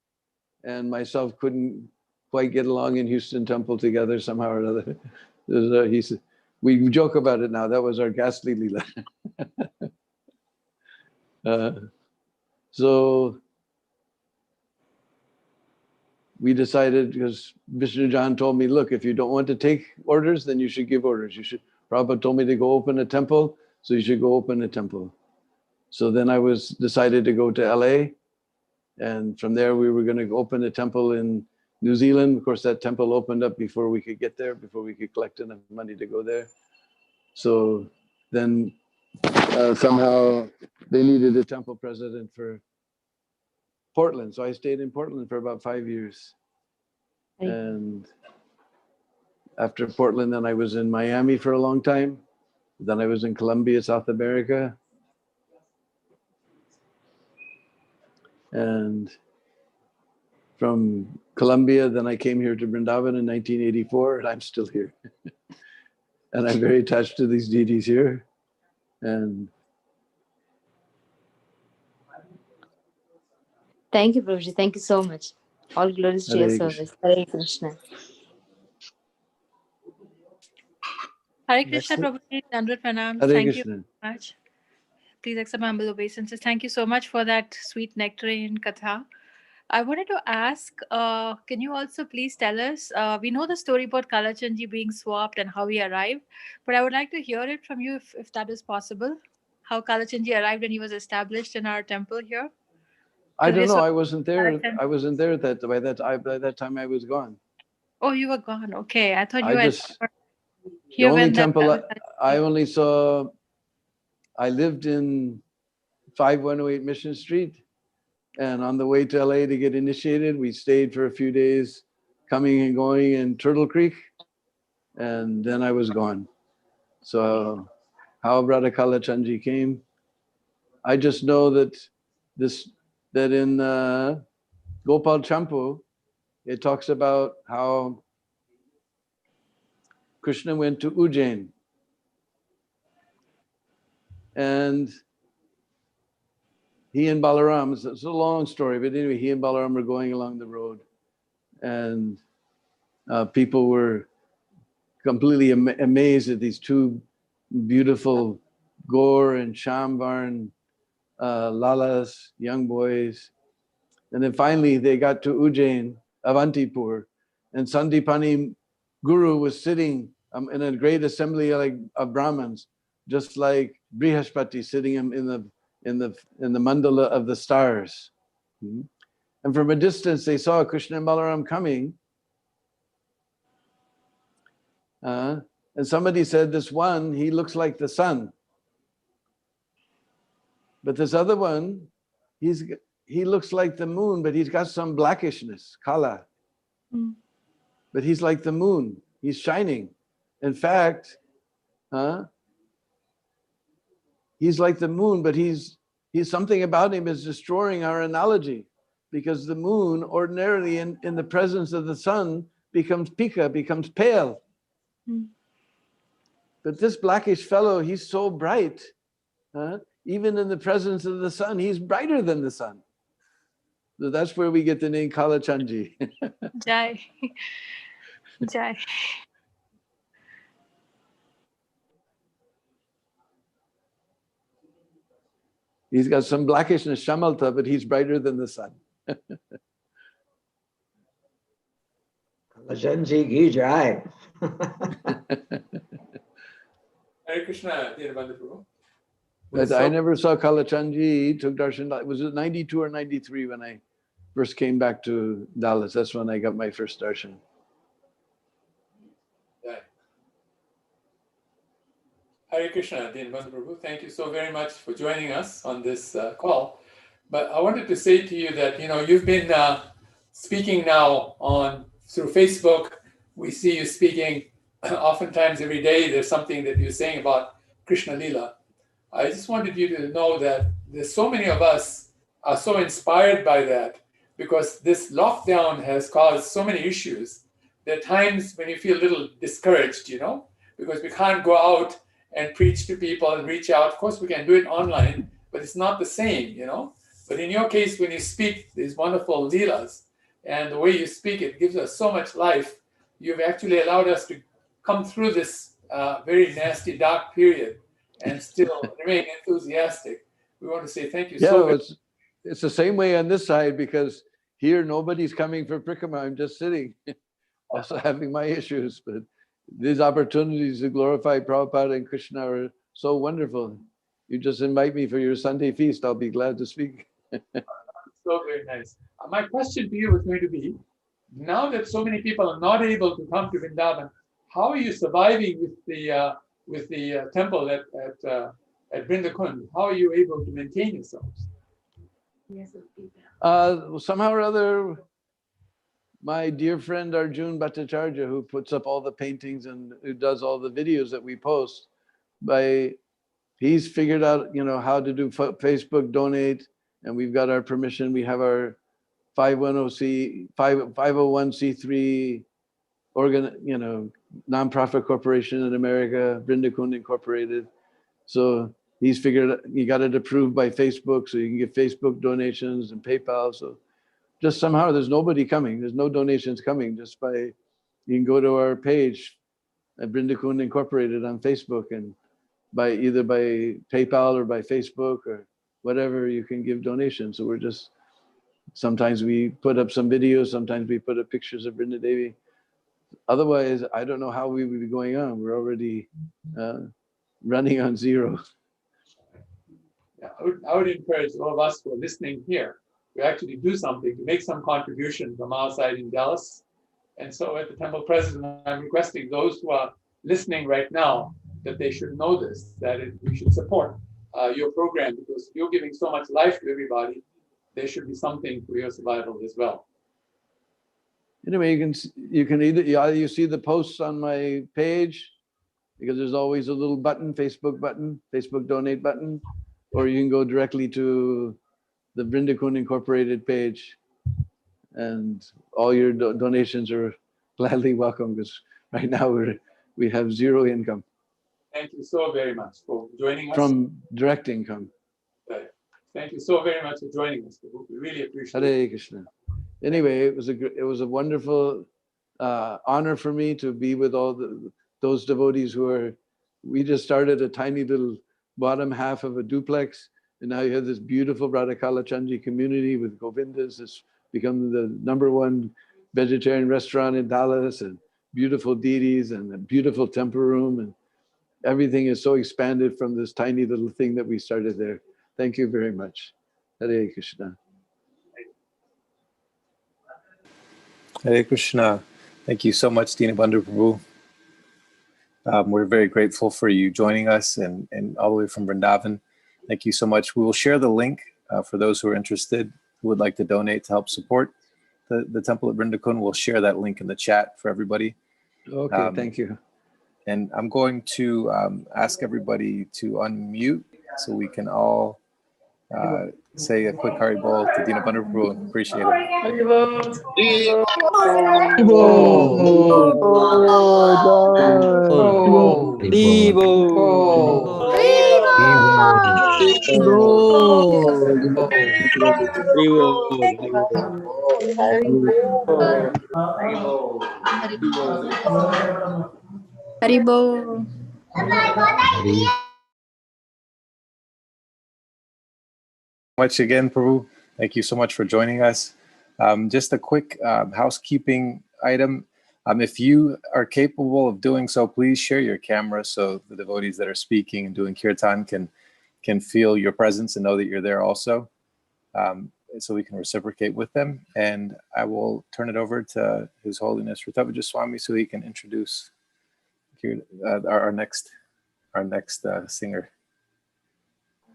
and myself couldn't quite get along in Houston Temple together somehow or another. We joke about it now. That was our ghastly lila. So we decided, because Vishnu John told me, look, if you don't want to take orders, then you should give orders. Prabhupada told me to go open a temple, so you should go open a temple. So then I decided to go to LA, and from there we were going to open a temple in New Zealand. Of course, that temple opened up before we could get there, before we could collect enough money to go there. So then somehow they needed a temple president for Portland. So I stayed in Portland for about 5 years. And after Portland, then I was in Miami for a long time. Then I was in Colombia, South America. And from Colombia, then I came here to Vrindavan in 1984, and I'm still here. And I'm very attached to these deities here. And Thank you, Prabhuji. Thank you so much. All glories to your Hare Krishna. service. Hare Krishna. Hare Krishna, Prabhuji. Dandavad Pranams. Hare Thank you Krishna. very much. Please accept my humble obeisances. Thank you so much for that sweet nectarian katha. I wanted to ask, can you also please tell us, we know the story about Kalachandji being swapped and how he arrived, but I would like to hear it from you if that is possible. How Kalachandji arrived and he was established in our temple here. I don't know. So- I wasn't there. I wasn't there by that time I was gone. Oh, you were gone. Okay. I thought you I were just, the here only when temple I only saw, I lived in 5108 Mission Street. And on the way to LA to get initiated, we stayed for a few days coming and going in Turtle Creek. And then I was gone. So how Radha Kalachandji came, I just know that in Gopal Champu, it talks about how Krishna went to Ujjain. And he and Balaram, it's a long story, but anyway, he and Balaram were going along the road. And people were completely amazed at these two beautiful Gaur and Shamvarn lalas, young boys. And then finally they got to Ujjain, Avantipur, and Sandipani Guru was sitting in a great assembly of Brahmins, just like Brihaspati sitting in the mandala of the stars. And from a distance they saw Krishna and Balaram coming. And somebody said, this one, he looks like the sun. But this other one, he looks like the moon, but he's got some blackishness, kala. But he's like the moon, he's shining. In fact, he's like the moon, but he's something about him is destroying our analogy, because the moon ordinarily in the presence of the sun becomes pika, becomes pale. But this blackish fellow, he's so bright. Even in the presence of the sun, he's brighter than the sun. So that's where we get the name Kalachandji. Jai. Jai. He's got some blackishness, shamalta, but he's brighter than the sun. Kalachandji ki jai. Hare Krishna, Dhinabandhu Prabhu. But I never saw Kalachandji. He took darshan. Was it 92 or 93 when I first came back to Dallas? That's when I got my first darshan. Hare Krishna, Dinbandhu Prabhu. Thank you so very much for joining us on this call. But I wanted to say to you that, you've been speaking now through Facebook. We see you speaking oftentimes every day. There's something that you're saying about Krishna Lila. I just wanted you to know that there's so many of us are so inspired by that, because this lockdown has caused so many issues. There are times when you feel a little discouraged, because we can't go out and preach to people and reach out. Of course, we can do it online, but it's not the same, But in your case, when you speak these wonderful leelas, and the way you speak, it gives us so much life. You've actually allowed us to come through this very nasty, dark period and still remain enthusiastic. We want to say thank you so much. It's the same way on this side, because here nobody's coming for Prikrama. I'm just sitting, also having my issues. But these opportunities to glorify Prabhupada and Krishna are so wonderful. You just invite me for your Sunday feast. I'll be glad to speak. So very nice. My question to you was going to be, now that so many people are not able to come to Vrindavan, how are you surviving with the temple at Vrindakund? How are you able to maintain yourselves? Somehow or other, my dear friend Arjun Bhattacharya, who puts up all the paintings and who does all the videos that we post, he's figured out, how to do Facebook donate, and we've got our permission. We have our 501c3 nonprofit corporation in America, Vrindakund Incorporated. So he's figured you got it approved by Facebook, so you can get Facebook donations and PayPal. So just somehow there's nobody coming. There's no donations coming. You can go to our page at Vrindakund Incorporated on Facebook, and either by PayPal or by Facebook or whatever, you can give donations. So sometimes we put up some videos, sometimes we put up pictures of Vrinda Devi. Otherwise, I don't know how we would be going on. We're already running on zero. Yeah, I would encourage all of us who are listening here to actually do something, to make some contribution from our side in Dallas. And so at the temple president, I'm requesting those who are listening right now that they should know this, that we should support your program, because you're giving so much life to everybody. There should be something for your survival as well. Anyway, you can either you see the posts on my page, because there's always a little button, Facebook donate button, or you can go directly to the Vrindakund Incorporated page, and all your donations are gladly welcome, because right now we have zero income. Thank you so very much for joining us. From direct income. Right. Thank you so very much for joining us. We really appreciate Hare it. Krishna. Anyway, it was a wonderful honor for me to be with all those devotees we just started a tiny little bottom half of a duplex, and now you have this beautiful Radha Kalachandji community with Govindas. It's become the #1 vegetarian restaurant in Dallas, and beautiful deities and a beautiful temple room, and everything is so expanded from this tiny little thing that we started there. Thank you very much. Hare Krishna. Hare Krishna. Thank you so much, Dinabandhu Prabhu. We're very grateful for you joining us and all the way from Vrindavan. Thank you so much. We will share the link for those who are interested, who would like to donate to help support the temple at Vrindakund. We'll share that link in the chat for everybody. Okay, thank you. And I'm going to ask everybody to unmute so we can all say a quick Haribol to Dinabandhu Prabhu. Appreciate it. Haribo. Much again, Prabhu. Thank you so much for joining us. Just a quick housekeeping item. If you are capable of doing so, please share your camera so the devotees that are speaking and doing kirtan can feel your presence and know that you're there also, so we can reciprocate with them. And I will turn it over to His Holiness Rutavaja Swami so he can introduce our next our next singer.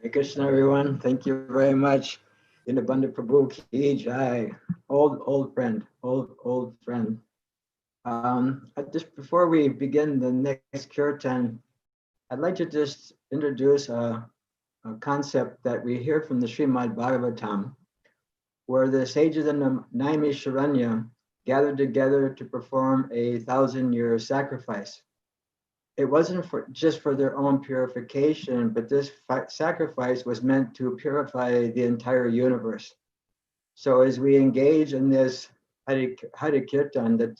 Hare Krishna, everyone. Thank you very much. In Abundant Prabhu Ki Jai. Old friend, old friend. Just before we begin the next kirtan, I'd like to just introduce a concept that we hear from the Srimad Bhagavatam, where the sages in the Naimisharanya gathered together to perform 1,000-year sacrifice. It wasn't just for their own purification, but this sacrifice was meant to purify the entire universe. So as we engage in this Hare Kirtan, the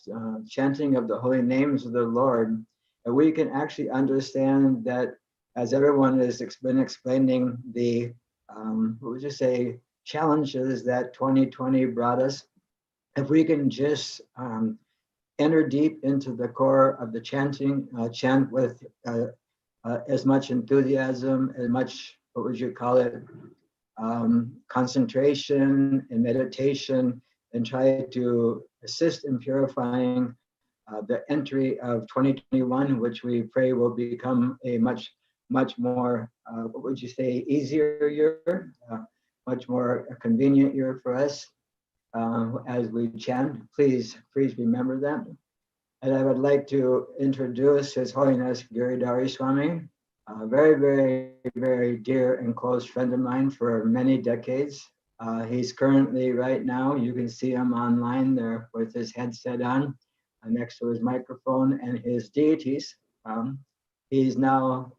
chanting of the holy names of the Lord, we can actually understand that, as everyone has been explaining, the, what would you say, challenges that 2020 brought us. If we can just enter deep into the core of the chanting, chant with as much enthusiasm, as much, what would you call it, concentration and meditation, and try to assist in purifying the entry of 2021, which we pray will become a much more, what would you say, easier year, much more convenient year for us as we chant. Please remember that. And I would like to introduce His Holiness Giridhari Swami, a very dear and close friend of mine for many decades. He's currently, right now, you can see him online there with his headset on, next to his microphone and his deities. He's now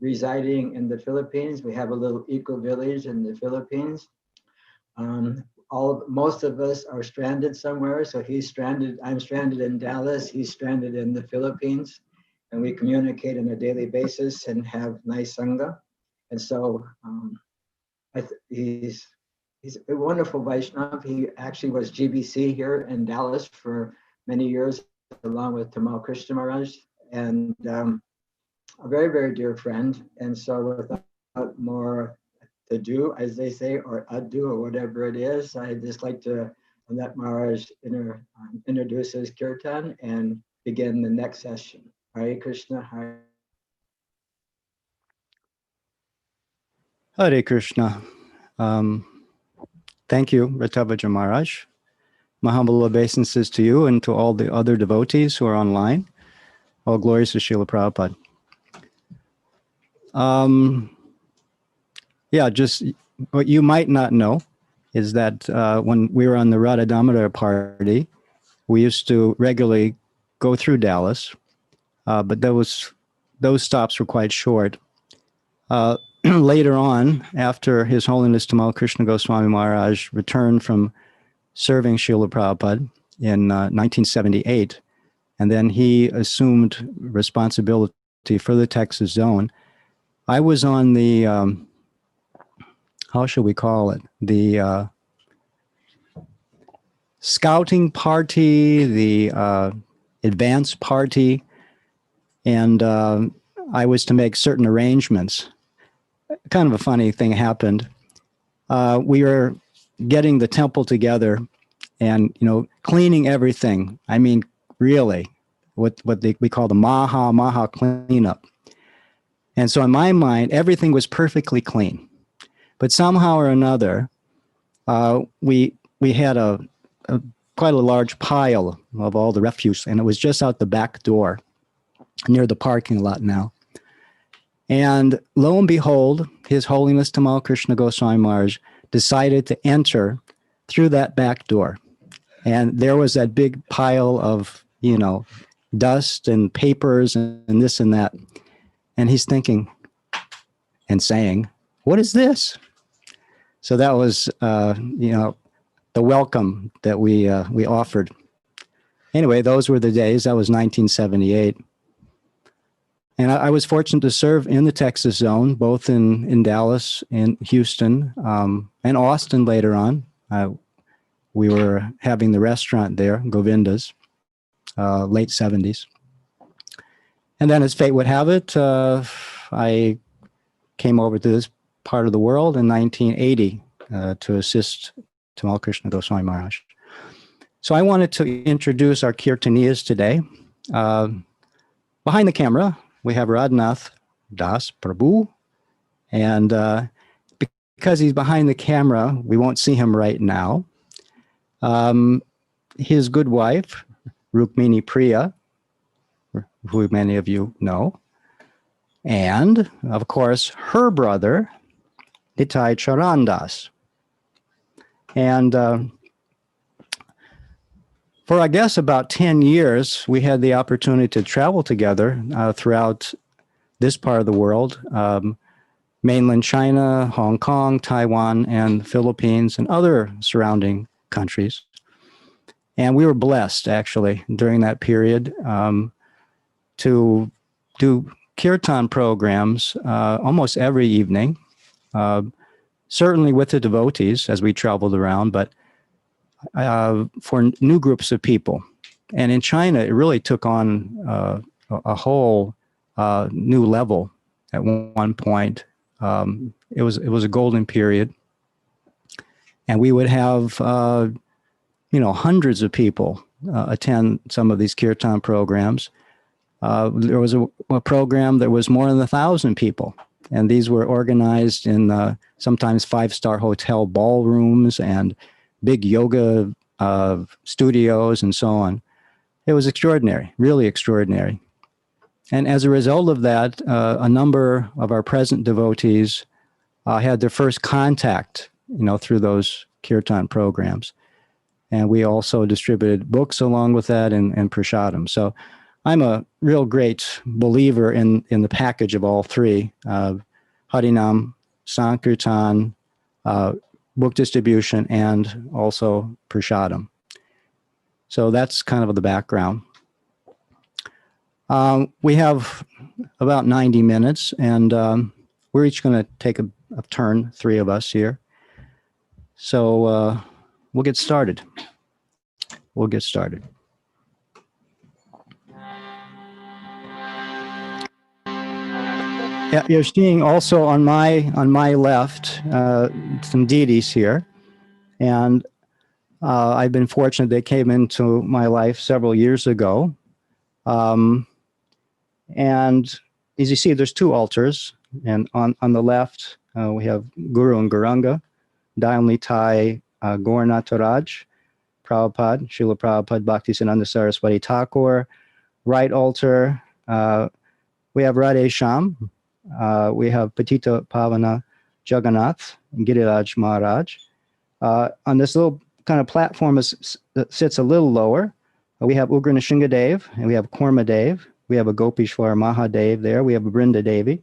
residing in the Philippines. We have a little eco-village in the Philippines. Most of us are stranded somewhere. So he's stranded, I'm stranded in Dallas, he's stranded in the Philippines, and we communicate on a daily basis and have nice sangha. And so he's a wonderful Vaishnav. He actually was GBC here in Dallas for many years, along with Tamal Krishna Maharaj, and a very dear friend. And so without more to do, as they say, or ado, or whatever it is, I'd just like to let Maharaj introduce his kirtan and begin the next session. Hare Krishna, Hare. Hare Krishna. Thank you, Ratavaja Maharaj. My humble obeisances to you and to all the other devotees who are online. All glories to Srila Prabhupada. Yeah, just what you might not know is that when we were on the Radha Damodar party, we used to regularly go through Dallas, but those stops were quite short. Later on, after His Holiness Tamal Krishna Goswami Maharaj returned from serving Srila Prabhupada in 1978, and then he assumed responsibility for the Texas zone, I was on the, how shall we call it? The scouting party, the advance party, and I was to make certain arrangements. Kind of a funny thing happened. We were getting the temple together and, cleaning everything. I mean, really, what we call the Maha cleanup. And so in my mind, everything was perfectly clean. But somehow or another, we had quite a large pile of all the refuse, and it was just out the back door near the parking lot now. And lo and behold, His Holiness Tamal Krishna Goswami Maharaj decided to enter through that back door. And there was that big pile of, dust and papers and this and that. And he's thinking and saying, "What is this?" So that was, the welcome that we offered. Anyway, those were the days. That was 1978. And I was fortunate to serve in the Texas zone, both in Dallas and Houston, and Austin later on. We were having the restaurant there, Govinda's, late 70s. And then as fate would have it, I came over to this part of the world in 1980 to assist Tamal Krishna Goswami Maharaj. So I wanted to introduce our Kirtaniyas today. Behind the camera, we have Radhanath Das Prabhu. And because he's behind the camera, we won't see him right now. His good wife, Rukmini Priya, who many of you know. And, of course, her brother, Nitai Charandas. And for, I guess, about 10 years, we had the opportunity to travel together throughout this part of the world, mainland China, Hong Kong, Taiwan, and the Philippines, and other surrounding countries. And we were blessed, actually, during that period to do kirtan programs almost every evening, certainly with the devotees as we traveled around, but for new groups of people. And in China, it really took on a whole new level at one point. It was a golden period. And we would have, hundreds of people attend some of these kirtan programs. There was a program that was more than 1,000 people. And these were organized in sometimes 5-star hotel ballrooms and big yoga studios and so on. It was extraordinary, really extraordinary. And as a result of that, a number of our present devotees had their first contact, through those kirtan programs. And we also distributed books along with that and prasadam. So I'm a real great believer in the package of all three, Harinam, Sankirtan, book distribution, and also prasadam. So that's kind of the background. We have about 90 minutes, and we're each going to take a turn, 3 of us here. So we'll get started. Yeah, you're seeing also on my left some deities here, and I've been fortunate they came into my life several years ago. And as you see, there's 2 altars, and on the left we have Guru and Gauranga, Dayal Nitai Gaurnataraj, Prabhupada, Srila Prabhupada Bhaktisiddhanta Saraswati Thakur. Right altar, we have Radhe Shyam, we have Patita Pavana Jagannath, Giriraj Maharaj. On this little kind of platform that sits a little lower, we have Ugra Nrsingadev, and we have Kormadev. We have a Gopishwar Mahadev there. We have a Brinda Devi.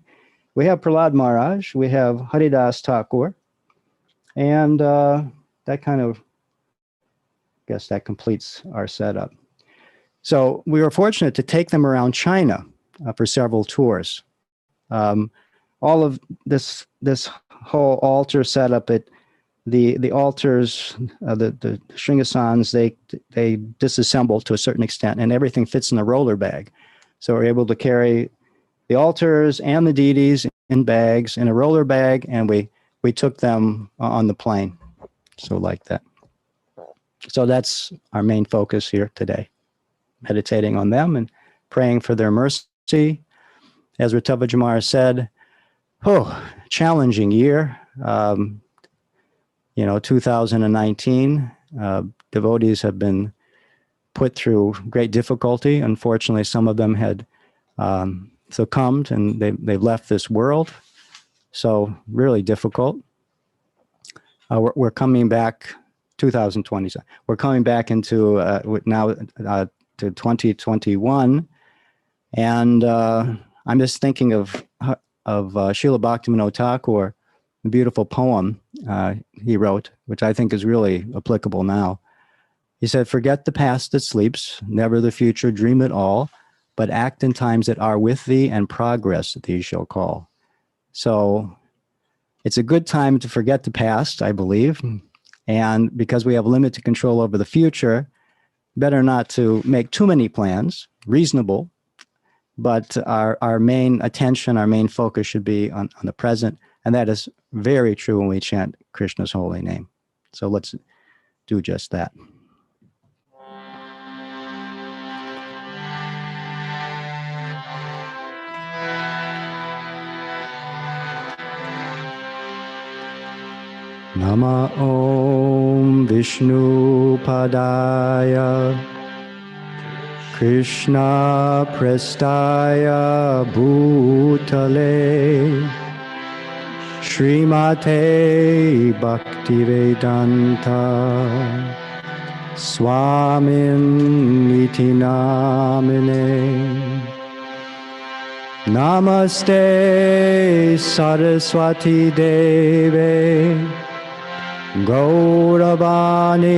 We have Prahlad Maharaj. We have Haridas Thakur. And that kind of, I guess that completes our setup. So we were fortunate to take them around China for several tours. All of this whole altar setup, the altars, the Shringasans, they disassemble to a certain extent, and everything fits in a roller bag. So we're able to carry the altars and the deities in bags, in a roller bag, and we took them on the plane. So like that. So that's our main focus here today, meditating on them and praying for their mercy. As Ritava Jamar said, challenging year. 2019, devotees have been put through great difficulty. Unfortunately, some of them had succumbed and they've left this world. So really difficult. We're coming back, 2020. We're coming back into now to 2021, and I'm just thinking of Srila Bhaktivinoda Thakur, the beautiful poem he wrote, which I think is really applicable now. He said, "Forget the past that sleeps, never the future dream at all, but act in times that are with thee, and progress thee shall call." So it's a good time to forget the past, I believe. And because we have limited control over the future, better not to make too many plans, reasonable, but our main attention, our main focus should be on the present. And that is very true when we chant Krishna's holy name. So let's do just that. Nama Om Vishnu Padaya Krishna Prestaya Bhutale Srimate Bhaktivedanta Swamin Iti Namine Namaste Saraswati Deve Gauravani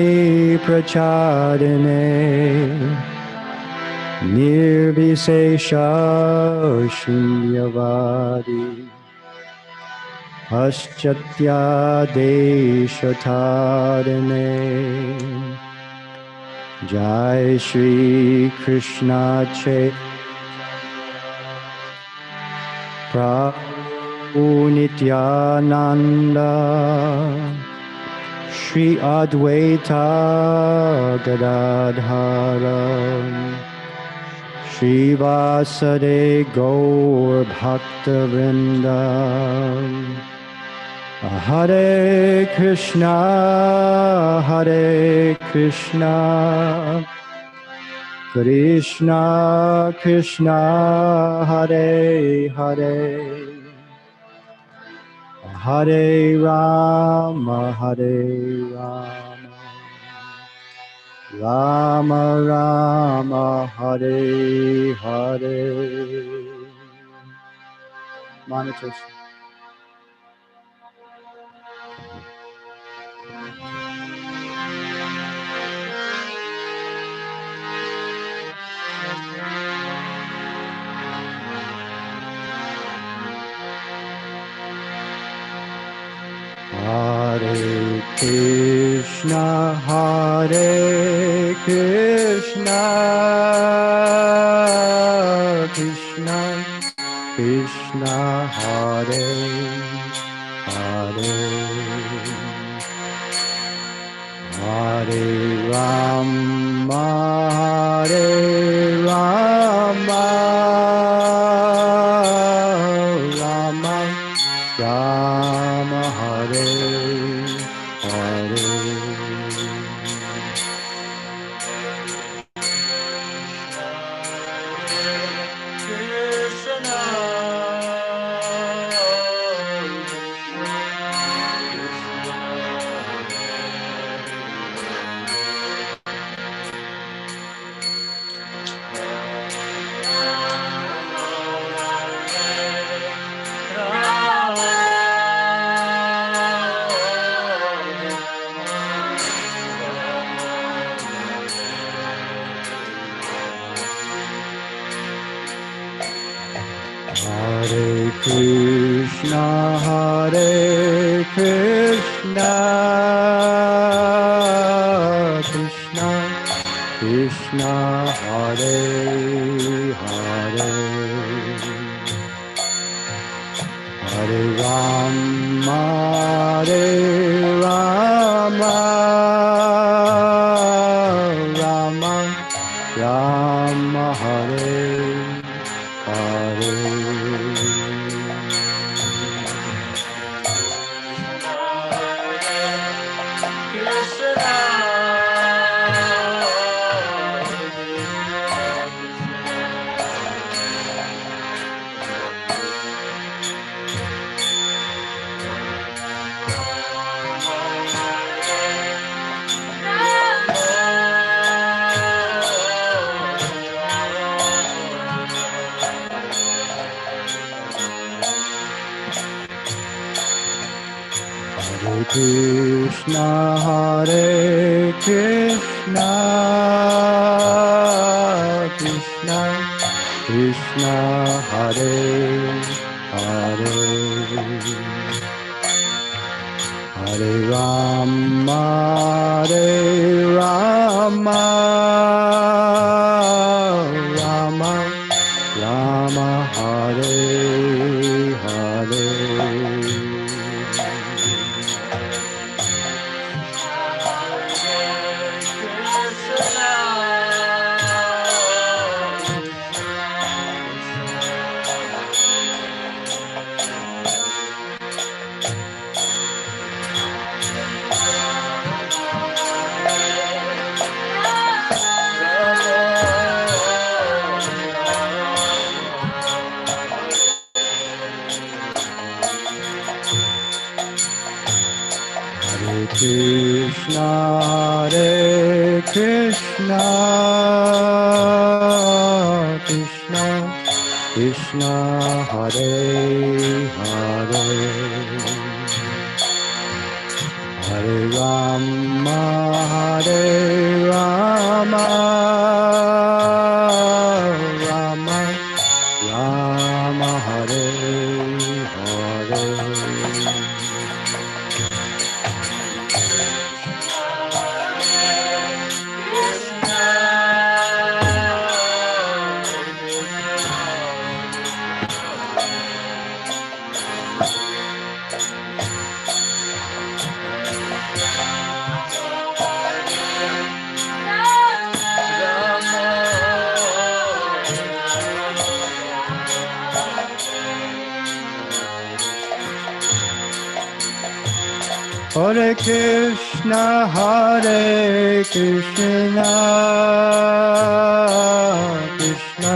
Prachadine Nirvisesha Shunyavadi Paschatya Deshatadine Jai Shri Krishna Prabhu Nityananda Shri Advaita Gadadhara Shri Vasade Gaur Bhakta Vrinda Hare Krishna Krishna Krishna Hare Hare Hare Rama Rama Rama Hare Hare Monitors. Hare Krishna Krishna Krishna Hare Hare Hare Rama Hare Rama Rama Rama Hare Hare Hare Krishna Krishna Krishna Hare Hare Hare Rama Rama Rama Hare Hare Hare Krishna Krishna Krishna Hare Hare Hare Rama Rama Rama Hare Hare Hare Krishna, Krishna Krishna, Hare Hare, Hare Rama, Hare Rama, Rama Rama, Hare Hare. Hare Krishna, Hare Krishna, Krishna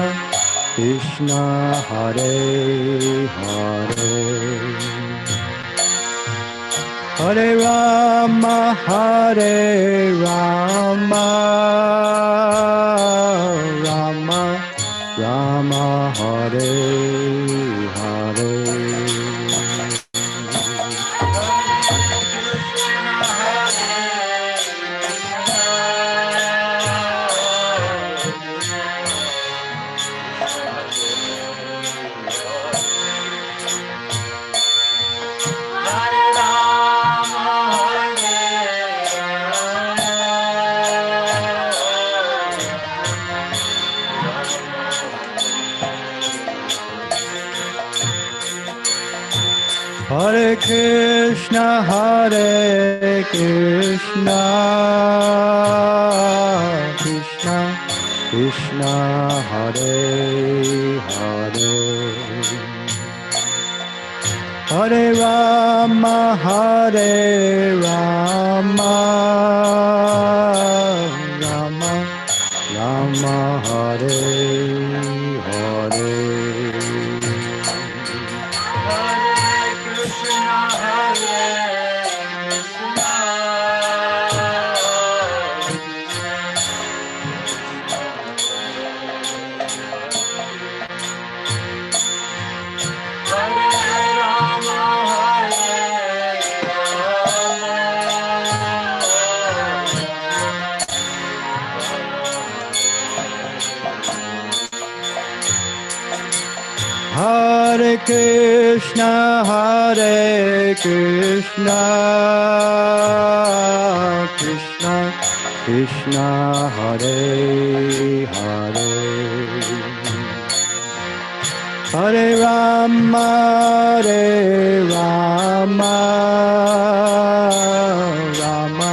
Krishna, Hare Hare, Hare Rama, Hare Rama, Rama Rama, Hare Hare. Hare Krishna, Hare Krishna, Krishna Krishna, Hare Hare, Hare Rama, Hare Rama, Rama Rama, Hare Hare. Hare Krishna, Hare Krishna, Krishna Krishna, Hare Hare, Hare Rama, Hare Rama, Rama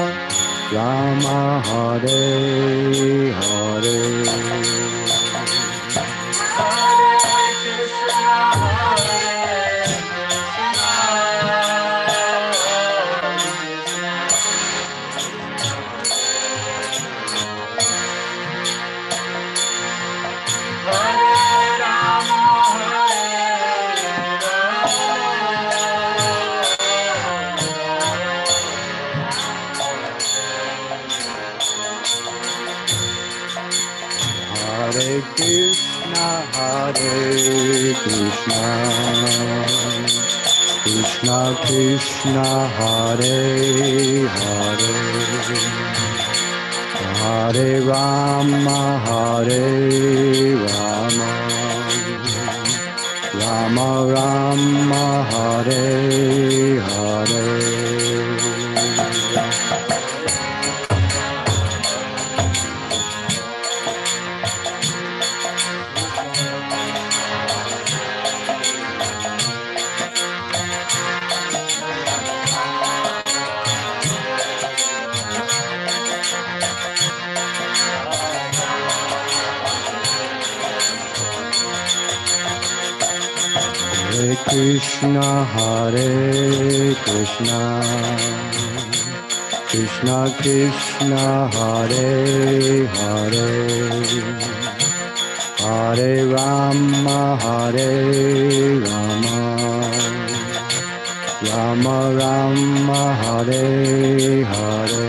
Rama, Hare Hare. Hare Krishna, Hare Krishna, Krishna Krishna, Hare Hare, Hare Rama, Hare Rama, Rama Rama, Hare Hare. Hare Krishna, Hare Krishna, Krishna Krishna, Hare Hare, Hare Rama, Hare Rama, Rama Rama Hare Hare.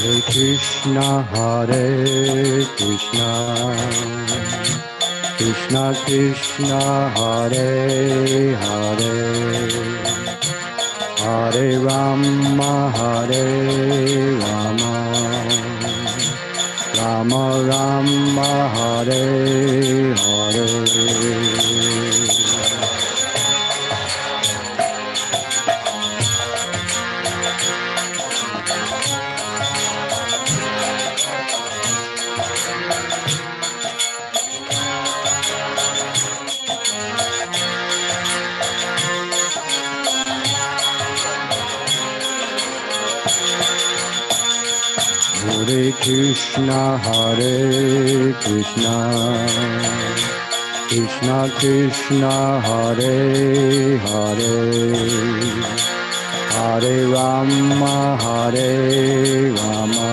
Hare Krishna, Hare Krishna, Krishna Krishna, Hare Hare, Hare Rama, Hare Rama, Rama Rama, Hare Hare. Hare Krishna, Hare Krishna, Krishna Krishna, Hare Hare, Hare Rama, Hare Rama,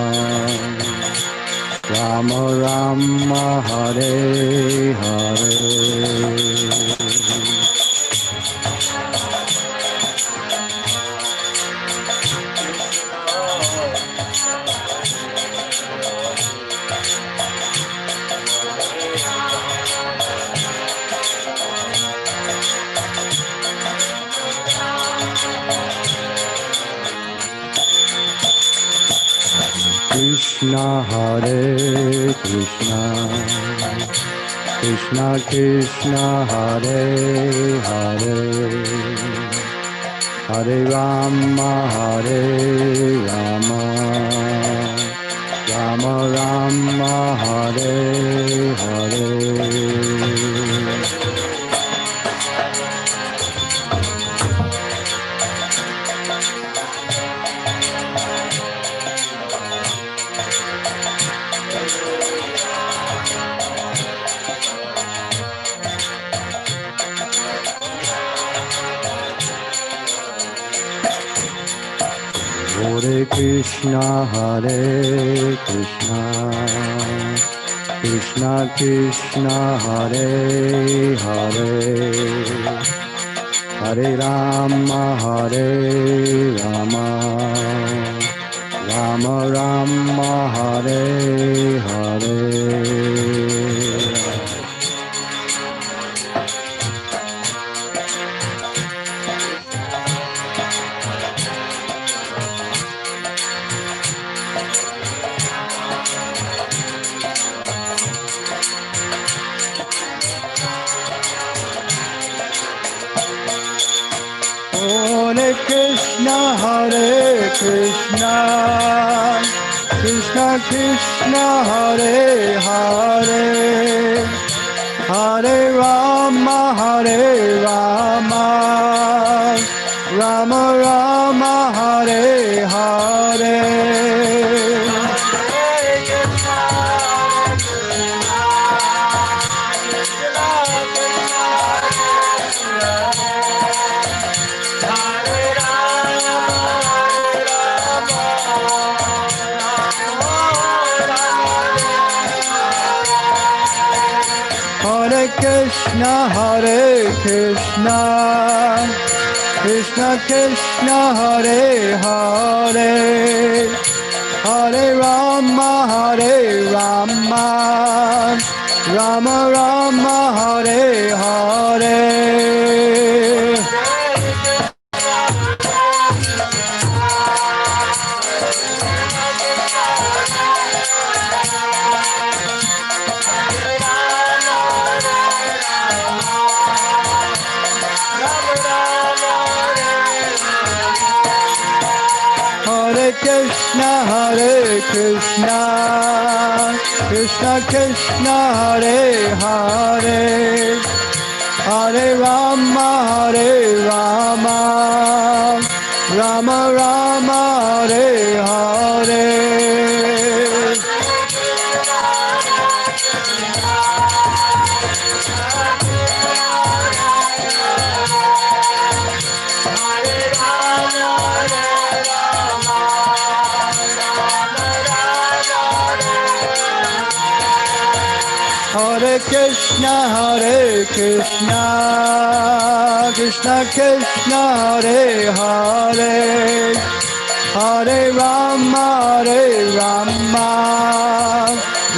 Rama Rama, Hare Hare. Krishna, Hare Krishna, Krishna Krishna, Hare Hare, Hare Rama, Hare Rama, Rama Rama, Hare Hare. Hare Krishna, Hare Krishna, Krishna Krishna, Hare Hare, Hare Rama, Hare Rama, Rama Rama, Hare Hare. Hare Krishna, Hare Krishna, Krishna Krishna, Hare Hare, Hare Rama, Hare Rama, Rama Rama, Hare Hare. Hare Krishna, Hare Krishna, Krishna Krishna, Hare Hare, Hare Rama, Hare Rama, Rama Rama, Hare Hare. Hare Krishna, Hare Krishna, Krishna Krishna, Hare Hare, Hare Rama, Hare Rama, Rama Rama, Hare Hare. Hare Krishna, Krishna Krishna, Hare Hare, Hare Rama,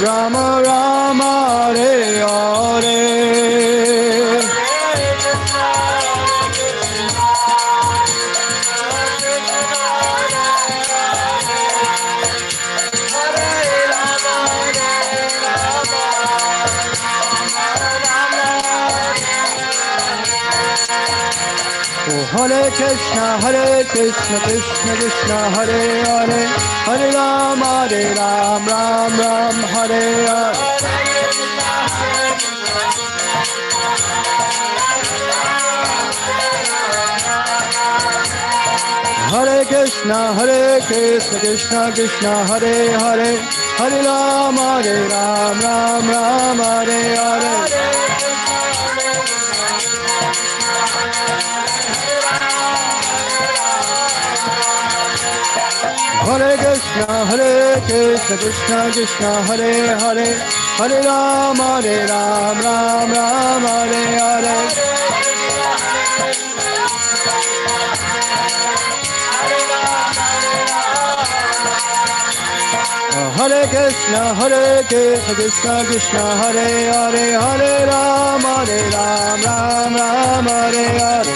Rama Rama, Hare Hare. Hare Krishna, Krishna Krishna, Hare Hare, Hare Ram, Ram Ram, Hare Hare. Hare Krishna, Krishna Krishna, Hare Hare, Hare Ram, Ram Ram, Hare Hare. Hare Krishna, Krishna Krishna, Hare Hare, Hare Ram, Ram Ram, Hare Hare. Hare Krishna, Krishna Krishna, Hare Hare, Hare Ram, Ram Ram, Hare Hare.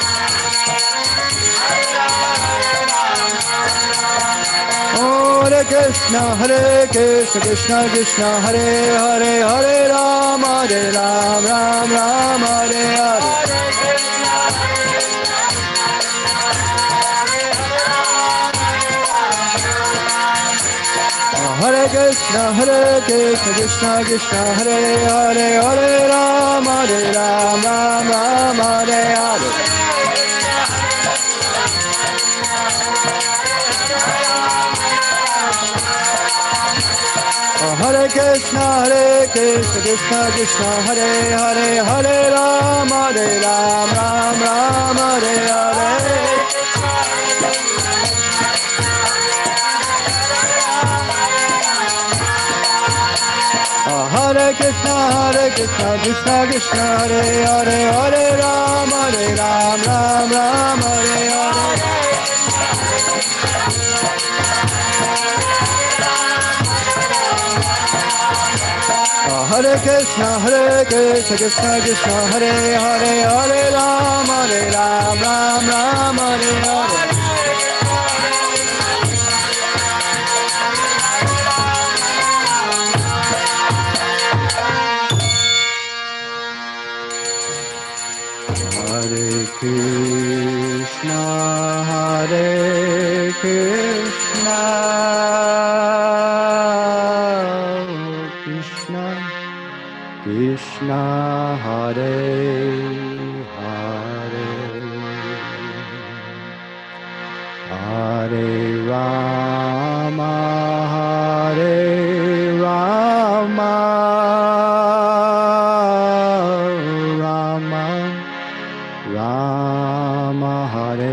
Hare Krishna, Krishna Krishna, Hare Hare, Hare Ram, Ram Ram, Hare Hare. Hare Krishna, Krishna Krishna, Hare Hare, Hare Ram, Ram Ram, Hare Hare. Hare Krishna, Krishna Krishna, Hare Hare, Hare Ram, Ram Ram, Hare Hare. Hare Krishna, Krishna Krishna, Hare Hare, Hare Ram, Ram Ram, Hare Hare. Hare Krishna, Krishna Krishna, Hare Hare, Hare Ram, Ram Ram, Hare Hare. Hare Krishna, Krishna Krishna, Hare Hare, Hare Rama, Rama Rama, Hare Hare.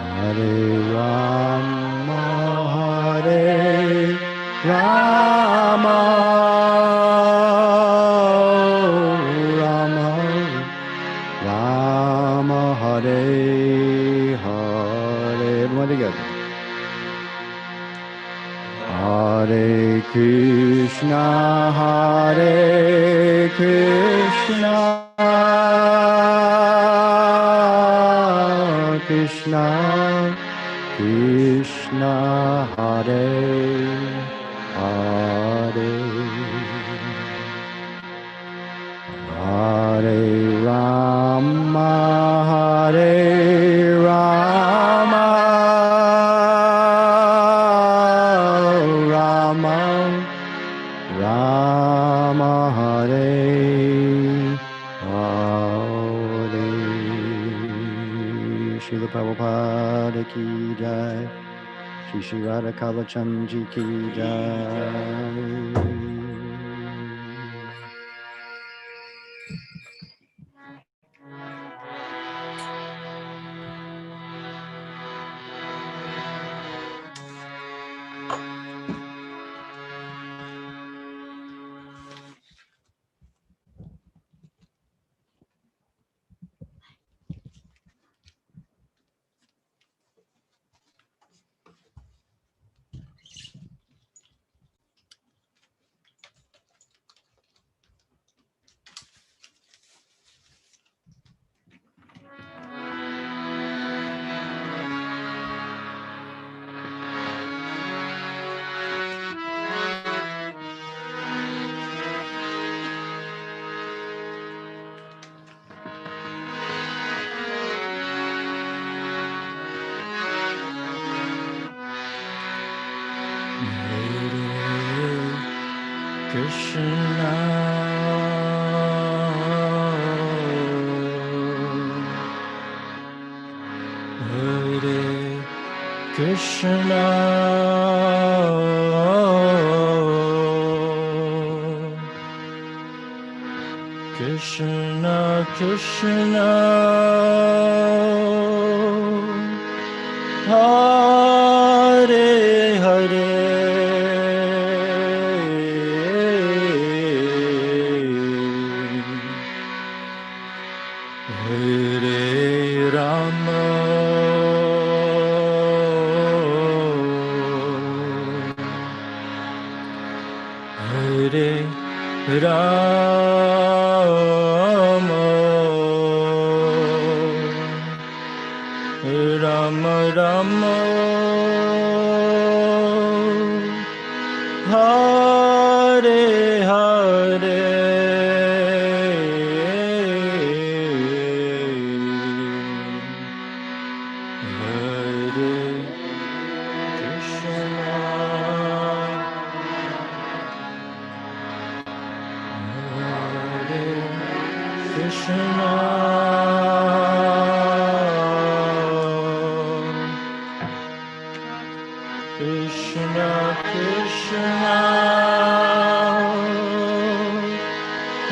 Hare Rama, Rama Rama, Rama, Hare Hare. Everyone together. Hare Krishna, Krishna Krishna Krishna, Hare Hare, Hare Rama, Rama Rama Rama, Hare Hare. Srila Prabhupada ki jai. Shri Shri Radha Kalachand ji ki jai. Krishna, Hare Krishna, Krishna Krishna, Hare Hare, Hare Rama, Hare Rama, Rama Rama, Hare Hare, Hare Krishna, Hare Krishna, Krishna Krishna,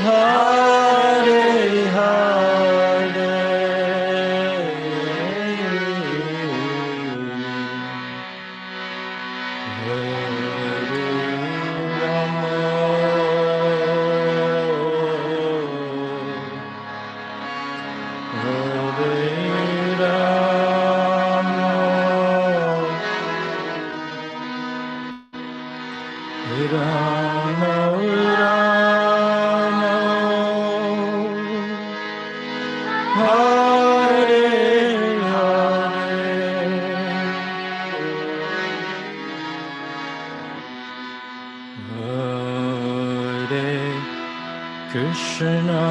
Hare Hare, Hare Rama, Hare Rama, Rama Rama, Hare Hare, Hare Krishna,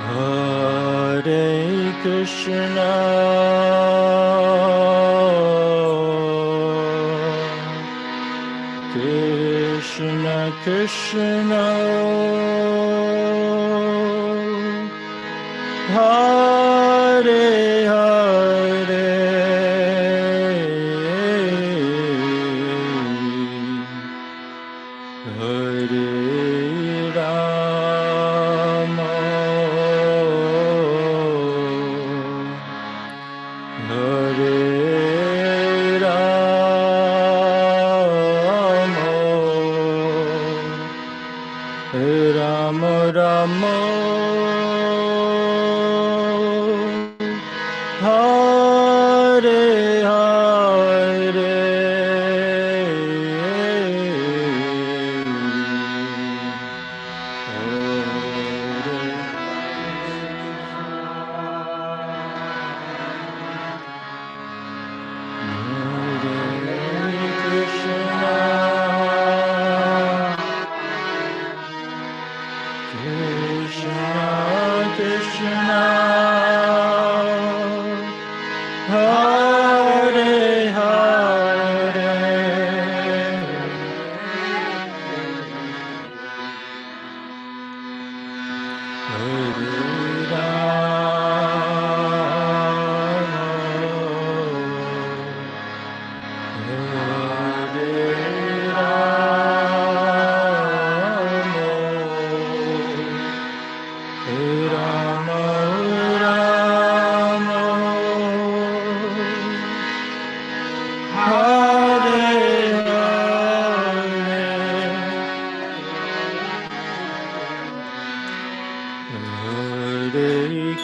Hare Krishna, Krishna Krishna, Hare Hare, Hare Rama, Hare Rama, Rama Rama, Hare Hare, Krishna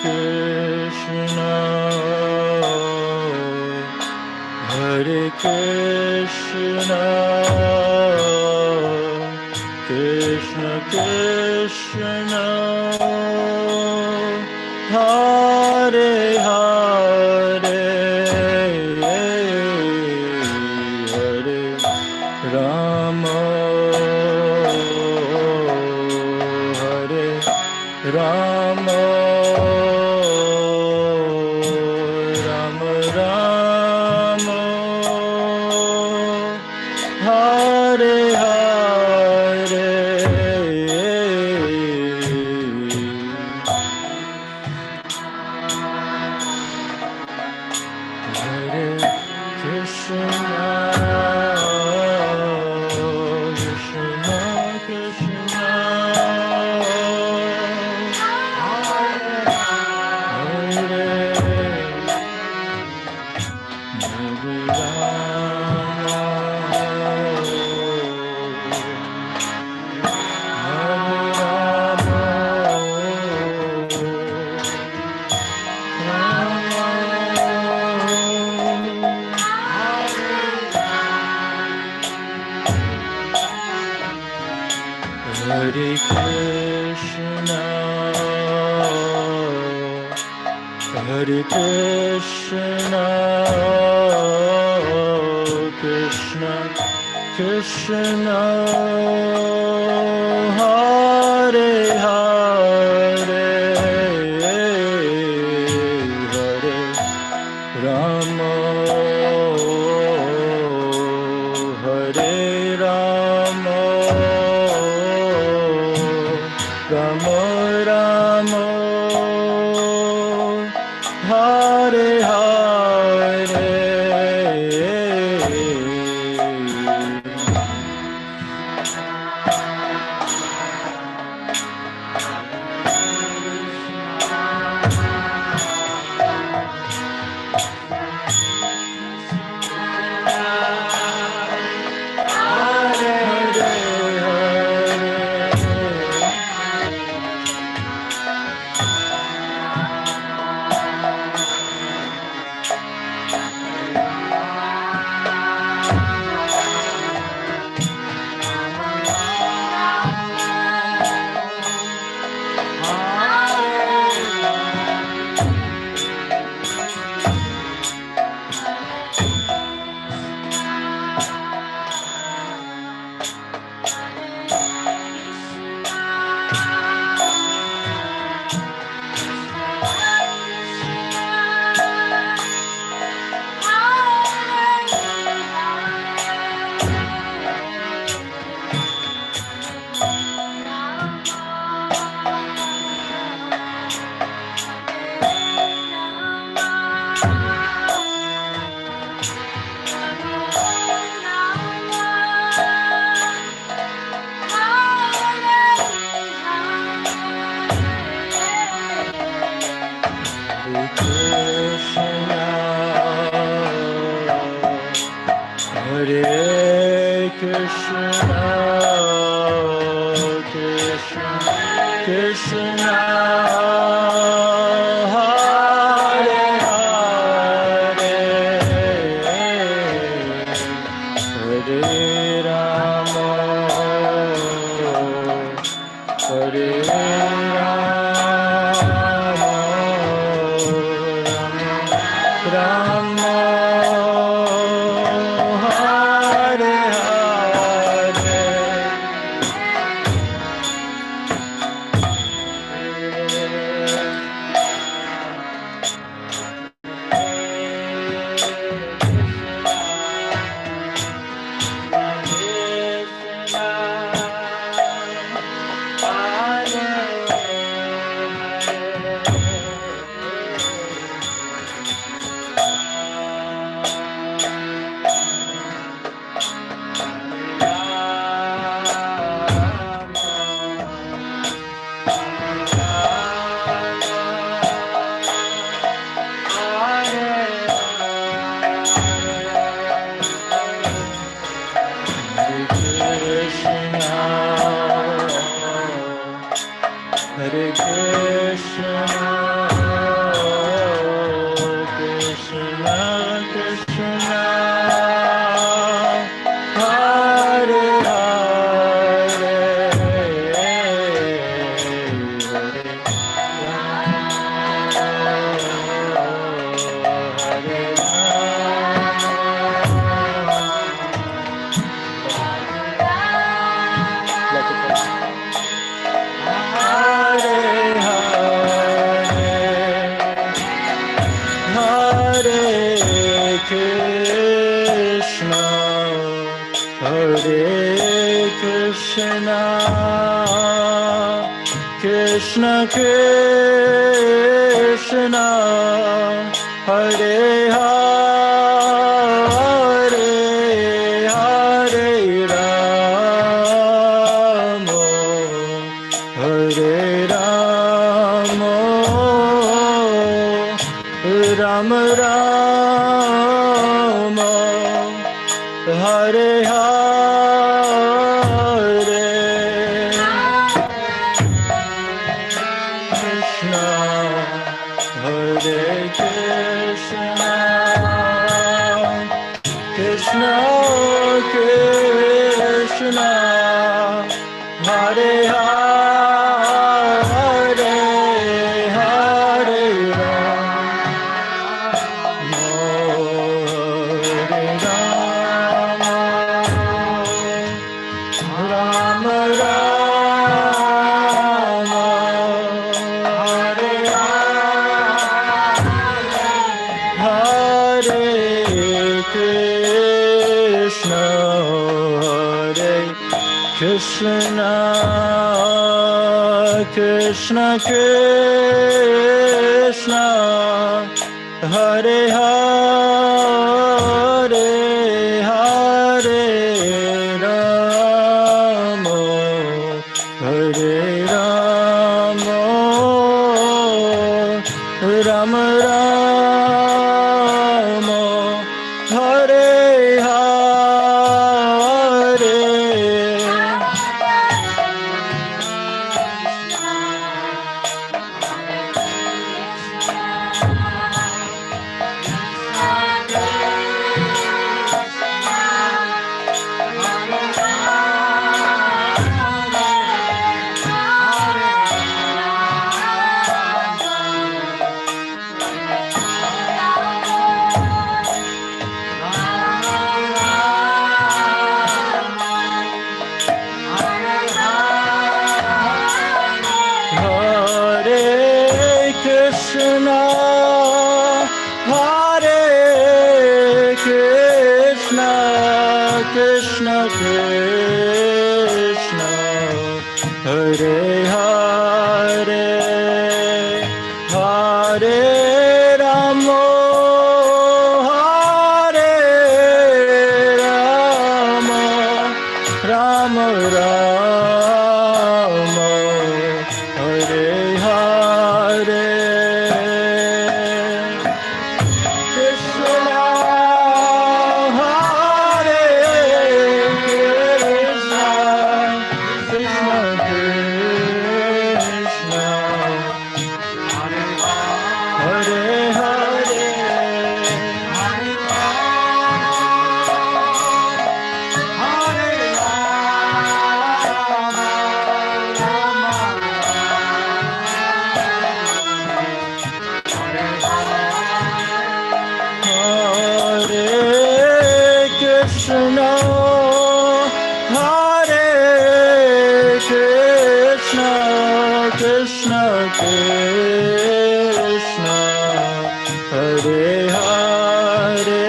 Krishna, Hare Krishna, Krishna Krishna, Hare Hare, Hare Rama, Hare Rama, Rama Rama, Hare Hare, Hare Krishna, Krishna Krishna, Hare Hare Krishna, Hare Krishna, Krishna Krishna, Hare Hare, Hare Rama, Hare Rama, Rama Rama, Hare Hare. Hare Krishna, Hare Krishna, Krishna Krishna, Hare Hare, Hare Rama, Hare Rama, Rama, Hare Hare. Hare Krishna, Krishna Krishna, Hare Hare, Hare Rama, Hare Rama, Rama Rama, Hare Hare, Krishna, Hare Krishna, Krishna Krishna, Hare Hare, Hare Rama, Hare Rama, Rama Rama, Hare Hare Krishna, Hare Krishna, Krishna Krishna, Hare Hare, Hare Rama, Hare Rama, Rama Rama, Hare Hare. Hare Krishna, Hare Krishna, Krishna Krishna, Hare Hare, Hare Rama, Hare Rama, Rama Rama, Hare Hare, Krishna, Hare Krishna, Krishna Krishna, Hare Hare, Hare Krishna, Hare Krishna, Krishna Krishna, Hare Hare,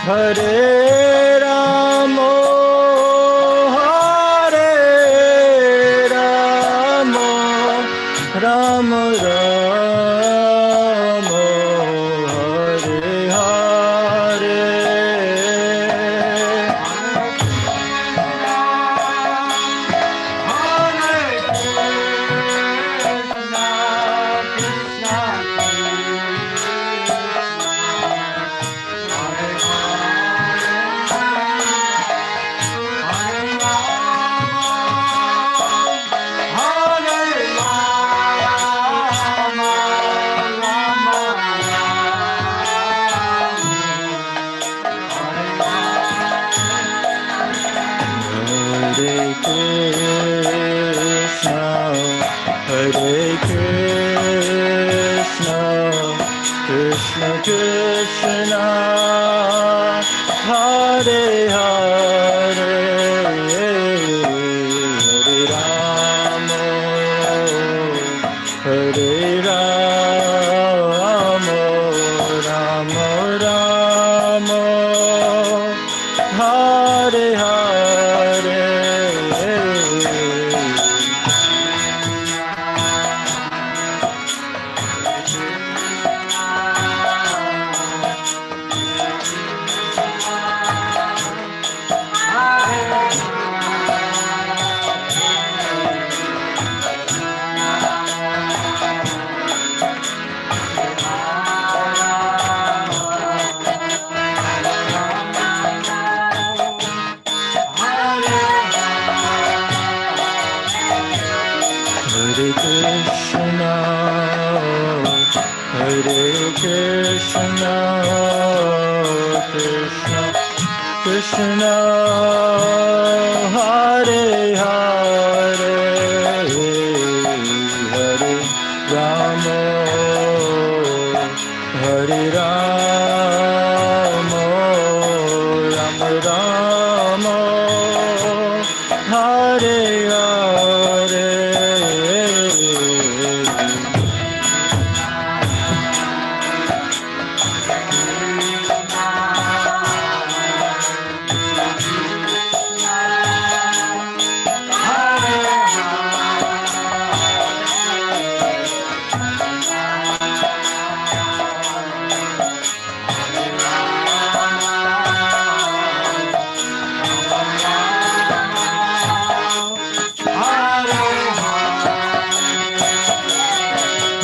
Hare Rama, Hare Rama, Rama Rama, Hare Hare. Hare Krishna, Hare Krishna, Krishna Krishna, Hare Hare, Hare Rama, Hare Rama, Rama Rama, Hare Hare Hare. Hare Krishna, Krishna Krishna, Hare Hare, Hare Rama, Hare Rama, Rama Rama, Hare Hare.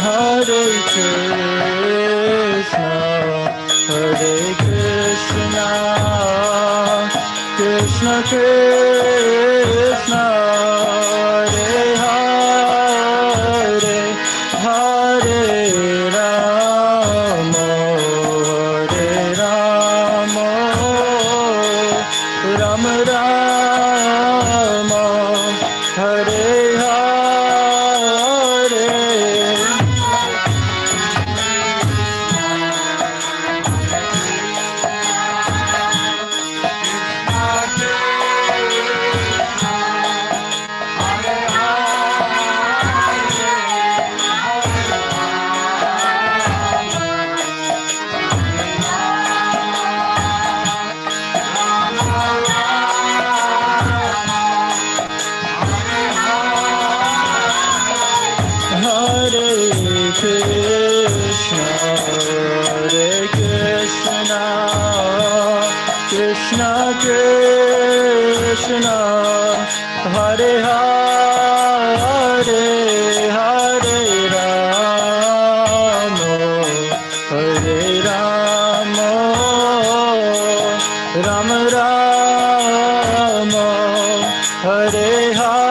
Hare Krishna, Hare Krishna, Krishna Krishna, Hare Hare, Hare Rama, Hare Rama, Rama Rama, Hare Hare. Hare Krishna, Hare Krishna, Krishna Krishna, Hare Hare, Hare Rama, Hare Rama, Rama Rama, Hare Hare.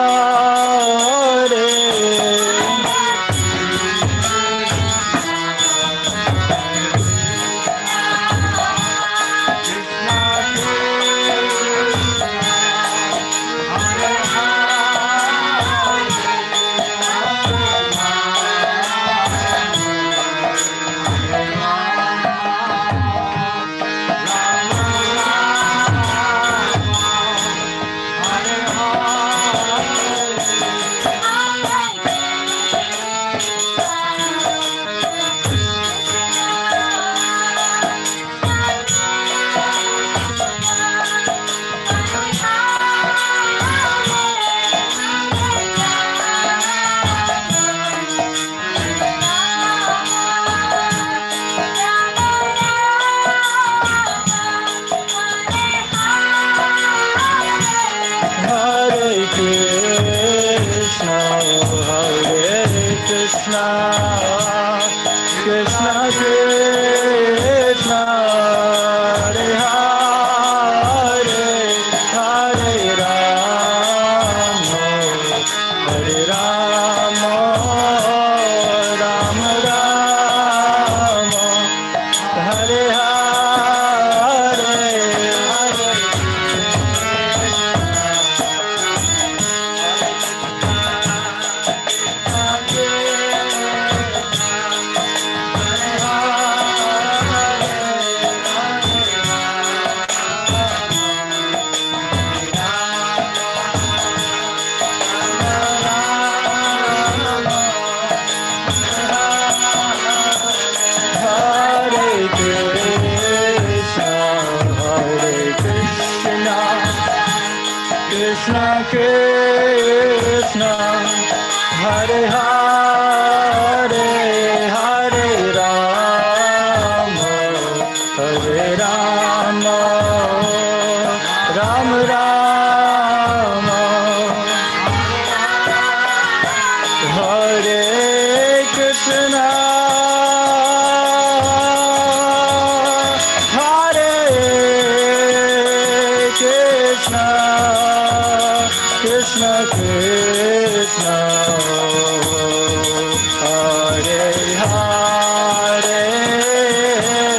Hare Krishna Krishna Hare Hare Hare Rama Hare Rama Ram Rama Hare Krishna Hare Krishna Krishna Krishna Hare Hare Hare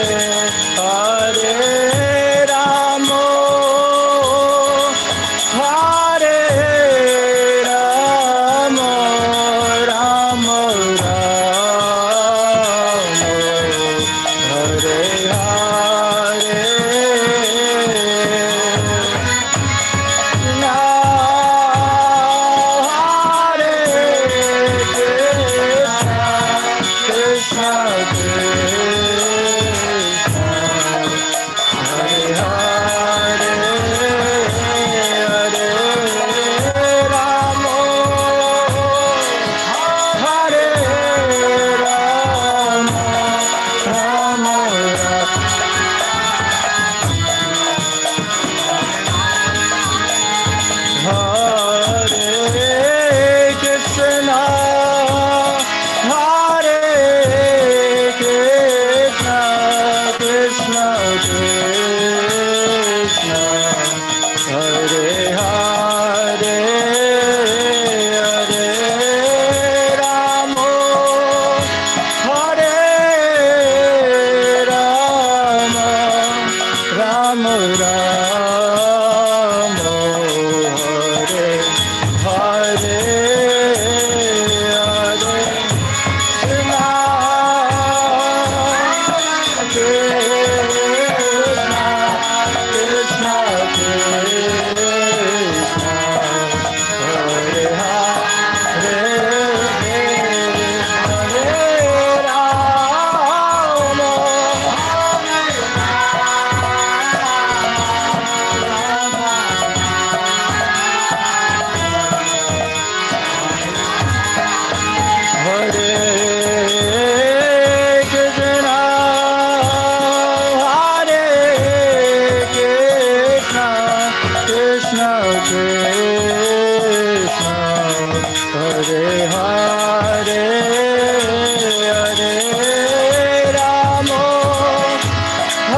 Rama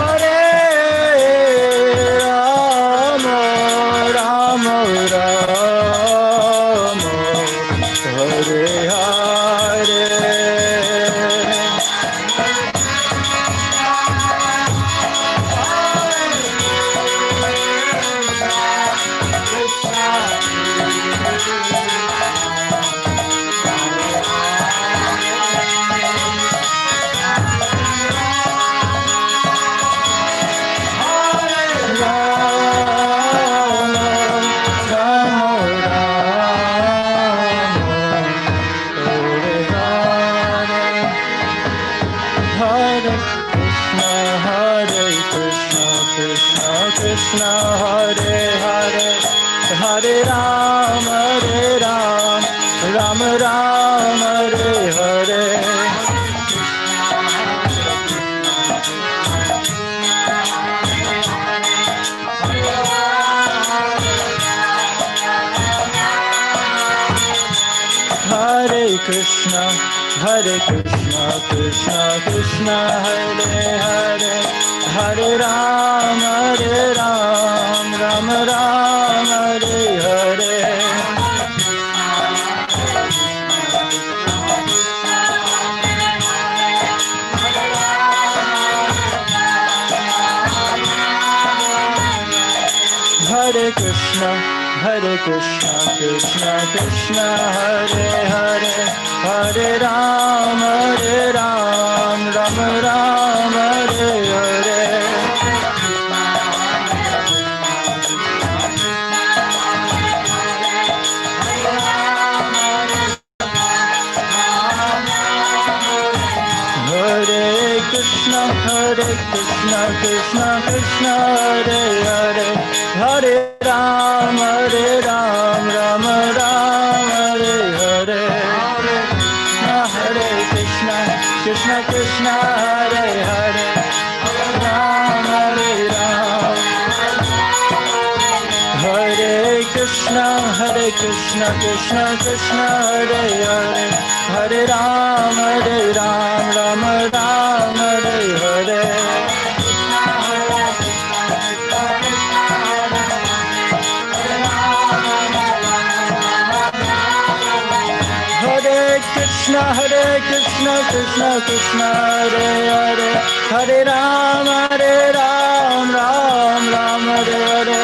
Hare Rama Rama Rama Hare Hare Krishna Krishna Hare Hare Hare Rama Hare Rama Rama Hare Krishna Hare Krishna Krishna Krishna Hare Hare Hare Rama Hare Rama Rama Rama Hare Hare Hare Krishna Krishna Krishna Hare Hare Hare Rama Hare Krishna Hare Krishna Krishna Krishna Hare Hare Hare Rama Hare Rama Rama Rama Hare Hare Krishna Hare Hare Hare Ram Ram Ram Hare Hare Hare Krishna Krishna Krishna Hare Hare Hare Ram Ram Ram Hare Hare Hare Krishna Krishna Krishna Hare Hare Hare Ram Ram Ram Hare Hare Hare Krishna Krishna Krishna Hare Hare Hare Ram Krishna, Krishna Krishna, Hare Hare, Hare Ram, Ram Ram, Hare Hare. Hare Krishna, Krishna Krishna, Hare Hare, Hare Ram, Ram Ram, Hare Hare.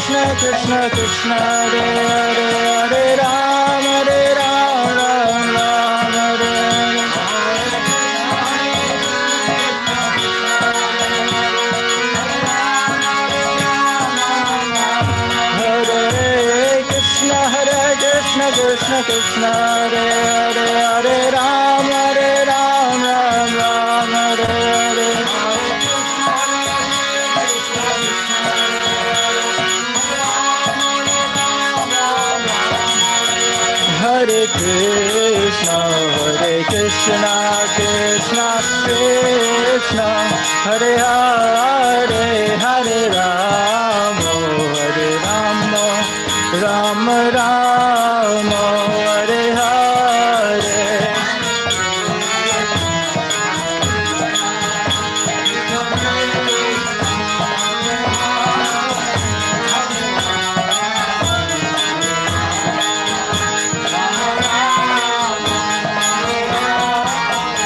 Krishna, Krishna Krishna, Hare Hare, Hare Ram, Hare Krishna, Krishna Krishna, Hare Hare, Hare Ram, Ram Ram, Hare Hare. Krishna, Krishna, Hare Hare, Hare Ram, Ram Ram, Hare Hare. Hare Krishna, Krishna Krishna, Hare Hare, Hare Rama, Ram Ram, Hare Hare.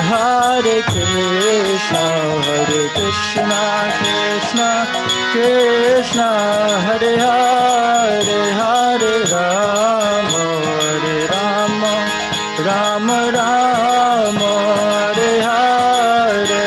Hare Krishna, Krishna Krishna, Hare Hare, Hare Rama, Ram Ram, Hare Hare.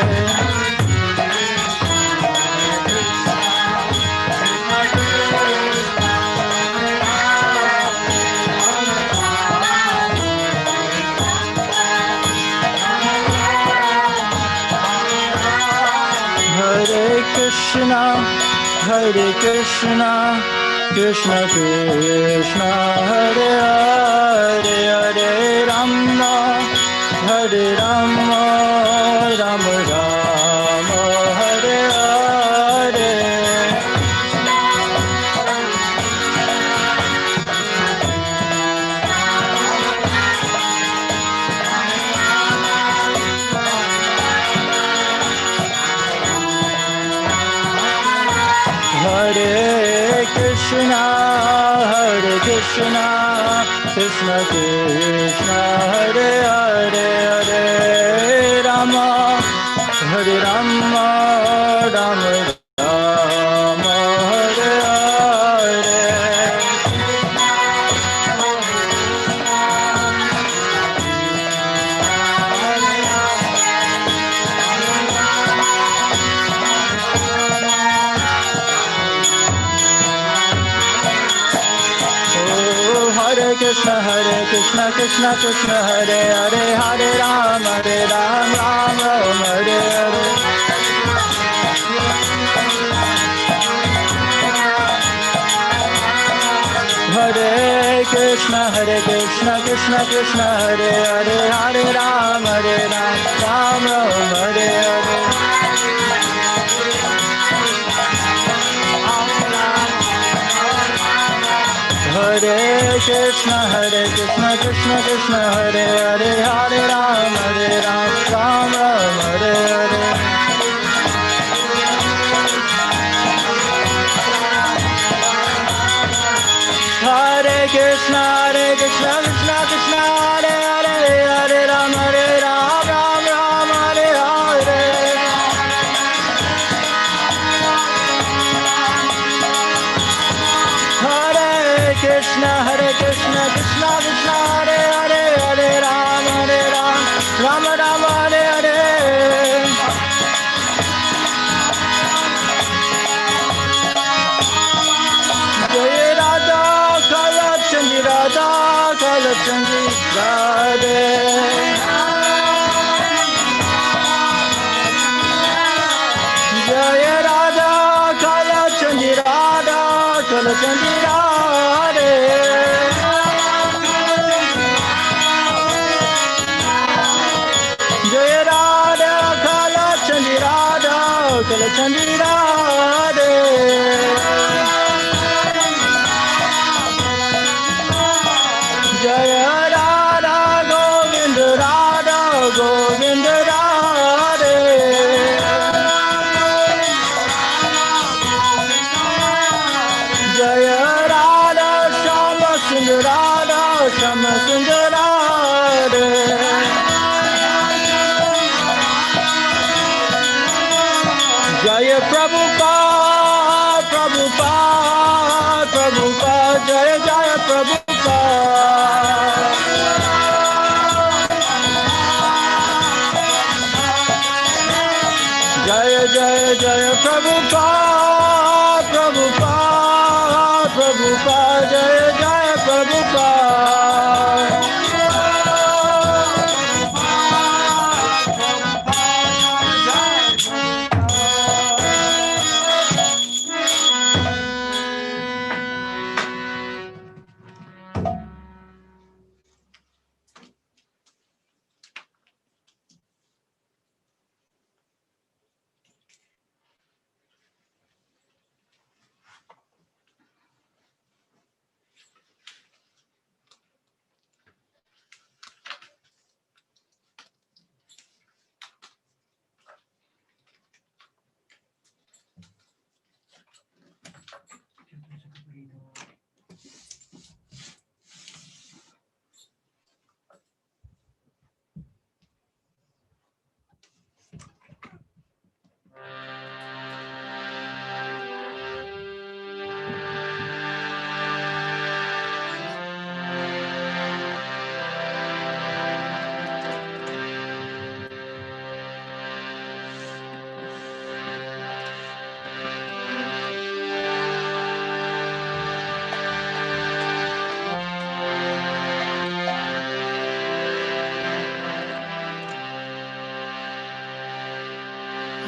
Hare Krishna, Krishna Krishna, Hare Hare, Hare Rama, Rama Rama, Hare Hare. Hare Krishna, Krishna Krishna, Hare Hare, Hare Rama, Rama Rama, Hare Hare. Hare Krishna, Krishna Krishna, Hare Hare, Hare Ram, Ram Ram, Hare Hare. Hare Krishna, Krishna Krishna, Hare Hare, Hare Ram, Ram Ram, Hare Hare. Hare Krishna, Krishna Krishna, Hare Hare, Hare Ram, Ram Ram, Hare Hare. Hare Krishna, Krishna Krishna, Hare Hare, Hare Ram, Ram Ram, Hare Hare. Hare Krishna, Krishna Krishna, Hare Hare, Hare Ram, Ram Ram, Hare Hare. Jai Radha Kala Chandi, Radha Kala Chandi, Radhe. Jai Radha Kala Chandi, Radha Kala Chandi, Radhe. Kalachandi Radhe. Jaya Radha Govinda Radha Govinda Radhe. Jaya Radha Shama Sundar Radha Shama Sundar Radhe. Jaya Prabhupada, Prabhupada, Prabhupada, Jaya Jaya Prabhupada. Jaya Jaya Jaya Prabhupada, Prabhupada, Prabhupada, Jaya Jaya Prabhupada.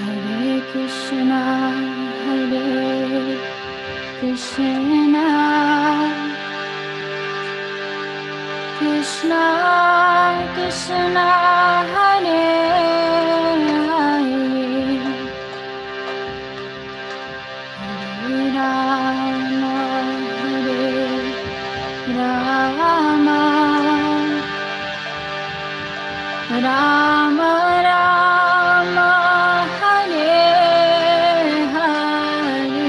Hare Krishna, Hare Krishna, Krishna Krishna, Hare Hare, Hare Rama, Hare Rama, Rama Rama, Hare Hare.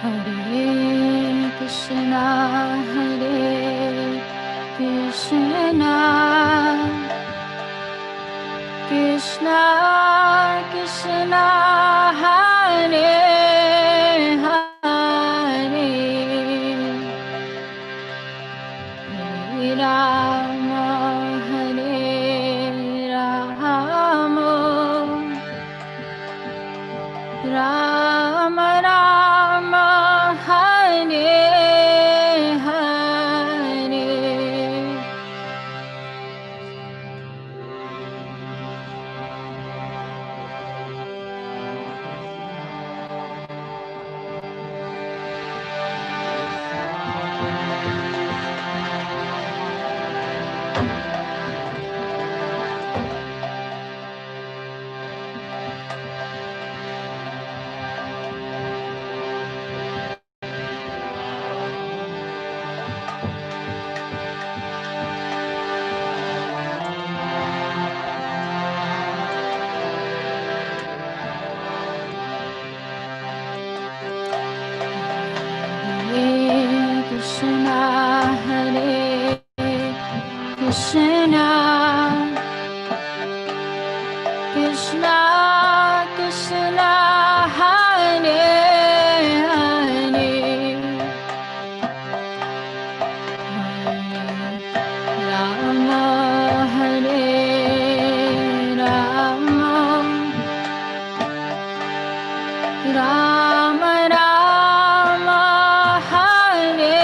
Hare Krishna, Hare Krishna, Krishna Krishna, Hare Hare, Hare Rama, Hare Rama, Rama Rama, Hare Hare. Ram Rama Hare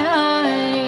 Hare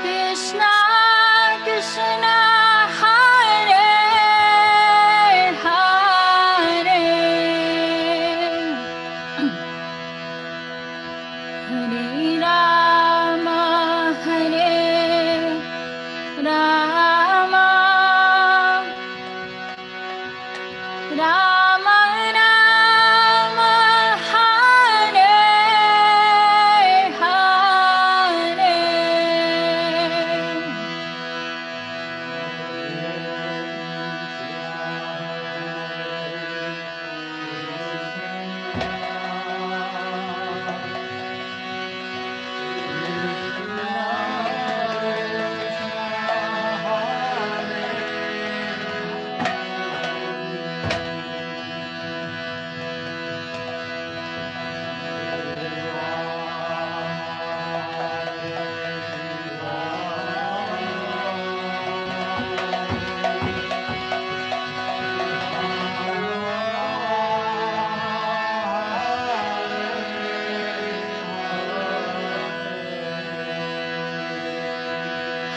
Krishna Krishna Hare Hare Hare Rama Hare Rama Rama Rama Hare Hare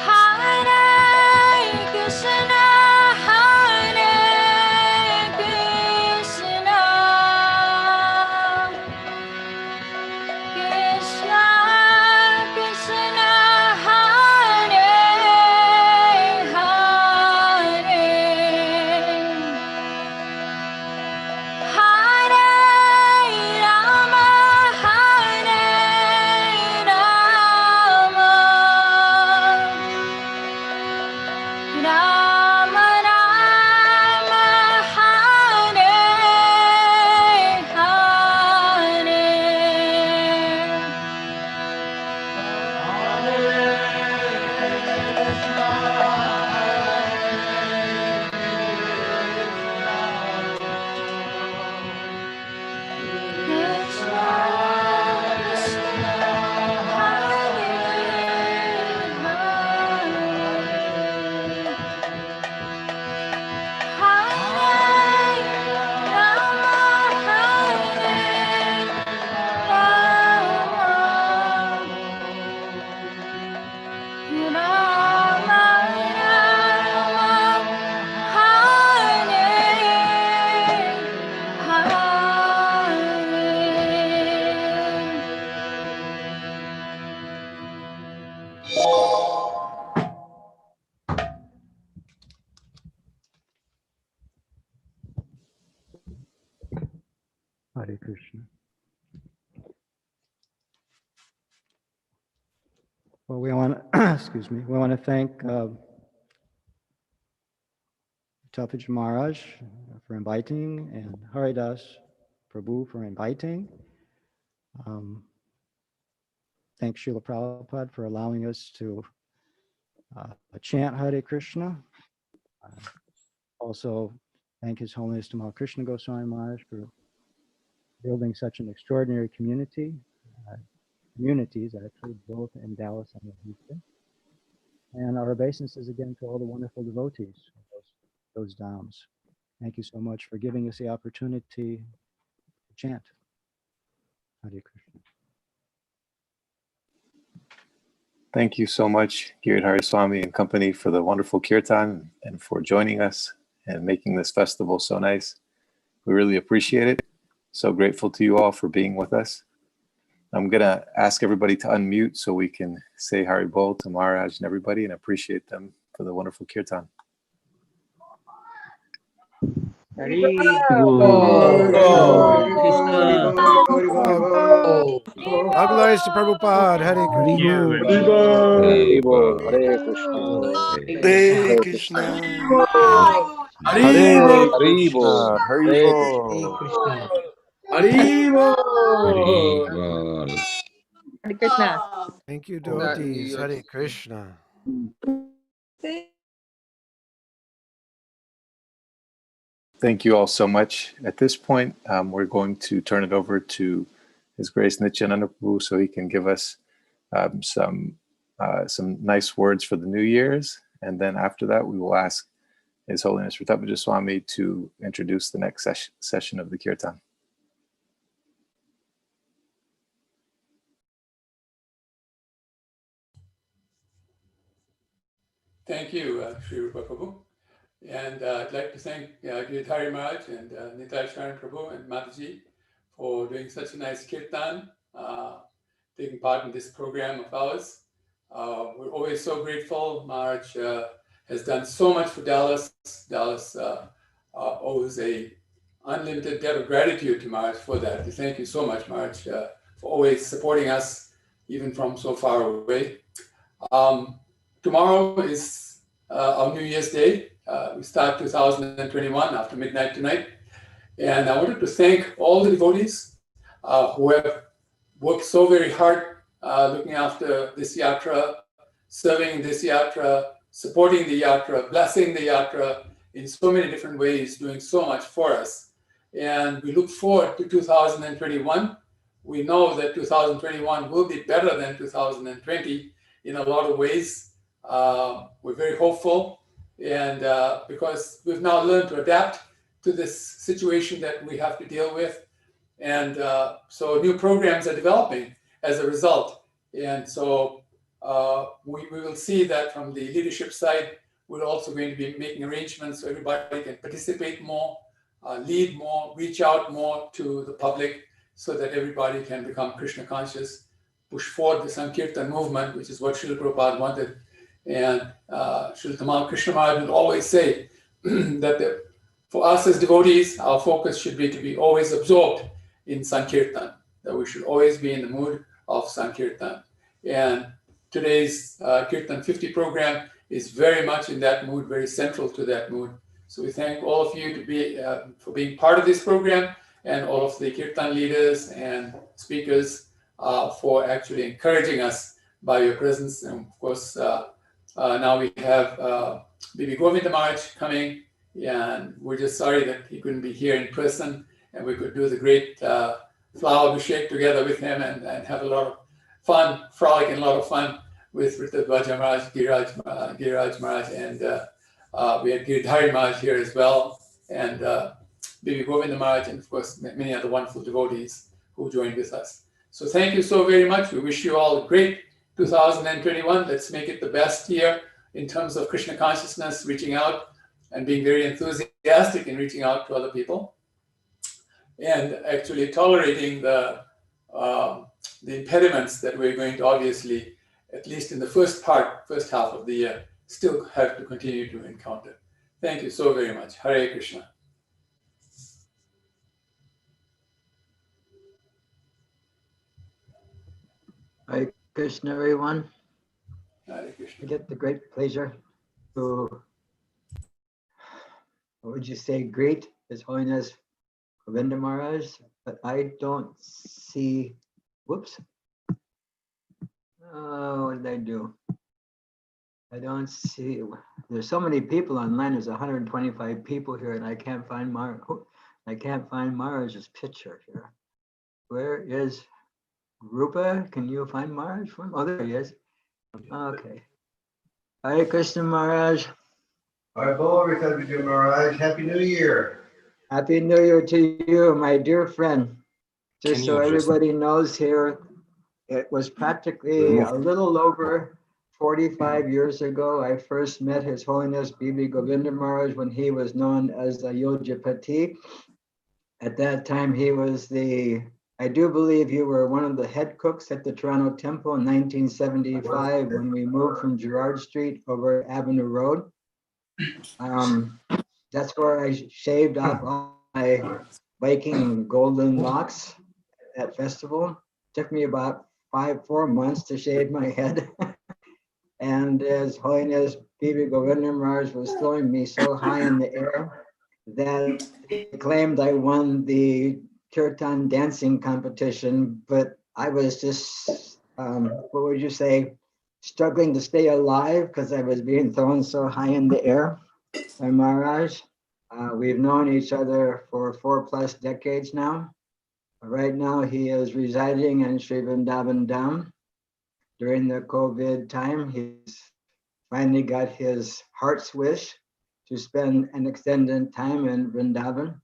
Hare Krishna, Hare Krishna, Krishna Krishna, Hare Hare, Hare Rama, Hare Rama. Rama Rama Hare Hare Krishna Krishna Hare Hare Rama Hare Rama Rama Hare Hare Krishna. Well, we want to, excuse me, we want to thank Tapaj Maharaj for inviting and Haridas Prabhu for inviting. Thank Srila Prabhupada for allowing us to chant Hare Krishna. Also, thank His Holiness Tamal Krishna Goswami Maharaj for building such an extraordinary communities actually, both in Dallas and in Houston. And our obeisances again to all the wonderful devotees of those dhams. Thank you so much for giving us the opportunity to chant Hare Krishna. Thank you so much, Giridhari Swami and company, for the wonderful kirtan and for joining us and making this festival so nice. We really appreciate it. So grateful to you all for being with us. I'm going to ask everybody to unmute so we can say Hari Bol to Maharaj and everybody and appreciate them for the wonderful kirtan. All glories to Prabhupada. Hare Krishna. Hare Krishna. Hare Krishna. Hare Krishna. Hare Krishna. Hare Krishna. Thank you, devotees. Hare Krishna. Thank you all so much. At this point, we're going to turn it over to His Grace Nityananda Prabhu so he can give us some nice words for the New Year's. And then after that, we will ask His Holiness Ratapaja Swami to introduce the next session of the kirtan. Thank you, Sri Rupa Prabhu. And I'd like to thank Giridhari Maharaj and Nitai Sharan Prabhu and Mataji for doing such a nice kirtan, taking part in this program of ours. We're always so grateful. Maharaj has done so much for Dallas. Dallas owes a unlimited debt of gratitude to Maharaj for that. Thank you so much, Maharaj, for always supporting us, even from so far away. Tomorrow is our New Year's Day. We start 2021 after midnight tonight. And I wanted to thank all the devotees who have worked so very hard looking after this yatra, serving this yatra, supporting the yatra, blessing the yatra in so many different ways, doing so much for us. And we look forward to 2021. We know that 2021 will be better than 2020 in a lot of ways. We're very hopeful, and because we've now learned to adapt to this situation that we have to deal with. And so new programs are developing as a result. And so we will see that from the leadership side, we're also going to be making arrangements so everybody can participate more, lead more, reach out more to the public so that everybody can become Krishna conscious, push forward the Sankirtan movement, which is what Srila Prabhupada wanted. And Srila Tamal Krishna Maharaj would always say that for us as devotees, our focus should be to be always absorbed in Sankirtan, that we should always be in the mood of Sankirtan. And today's Kirtan 50 program is very much in that mood, very central to that mood. So we thank all of you to be for being part of this program, and all of the Kirtan leaders and speakers for actually encouraging us by your presence. And of course, now we have Bibi Govinda Maharaj coming, and we're just sorry that he couldn't be here in person, and we could do the great flower abhishek together with him and have a lot of fun, frolic and a lot of fun with Rita Bhaja Maharaj, Giriraj Maharaj, and we had Giridhari Maharaj here as well, and Bibi Govinda Maharaj, and of course many other wonderful devotees who joined with us. So thank you so very much. We wish you all a great 2021. Let's make it the best year in terms of Krishna consciousness, reaching out and being very enthusiastic in reaching out to other people, and actually tolerating the impediments that we're going to obviously, at least in the first half of the year, still have to continue to encounter. Thank you so very much. Hare Krishna. Hare Krishna, everyone. Hare Krishna. I get the great pleasure to, what would you say, greet His Holiness Govinda Maharaj, but I don't see, whoops. Oh, what did I do? I don't see, there's so many people online, there's 125 people here, and I can't find Maharaj's picture here. Where is Rupa? Can you find Maharaj from? Oh, there he is. Okay. Hare Krishna Maharaj. Maharaj. Happy New Year. Happy New Year to you, my dear friend. Just so everybody knows here, it was practically a little over 45 years ago. I first met His Holiness Bibi Govinda Maharaj when he was known as the Yojapati. At that time, he was I do believe you were one of the head cooks at the Toronto Temple in 1975 when we moved from Gerrard Street over Avenue Road. That's where I shaved off all my Viking golden locks at that festival. Took me about 4 months to shave my head. And His Holiness Bibi Govinda Maharaj was throwing me so high in the air that they claimed I won the Kirtan dancing competition, but I was just, what would you say, struggling to stay alive because I was being thrown so high in the air by Maharaj. We've known each other for 4+ decades now. Right now, he is residing in Sri Vrindavan Dham. During the COVID time, he's finally got his heart's wish to spend an extended time in Vrindavan.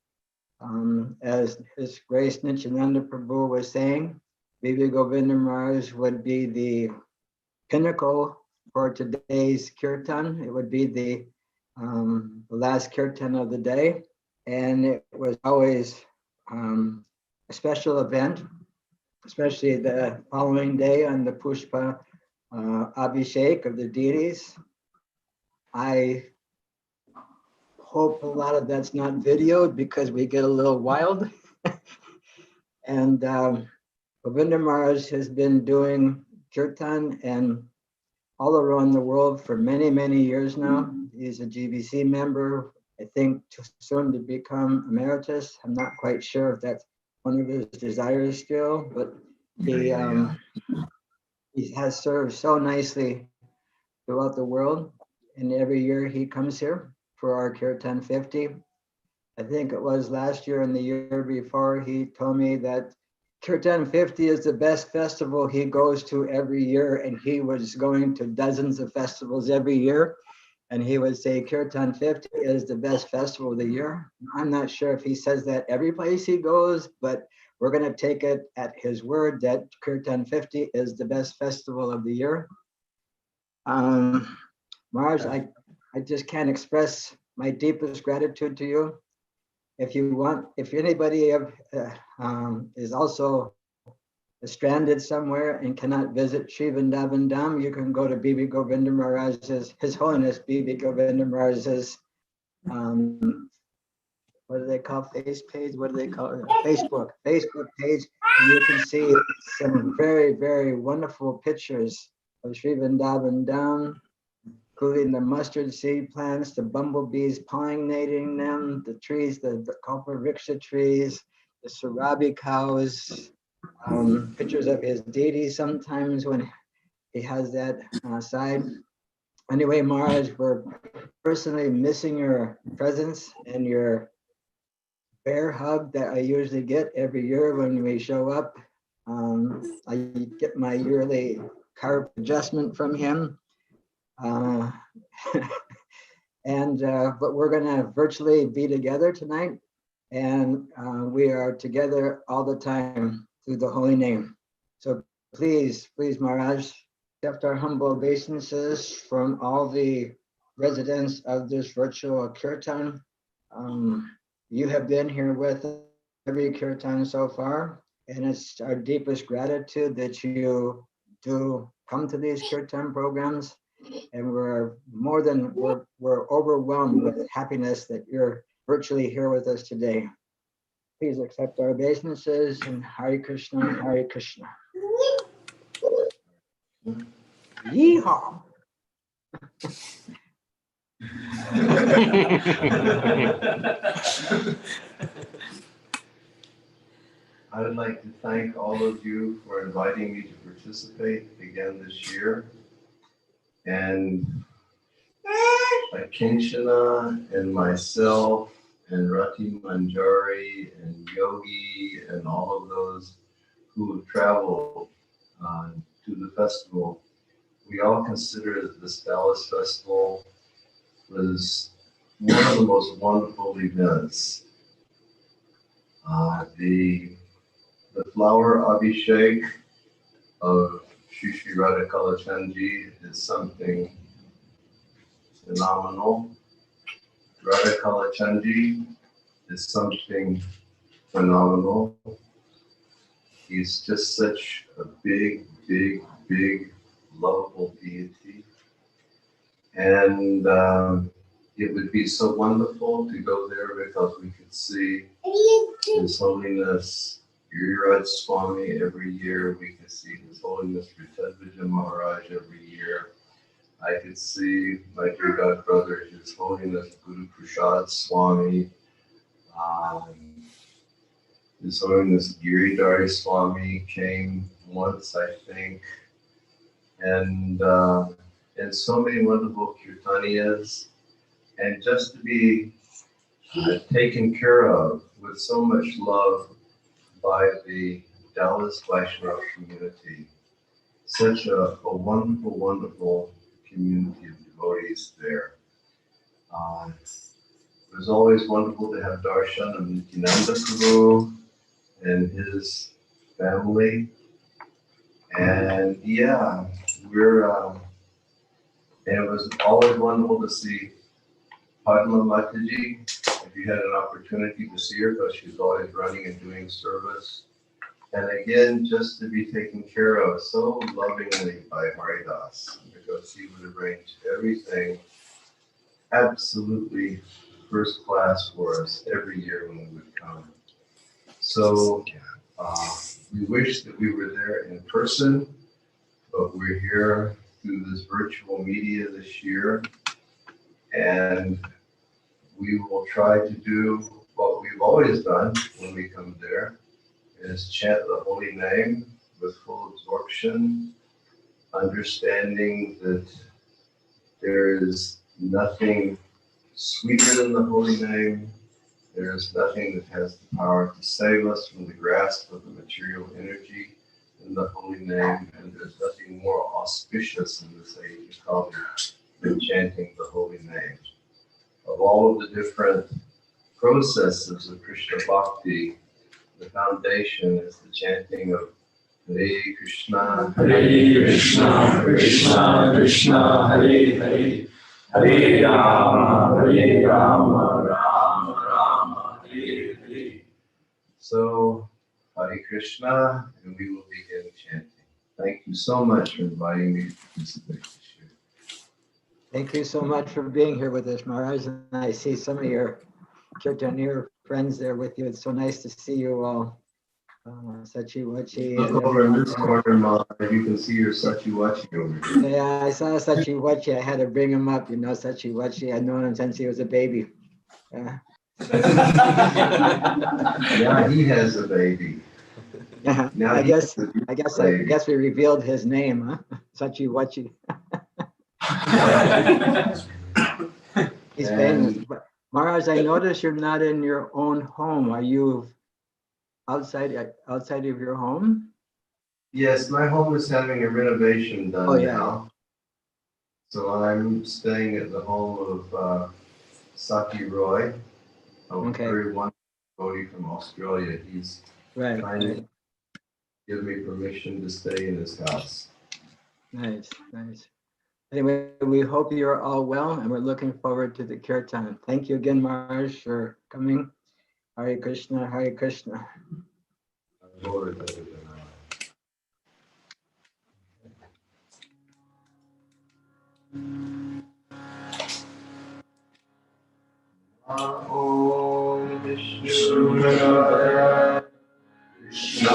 As His Grace Nityananda Prabhu was saying, Bibi Govinda Maharaj would be the pinnacle for today's kirtan. It would be the last kirtan of the day. And it was always a special event, especially the following day on the Pushpa Abhishek of the deities. I hope a lot of that's not videoed because we get a little wild. And Govinda Maharaj has been doing kirtan and all around the world for many, many years now. He's a GBC member, I think soon to become emeritus. I'm not quite sure if that's one of his desires still, but he has served so nicely throughout the world. And every year he comes here for our Kirtan 50. I think it was last year and the year before, he told me that Kirtan 50 is the best festival he goes to every year, and he was going to dozens of festivals every year. And he would say Kirtan 50 is the best festival of the year. I'm not sure if he says that every place he goes, but we're going to take it at his word that Kirtan 50 is the best festival of the year. Mars, I just can't express my deepest gratitude to you. If you want, if anybody is also stranded somewhere and cannot visit Sri Vrindavan Dham, you can go to Bibi Govinda Maharaj's, His Holiness Bibi Govinda Maharaj's, what do they call face page? What do they call it? Facebook page. And you can see some very, very wonderful pictures of Sri Vrindavan Dham, including the mustard seed plants, the bumblebees pollinating them, the trees, the kalpavriksha trees, the sarabi cows, pictures of his deity sometimes when he has that side. Anyway, Maharaj, we're personally missing your presence and your bear hug that I usually get every year when we show up. I get my yearly carb adjustment from him. But we're gonna virtually be together tonight, and we are together all the time through the holy name. So please, Maharaj, accept our humble obeisances from all the residents of this virtual kirtan. You have been here with every kirtan so far, and it's our deepest gratitude that you do come to these kirtan programs. And we're overwhelmed with happiness that you're virtually here with us today. Please accept our obeisances and Hare Krishna, Hare Krishna. Yeehaw! I would like to thank all of you for inviting me to participate again this year. And Akinshana and myself and Rati Manjari and Yogi and all of those who have traveled to the festival, we all consider this Dallas Festival was one of the most wonderful events. The flower Abhishek of Shri Shri Radha Kalachandji is something phenomenal. Radha Kalachandji is something phenomenal. He's just such a big, big, big, lovable deity. And it would be so wonderful to go there because we could see His Holiness Giriraj Swami every year. We could see His Holiness Ritadvija Maharaj every year. I could see my dear God brother, His Holiness Guru Prasad Swami. His Holiness Giridhari Swami came once, I think. And so many wonderful kirtaniyas. And just to be taken care of with so much love by the Dallas Vaishnava community. Such a wonderful, wonderful community of devotees there. It was always wonderful to have darshan of Nityananda Prabhu and his family. And yeah, we're And it was always wonderful to see Padma Mataji. If you had an opportunity to see her, because she's always running and doing service. And again, just to be taken care of so lovingly by Haridas, because he would arrange everything absolutely first class for us every year when we would come. So we wish that we were there in person, but we're here through this virtual media this year. And we will try to do what we've always done when we come there, is chant the holy name with full absorption, understanding that there is nothing sweeter than the holy name. There is nothing that has the power to save us from the grasp of the material energy in the holy name, and there's nothing more auspicious in this age of Kali than chanting the holy name. Of all of the different processes of Krishna Bhakti, the foundation is the chanting of Hare Krishna, Krishna Krishna, Hare Hare, Hare Rama, Rama, Hare Hare. So, Hare Krishna, and we will begin chanting. Thank you so much for inviting me to participate this year. Thank you so much for being here with us, Maharaj. And I see some of your Kirtanir friends there with you. It's so nice to see you all. Sachi Wachi. Look over in this corner, Ma, if you can see your Sachi Wachi over here. Yeah, I saw Sachi Wachi. I had to bring him up. You know, Sachi Wachi. I've known him since he was a baby. Yeah. Yeah, he has a baby. Yeah. Now I he guess has a I guess baby. we revealed his name, huh? Sachi Wachi. He's famous. But Maharaj, I notice you're not in your own home. Are you outside of your home? Yes, my home is having a renovation done Oh, yeah. now. So I'm staying at the home of Saki Roy, a very wonderful devotee from Australia. He's trying to give me permission to stay in his house. Nice, nice. Anyway, we hope you're all well, and we're looking forward to the kirtan. Thank you again, Maharaj, for coming. Hare Krishna, Hare Krishna. Om Vishnu Krishna Krishna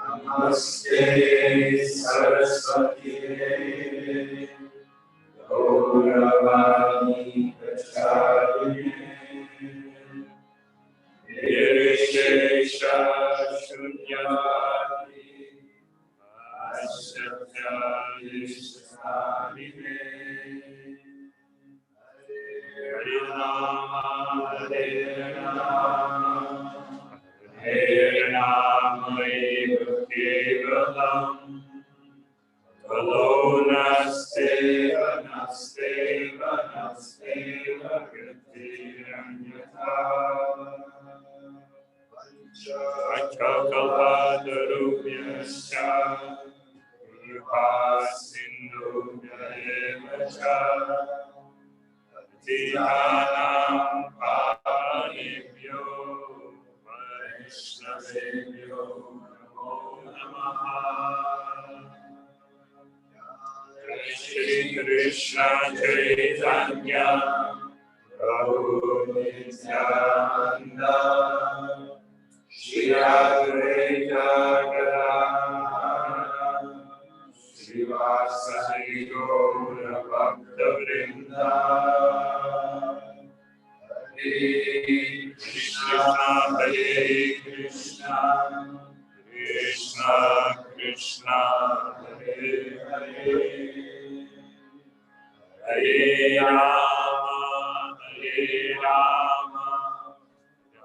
Namaste Saraswati Gauravani Pracharine Nirvishesha Shunyavadi Asyavyadishtarine Hare Rama Hare Rama Hare Rama Eva Kevalam Kalo Nasteva Nasteva Nasteva Kritiranyata Panchakalpatarubhyascha Kripa Sindhubhya eva cha Patitanam Pavanebhyo Vaishnavebhyo Namo Namaha. Shri Krishna Chaitanya Prabhu Nityananda Shri Advaita Gadadhara Srivasadi Gaura Bhakta Vrinda Hare Krishna Hare Krishna Krishna Krishna Hare Hare Hare Rama Hare Rama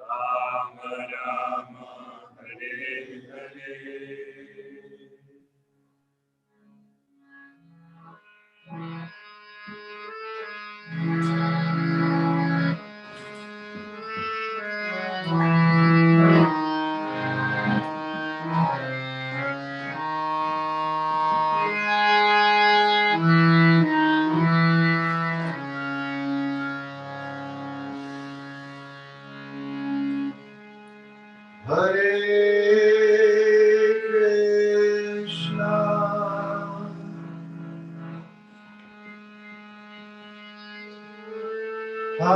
Rama Rama Hare Hare. Krishna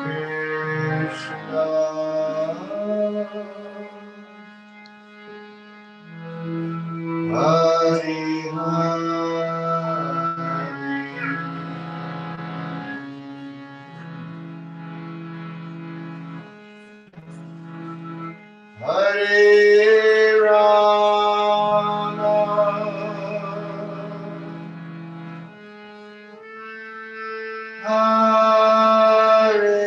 Krishna Hare Hare Hare Rama Hare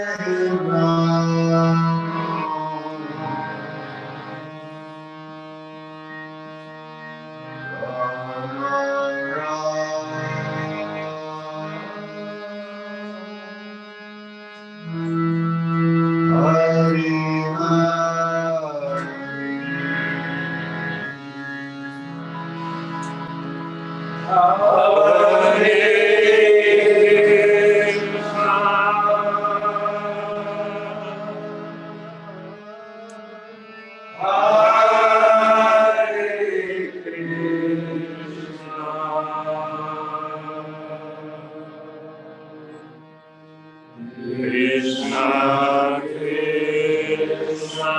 Krishna Krishna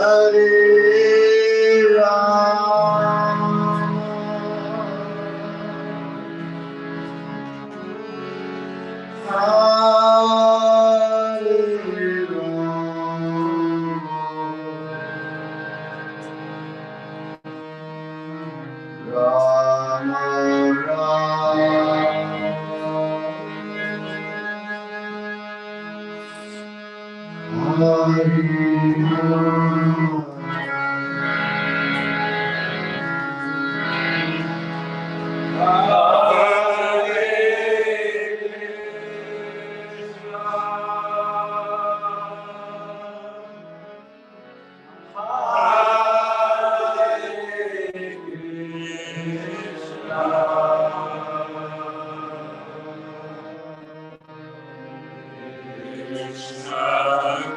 Hare Rama Hare Rama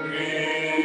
Krishna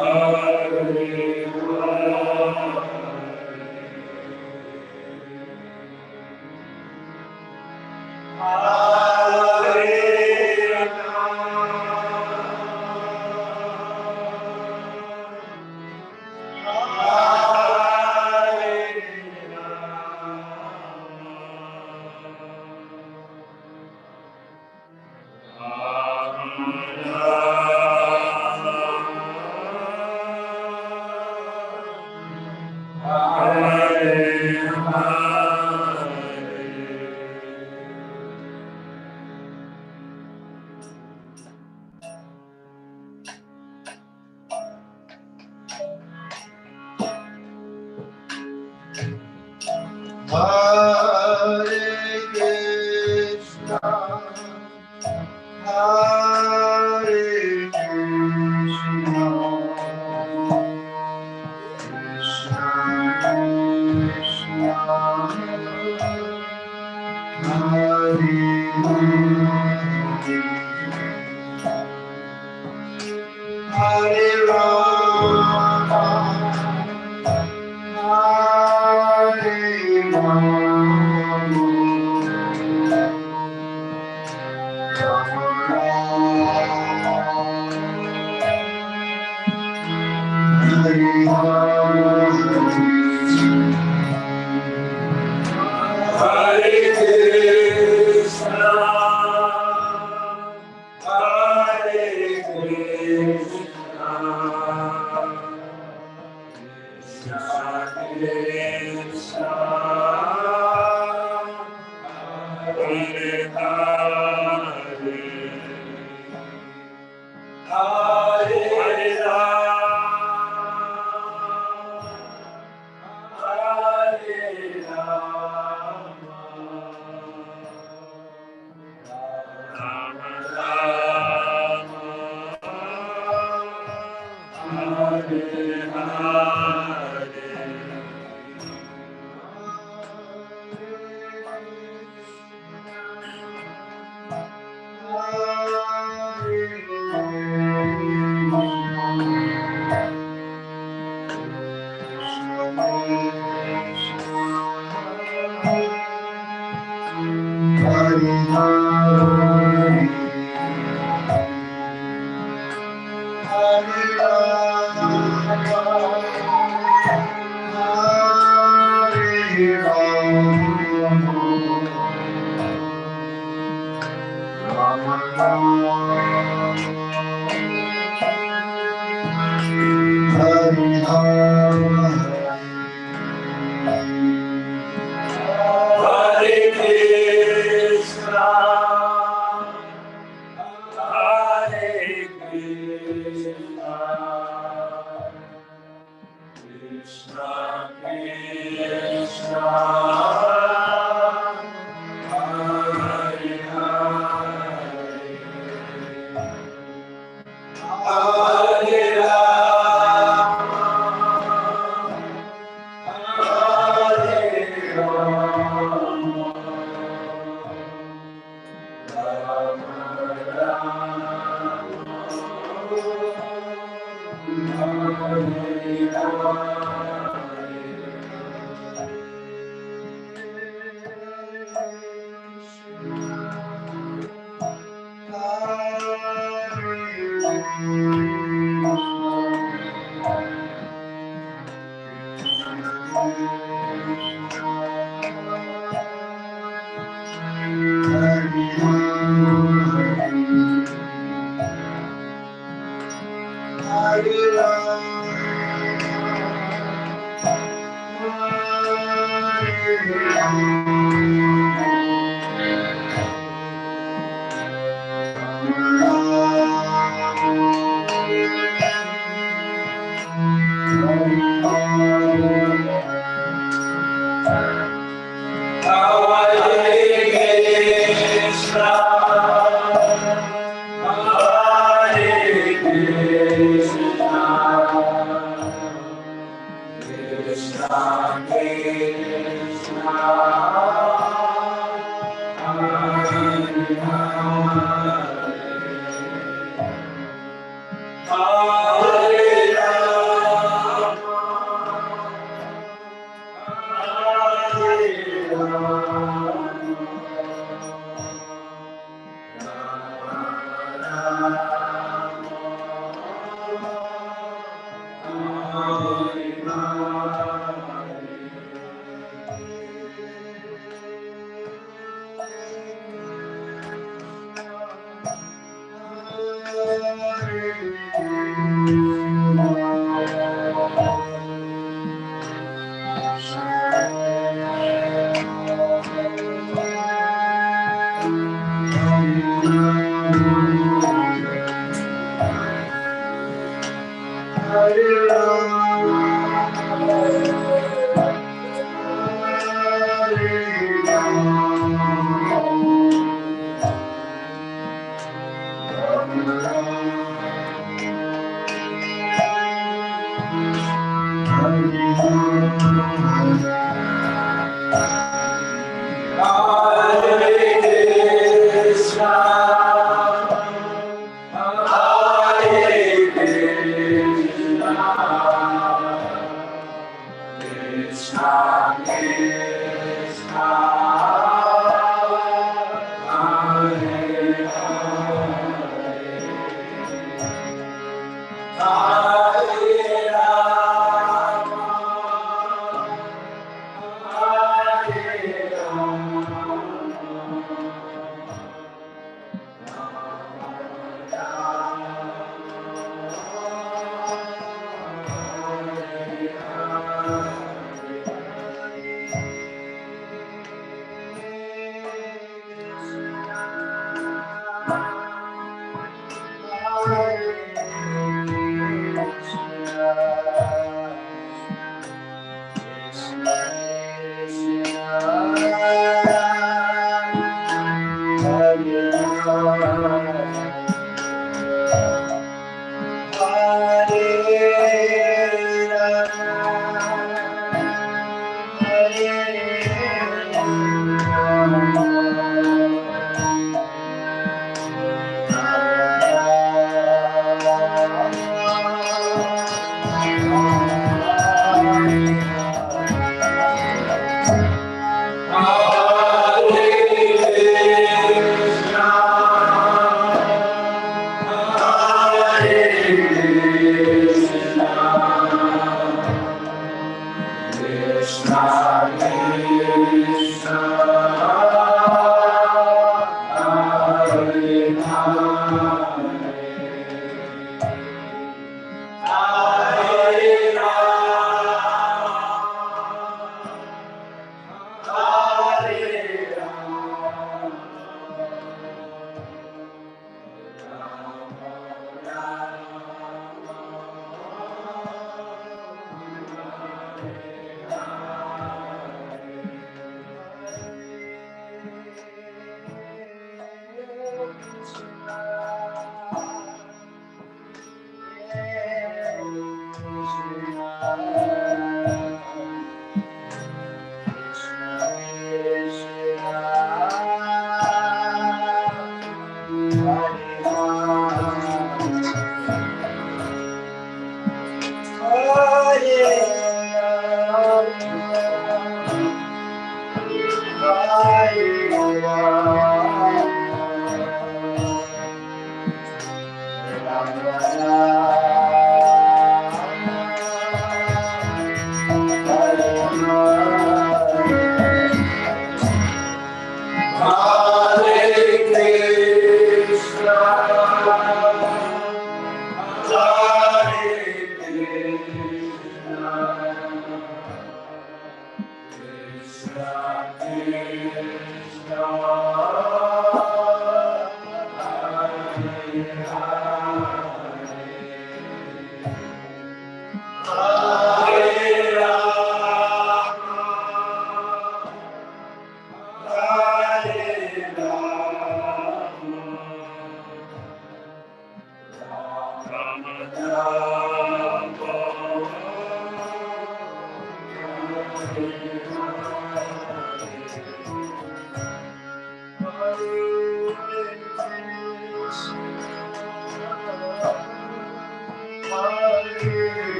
Hare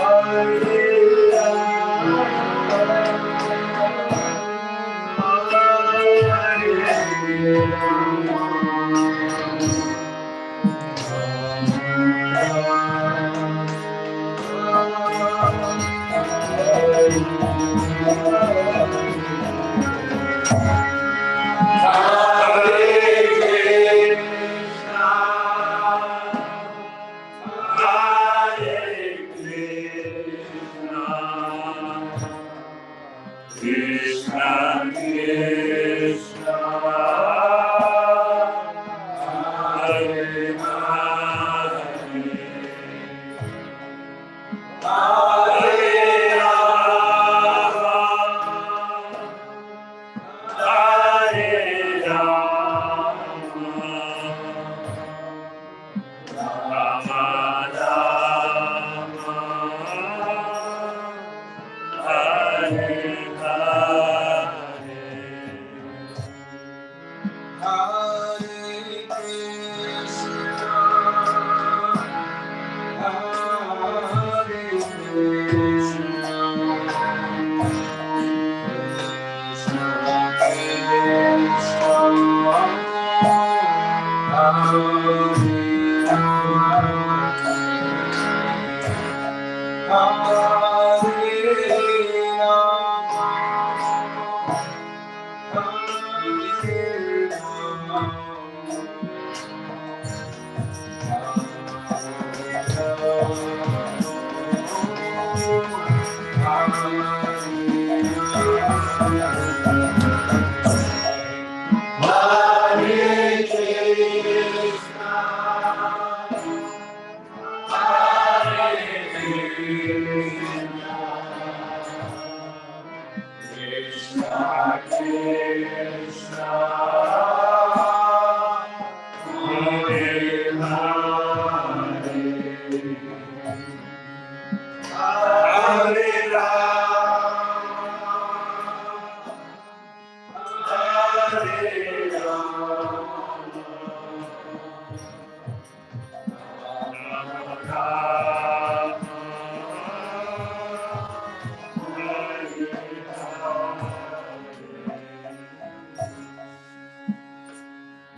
Hare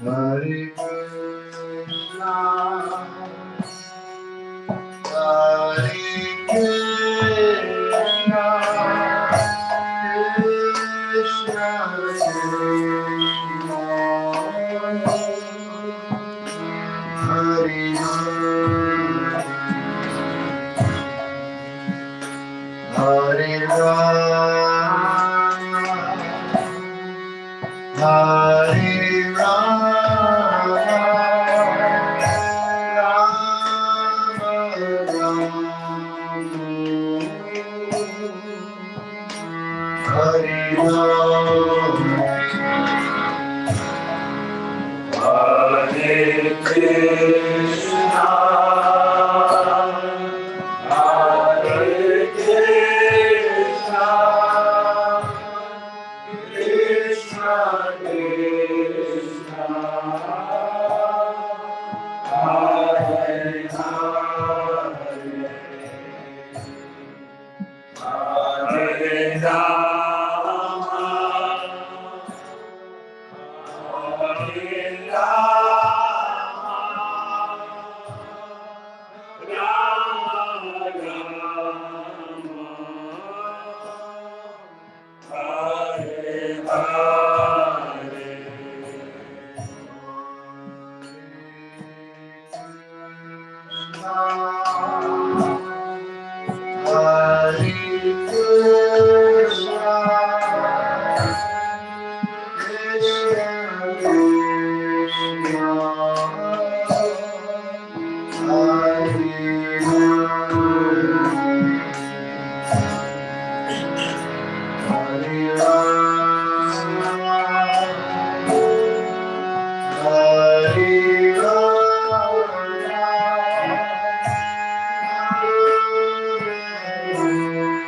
Hare Krishna, Hare Krishna, Krishna Krishna, Hare Hare, Hare Rama, Hare Rama, Hare Krishna, Hare Krishna, Krishna Krishna, Hare Hare Rama, Hare Hare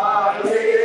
Hare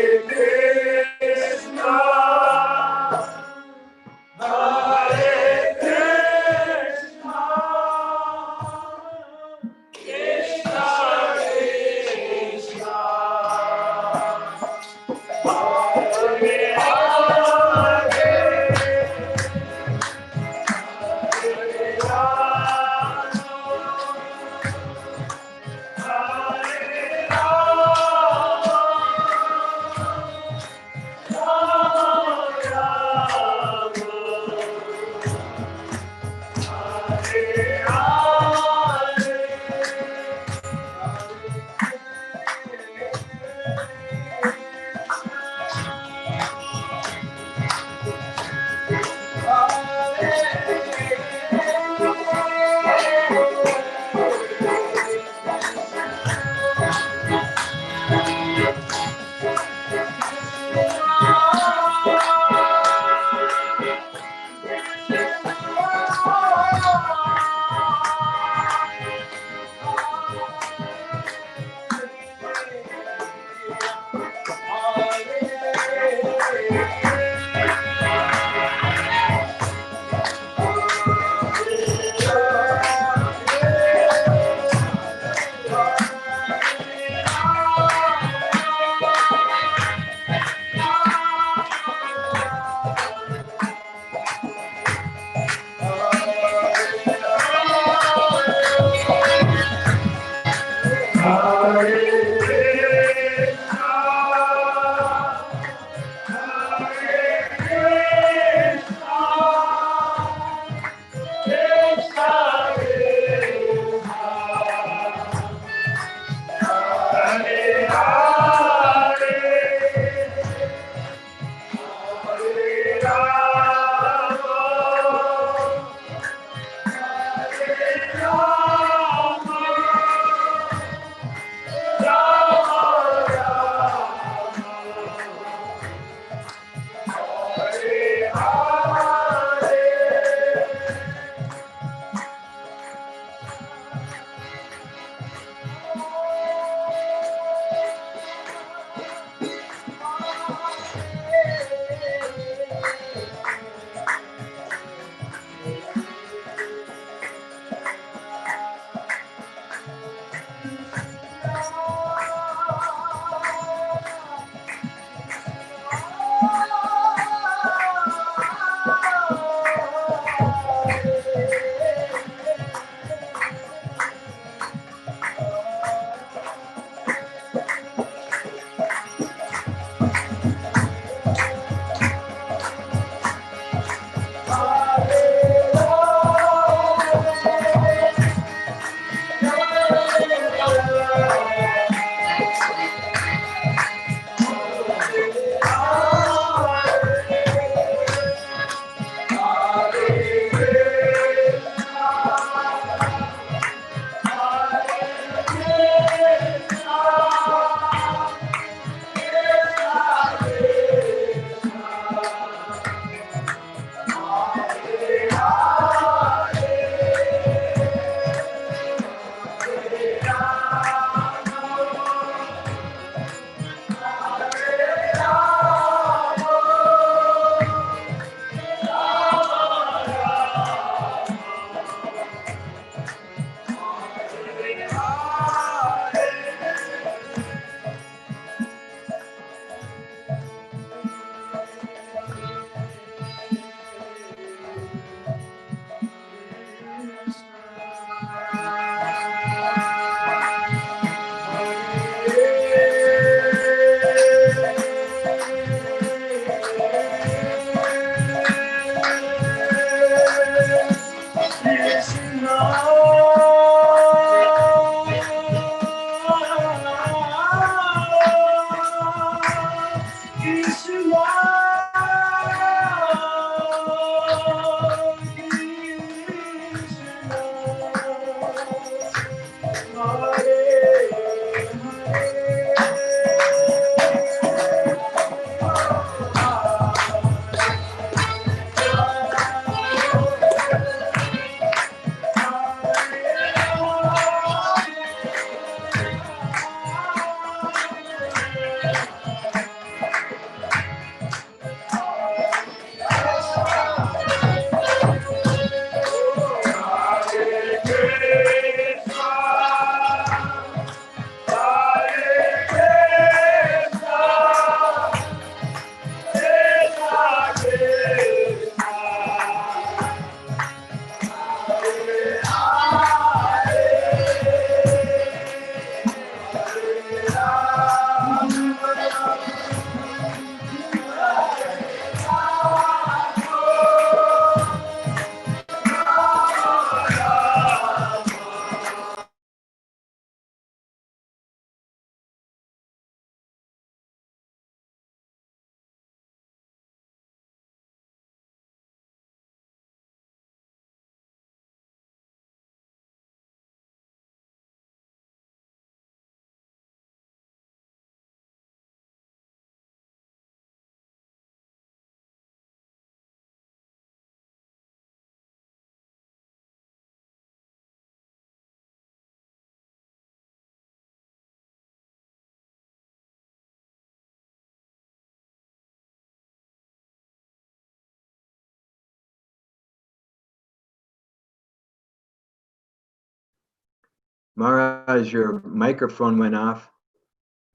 Maharaj, your microphone went off.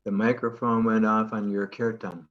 The microphone went off on your kirtan.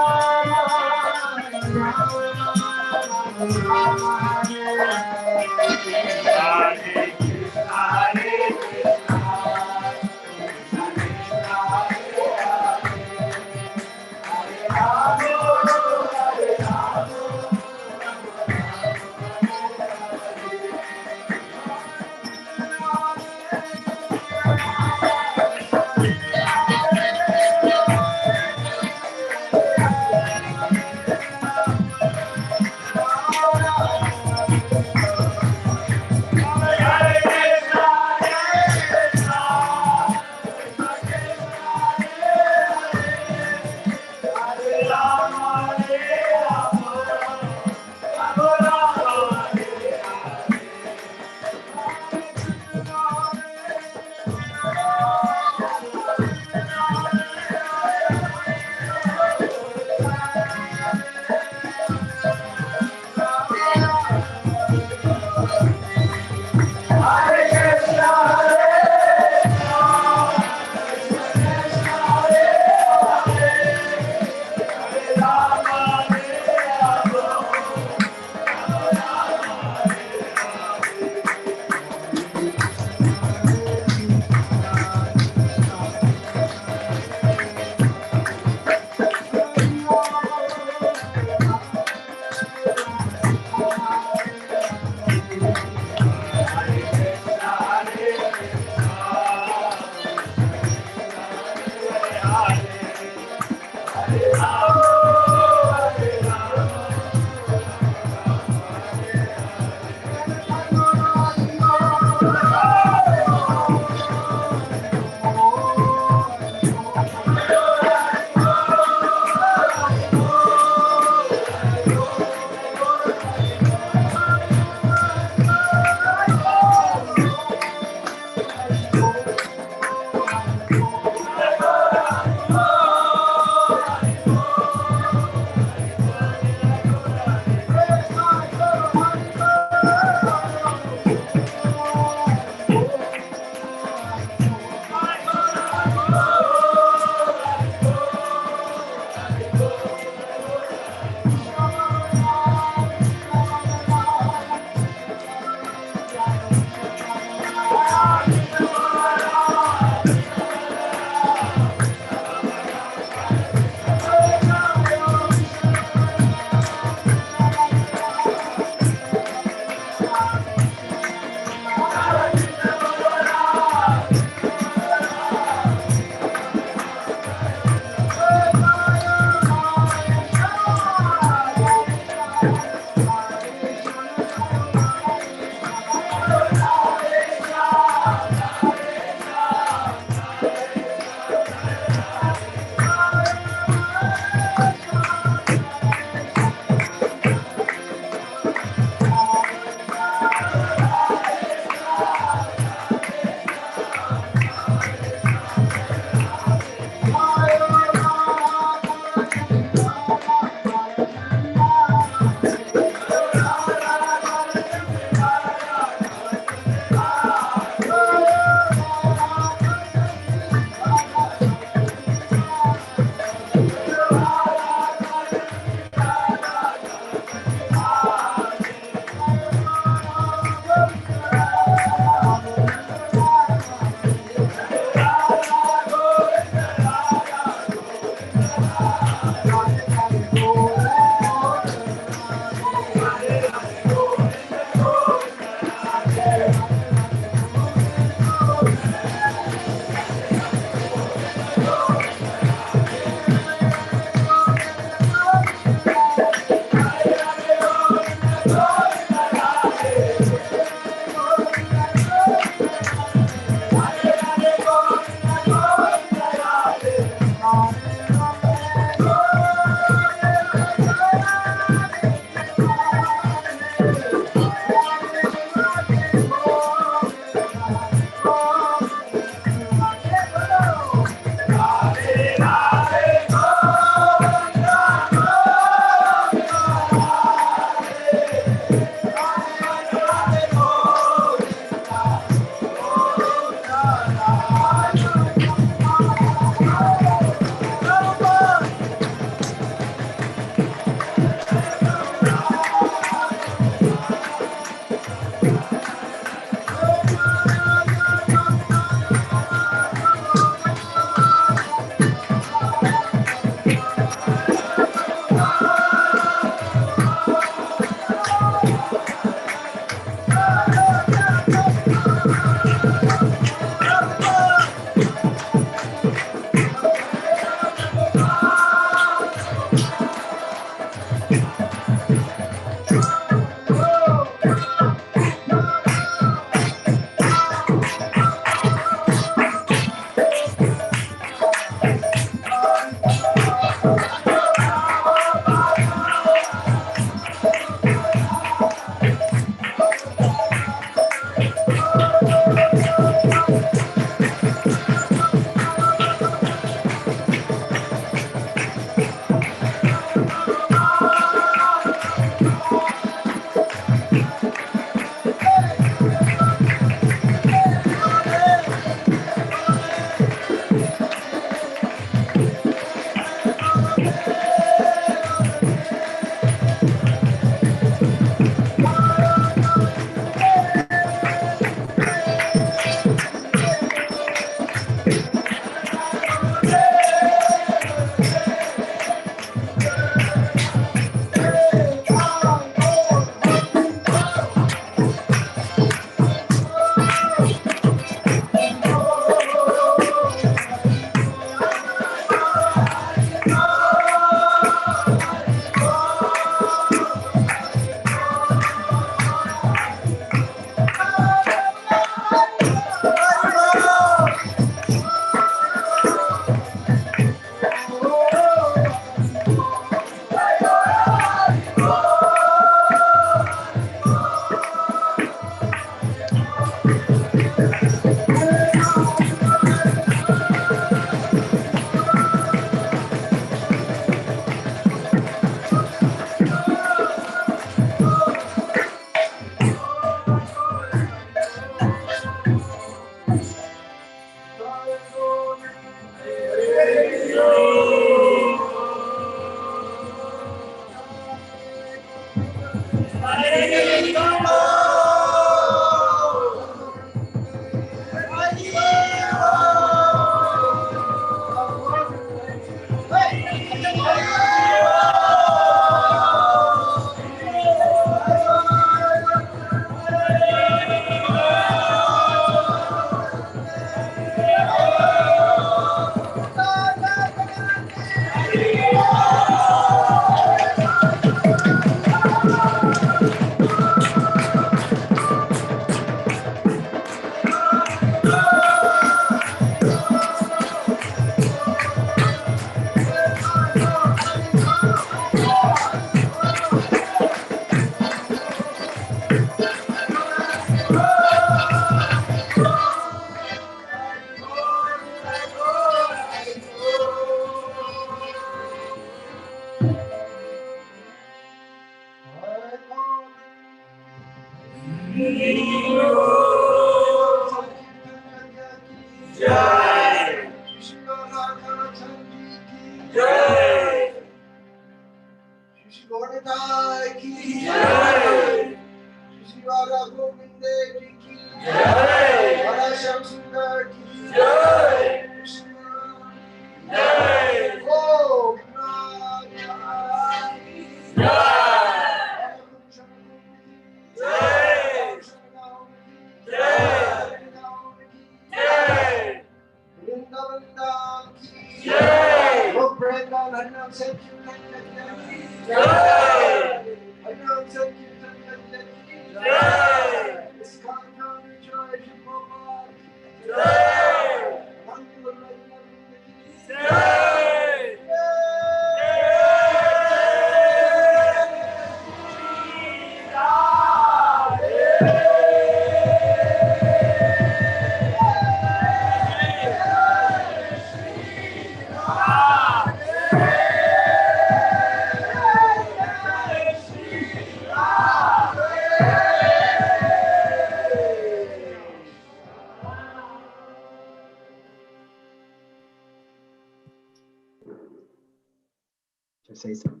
Say something.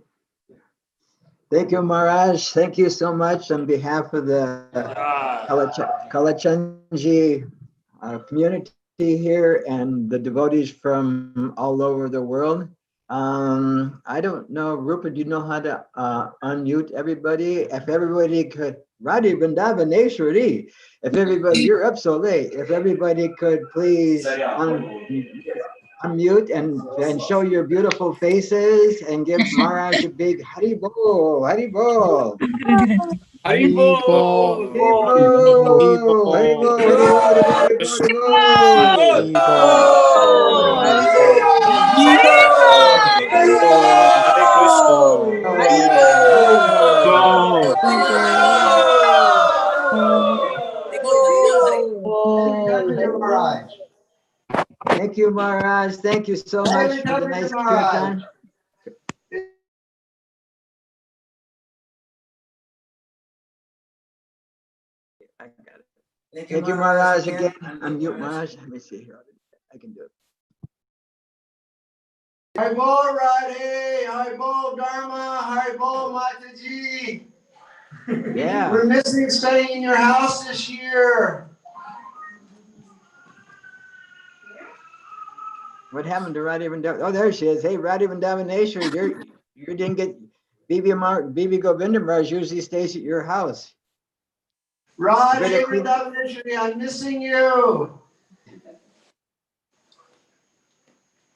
Thank you, Maharaj. Thank you so much on behalf of the Kalachandji community here and the devotees from all over the world. I don't know, Rupert, do you know how to unmute everybody? If everybody could, Radhi Vrindavaneshwari, if everybody, you're up so late, if everybody could please unmute and show your beautiful faces and give Maharaj a big Hari Bol, Hari Bol. Hari Bol. Hari Bol. Hari Bol. Hari Bol. Hari Bol. Hari Bol. Hari Bol. Thank you, Maharaj. Thank you so much for the nice kirtan. I got it. Thank you, Maharaj, again. Unmute Maharaj. Let me see here. I can do it. Hari Bol Radhe, Hari Bol Dharma, Hari Bol Mataji. Yeah. We're missing staying in your house this year. What happened to Radhi Vrindavan? Oh, there she is. Hey, Radhi Vrindavaneshwari, you didn't get Bibi Govinda Maharaj usually stays at your house. Radhi Vrindavaneshwari, I'm missing you.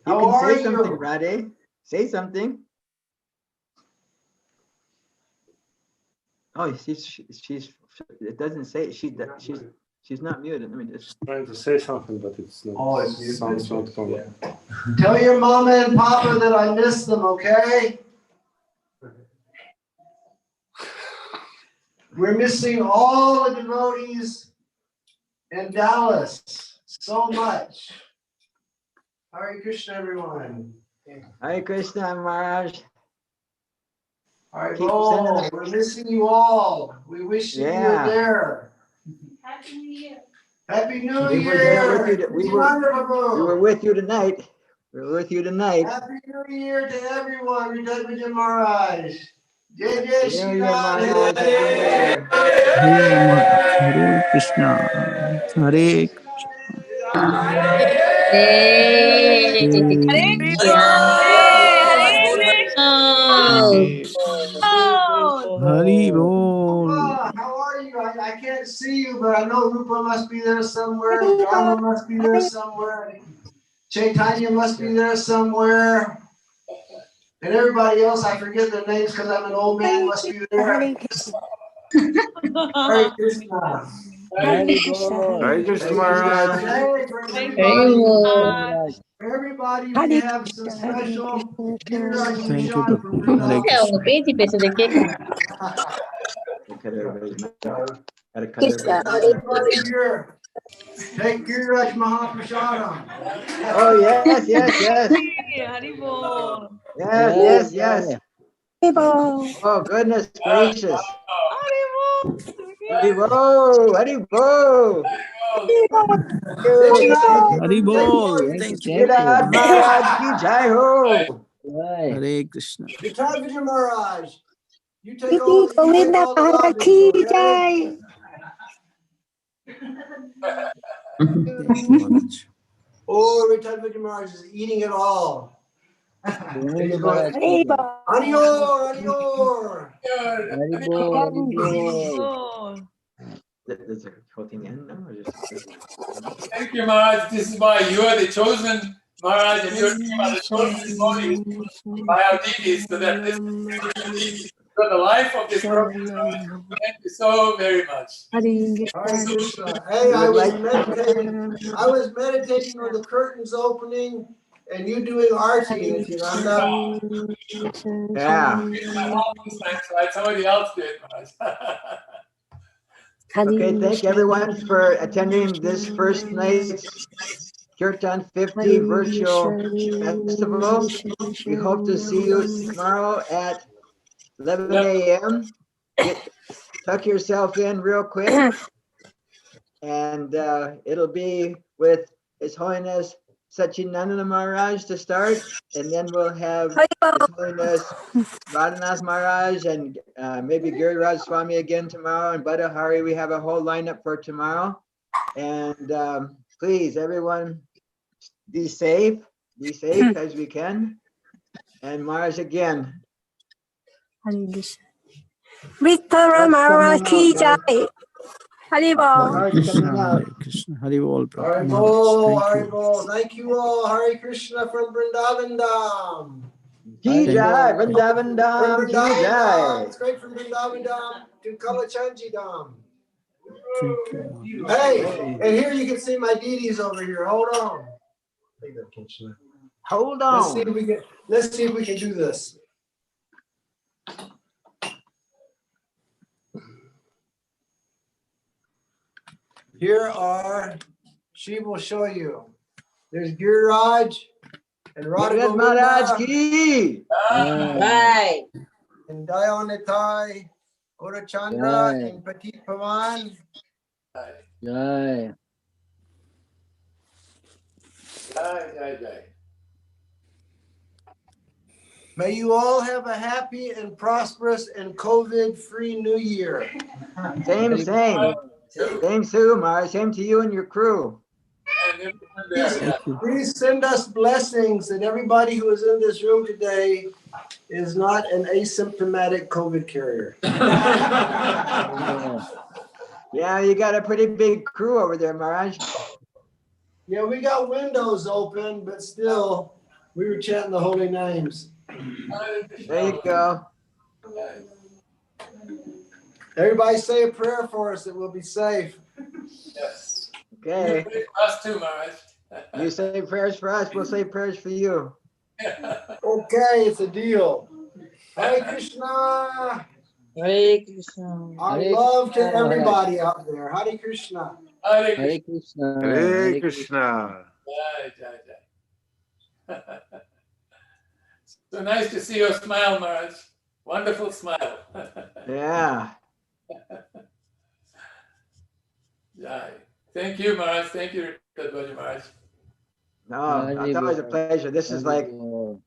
You can say something, Radhi. Say something. Oh, she's. It doesn't say she's not muted. Let me just trying to say something, but it's not. Oh, it's sounds not coming. yeah. Tell your mama and papa that I miss them, okay? We're missing all the devotees in Dallas so much. Hare Krishna, everyone. Hare Krishna, Maharaj. Hare Keep Bol, sending them. we're missing you all. We wish that you were there. Happy New Year. Happy New We were Year. there with you. We Prabhu. were with you tonight. We were with you tonight. Happy New Year to everyone. Vijay Maharaj. Jai Jai Shri Ram. Hare Krishna. Hare Hari Bol. How are you? I can't see you, but I know Rupa must be there somewhere. Dharma must be there somewhere. Chaitanya must be there somewhere. And everybody else, I forget their names because I'm an old man, must be there. Hare Krishna. Hare Krishna. Hare Krishna Maharaj. Hey, for everybody. For everybody, we have some special Giriraj Thank you, Prashad from Prabhu. Hare Vrindavan. Krishna. Gotta cut everybody's here. Take Giriraj Mahaprasadam. Oh, yes, yes, yes. Haribol. Yes, yes, yes. Oh, goodness gracious. Haribo, Haribo. Hari Bol. Thank you. Giriraj Maharaj ki jai ho. Hare Krishna. Vital Vijay Maharaj, you take all the lobbies, okay? Oh, Vital Vijay Maharaj is eating it all. He's going, Harior, Harior. Does the whole thing end now? Or just... Thank you, Maharaj. This is why you are the chosen Maharaj and your team are the chosen devotees by our deities, so that this so the life of this program. Thank you so very much. Hare Krishna. Hey, I was meditating on the curtains opening and you doing arti, Nityananda. Yeah. So somebody else did, Maharaj. Okay, thank everyone for attending this first night's Kirtan 50 virtual festival. We hope to see you tomorrow at 11 a.m. Tuck yourself in real quick. And it'll be with His Holiness Sachinandana Maharaj to start. And then we'll have His Holiness Radhanath Maharaj and maybe Giriraj Swami again tomorrow. And Badahari, we have a whole lineup for tomorrow. And please, everyone, be safe as we can. And Maharaj again. Vittara Maharaj ki jai. Haribol. Hare Krishna. Hare Krishna. Hari Bol. Hare Prabhu. Bol, Thank Hare you. Bol. Thank you all. Hare Krishna from Vrindavan Dham. Ki jai, Vrindavan Dham, ki jai. Straight from Vrindavan Dham to Kalachanji Dham. Thank you. Hey, and here you can see my deities over here. Hold on. Hold on. Let's see if we can do this. Here are, she will show you. There's Giriraj and Radha Maharaj ki. Right. And Dayanatai, Gaurachandra, and Petit Pavan. Jai. Jai. May you all have a happy and prosperous and COVID-free New Year. Same. Same too, Maharaj. Same to you and your crew. Please send us blessings that everybody who is in this room today is not an asymptomatic COVID carrier. Yeah, you got a pretty big crew over there, Maharaj. Yeah, we got windows open, but still, we were chanting the holy names. There you go. Everybody say a prayer for us that we'll be safe. Yes. Okay. Us too, Maharaj. You say prayers for us, we'll say prayers for you. Okay, it's a deal. Hare Krishna. Hare Krishna. Our love to everybody out there. Hare Krishna. Hare Krishna. Hare Krishna. Jai. So nice to see your smile, Maharaj. Wonderful smile. Yeah. Jai. Thank you, Maharaj. Thank you, Maharaj. No, it's always a pleasure. This is like, we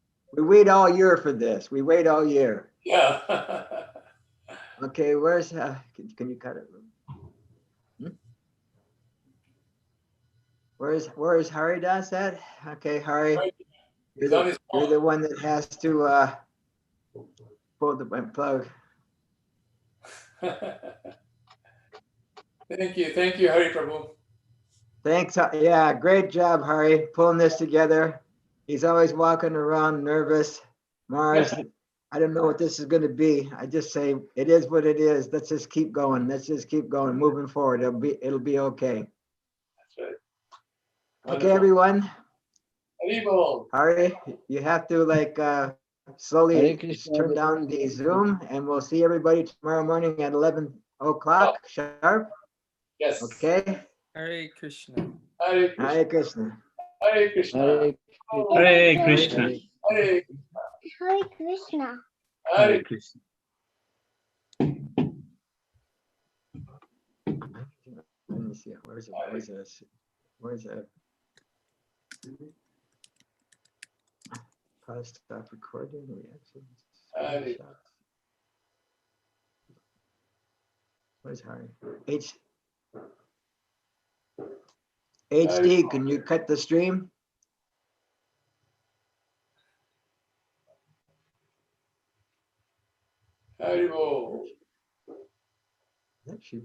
wait all year for this. We wait all year. Yeah. Okay, where's, can you cut it? Hmm? Where's Hari Das at? Okay, Hari, He's on his you're phone. the one that has to pull the plug. Thank you, Hari Prabhu. Thanks. Yeah, great job, Hari, pulling this together. He's always walking around nervous. Mars, I don't know what this is going to be. I just say it is what it is. Let's just keep going. Let's just keep going, moving forward. It'll be okay. That's right. Okay, everyone. Haribol. Hari, you have to like Hare slowly Krishna. turn down the Zoom, and we'll see everybody tomorrow morning at 11 o'clock sharp. Yes. Okay. Hare Krishna. Hare Krishna. Hare Krishna. Hare Krishna. Hare Krishna. Hare Hare Krishna. Hare Krishna. Let me see. Where's it? Where's it? Pause, stop recording, reactions. Screenshots. Where's Hari? HD, can you cut the stream? Haribol. That she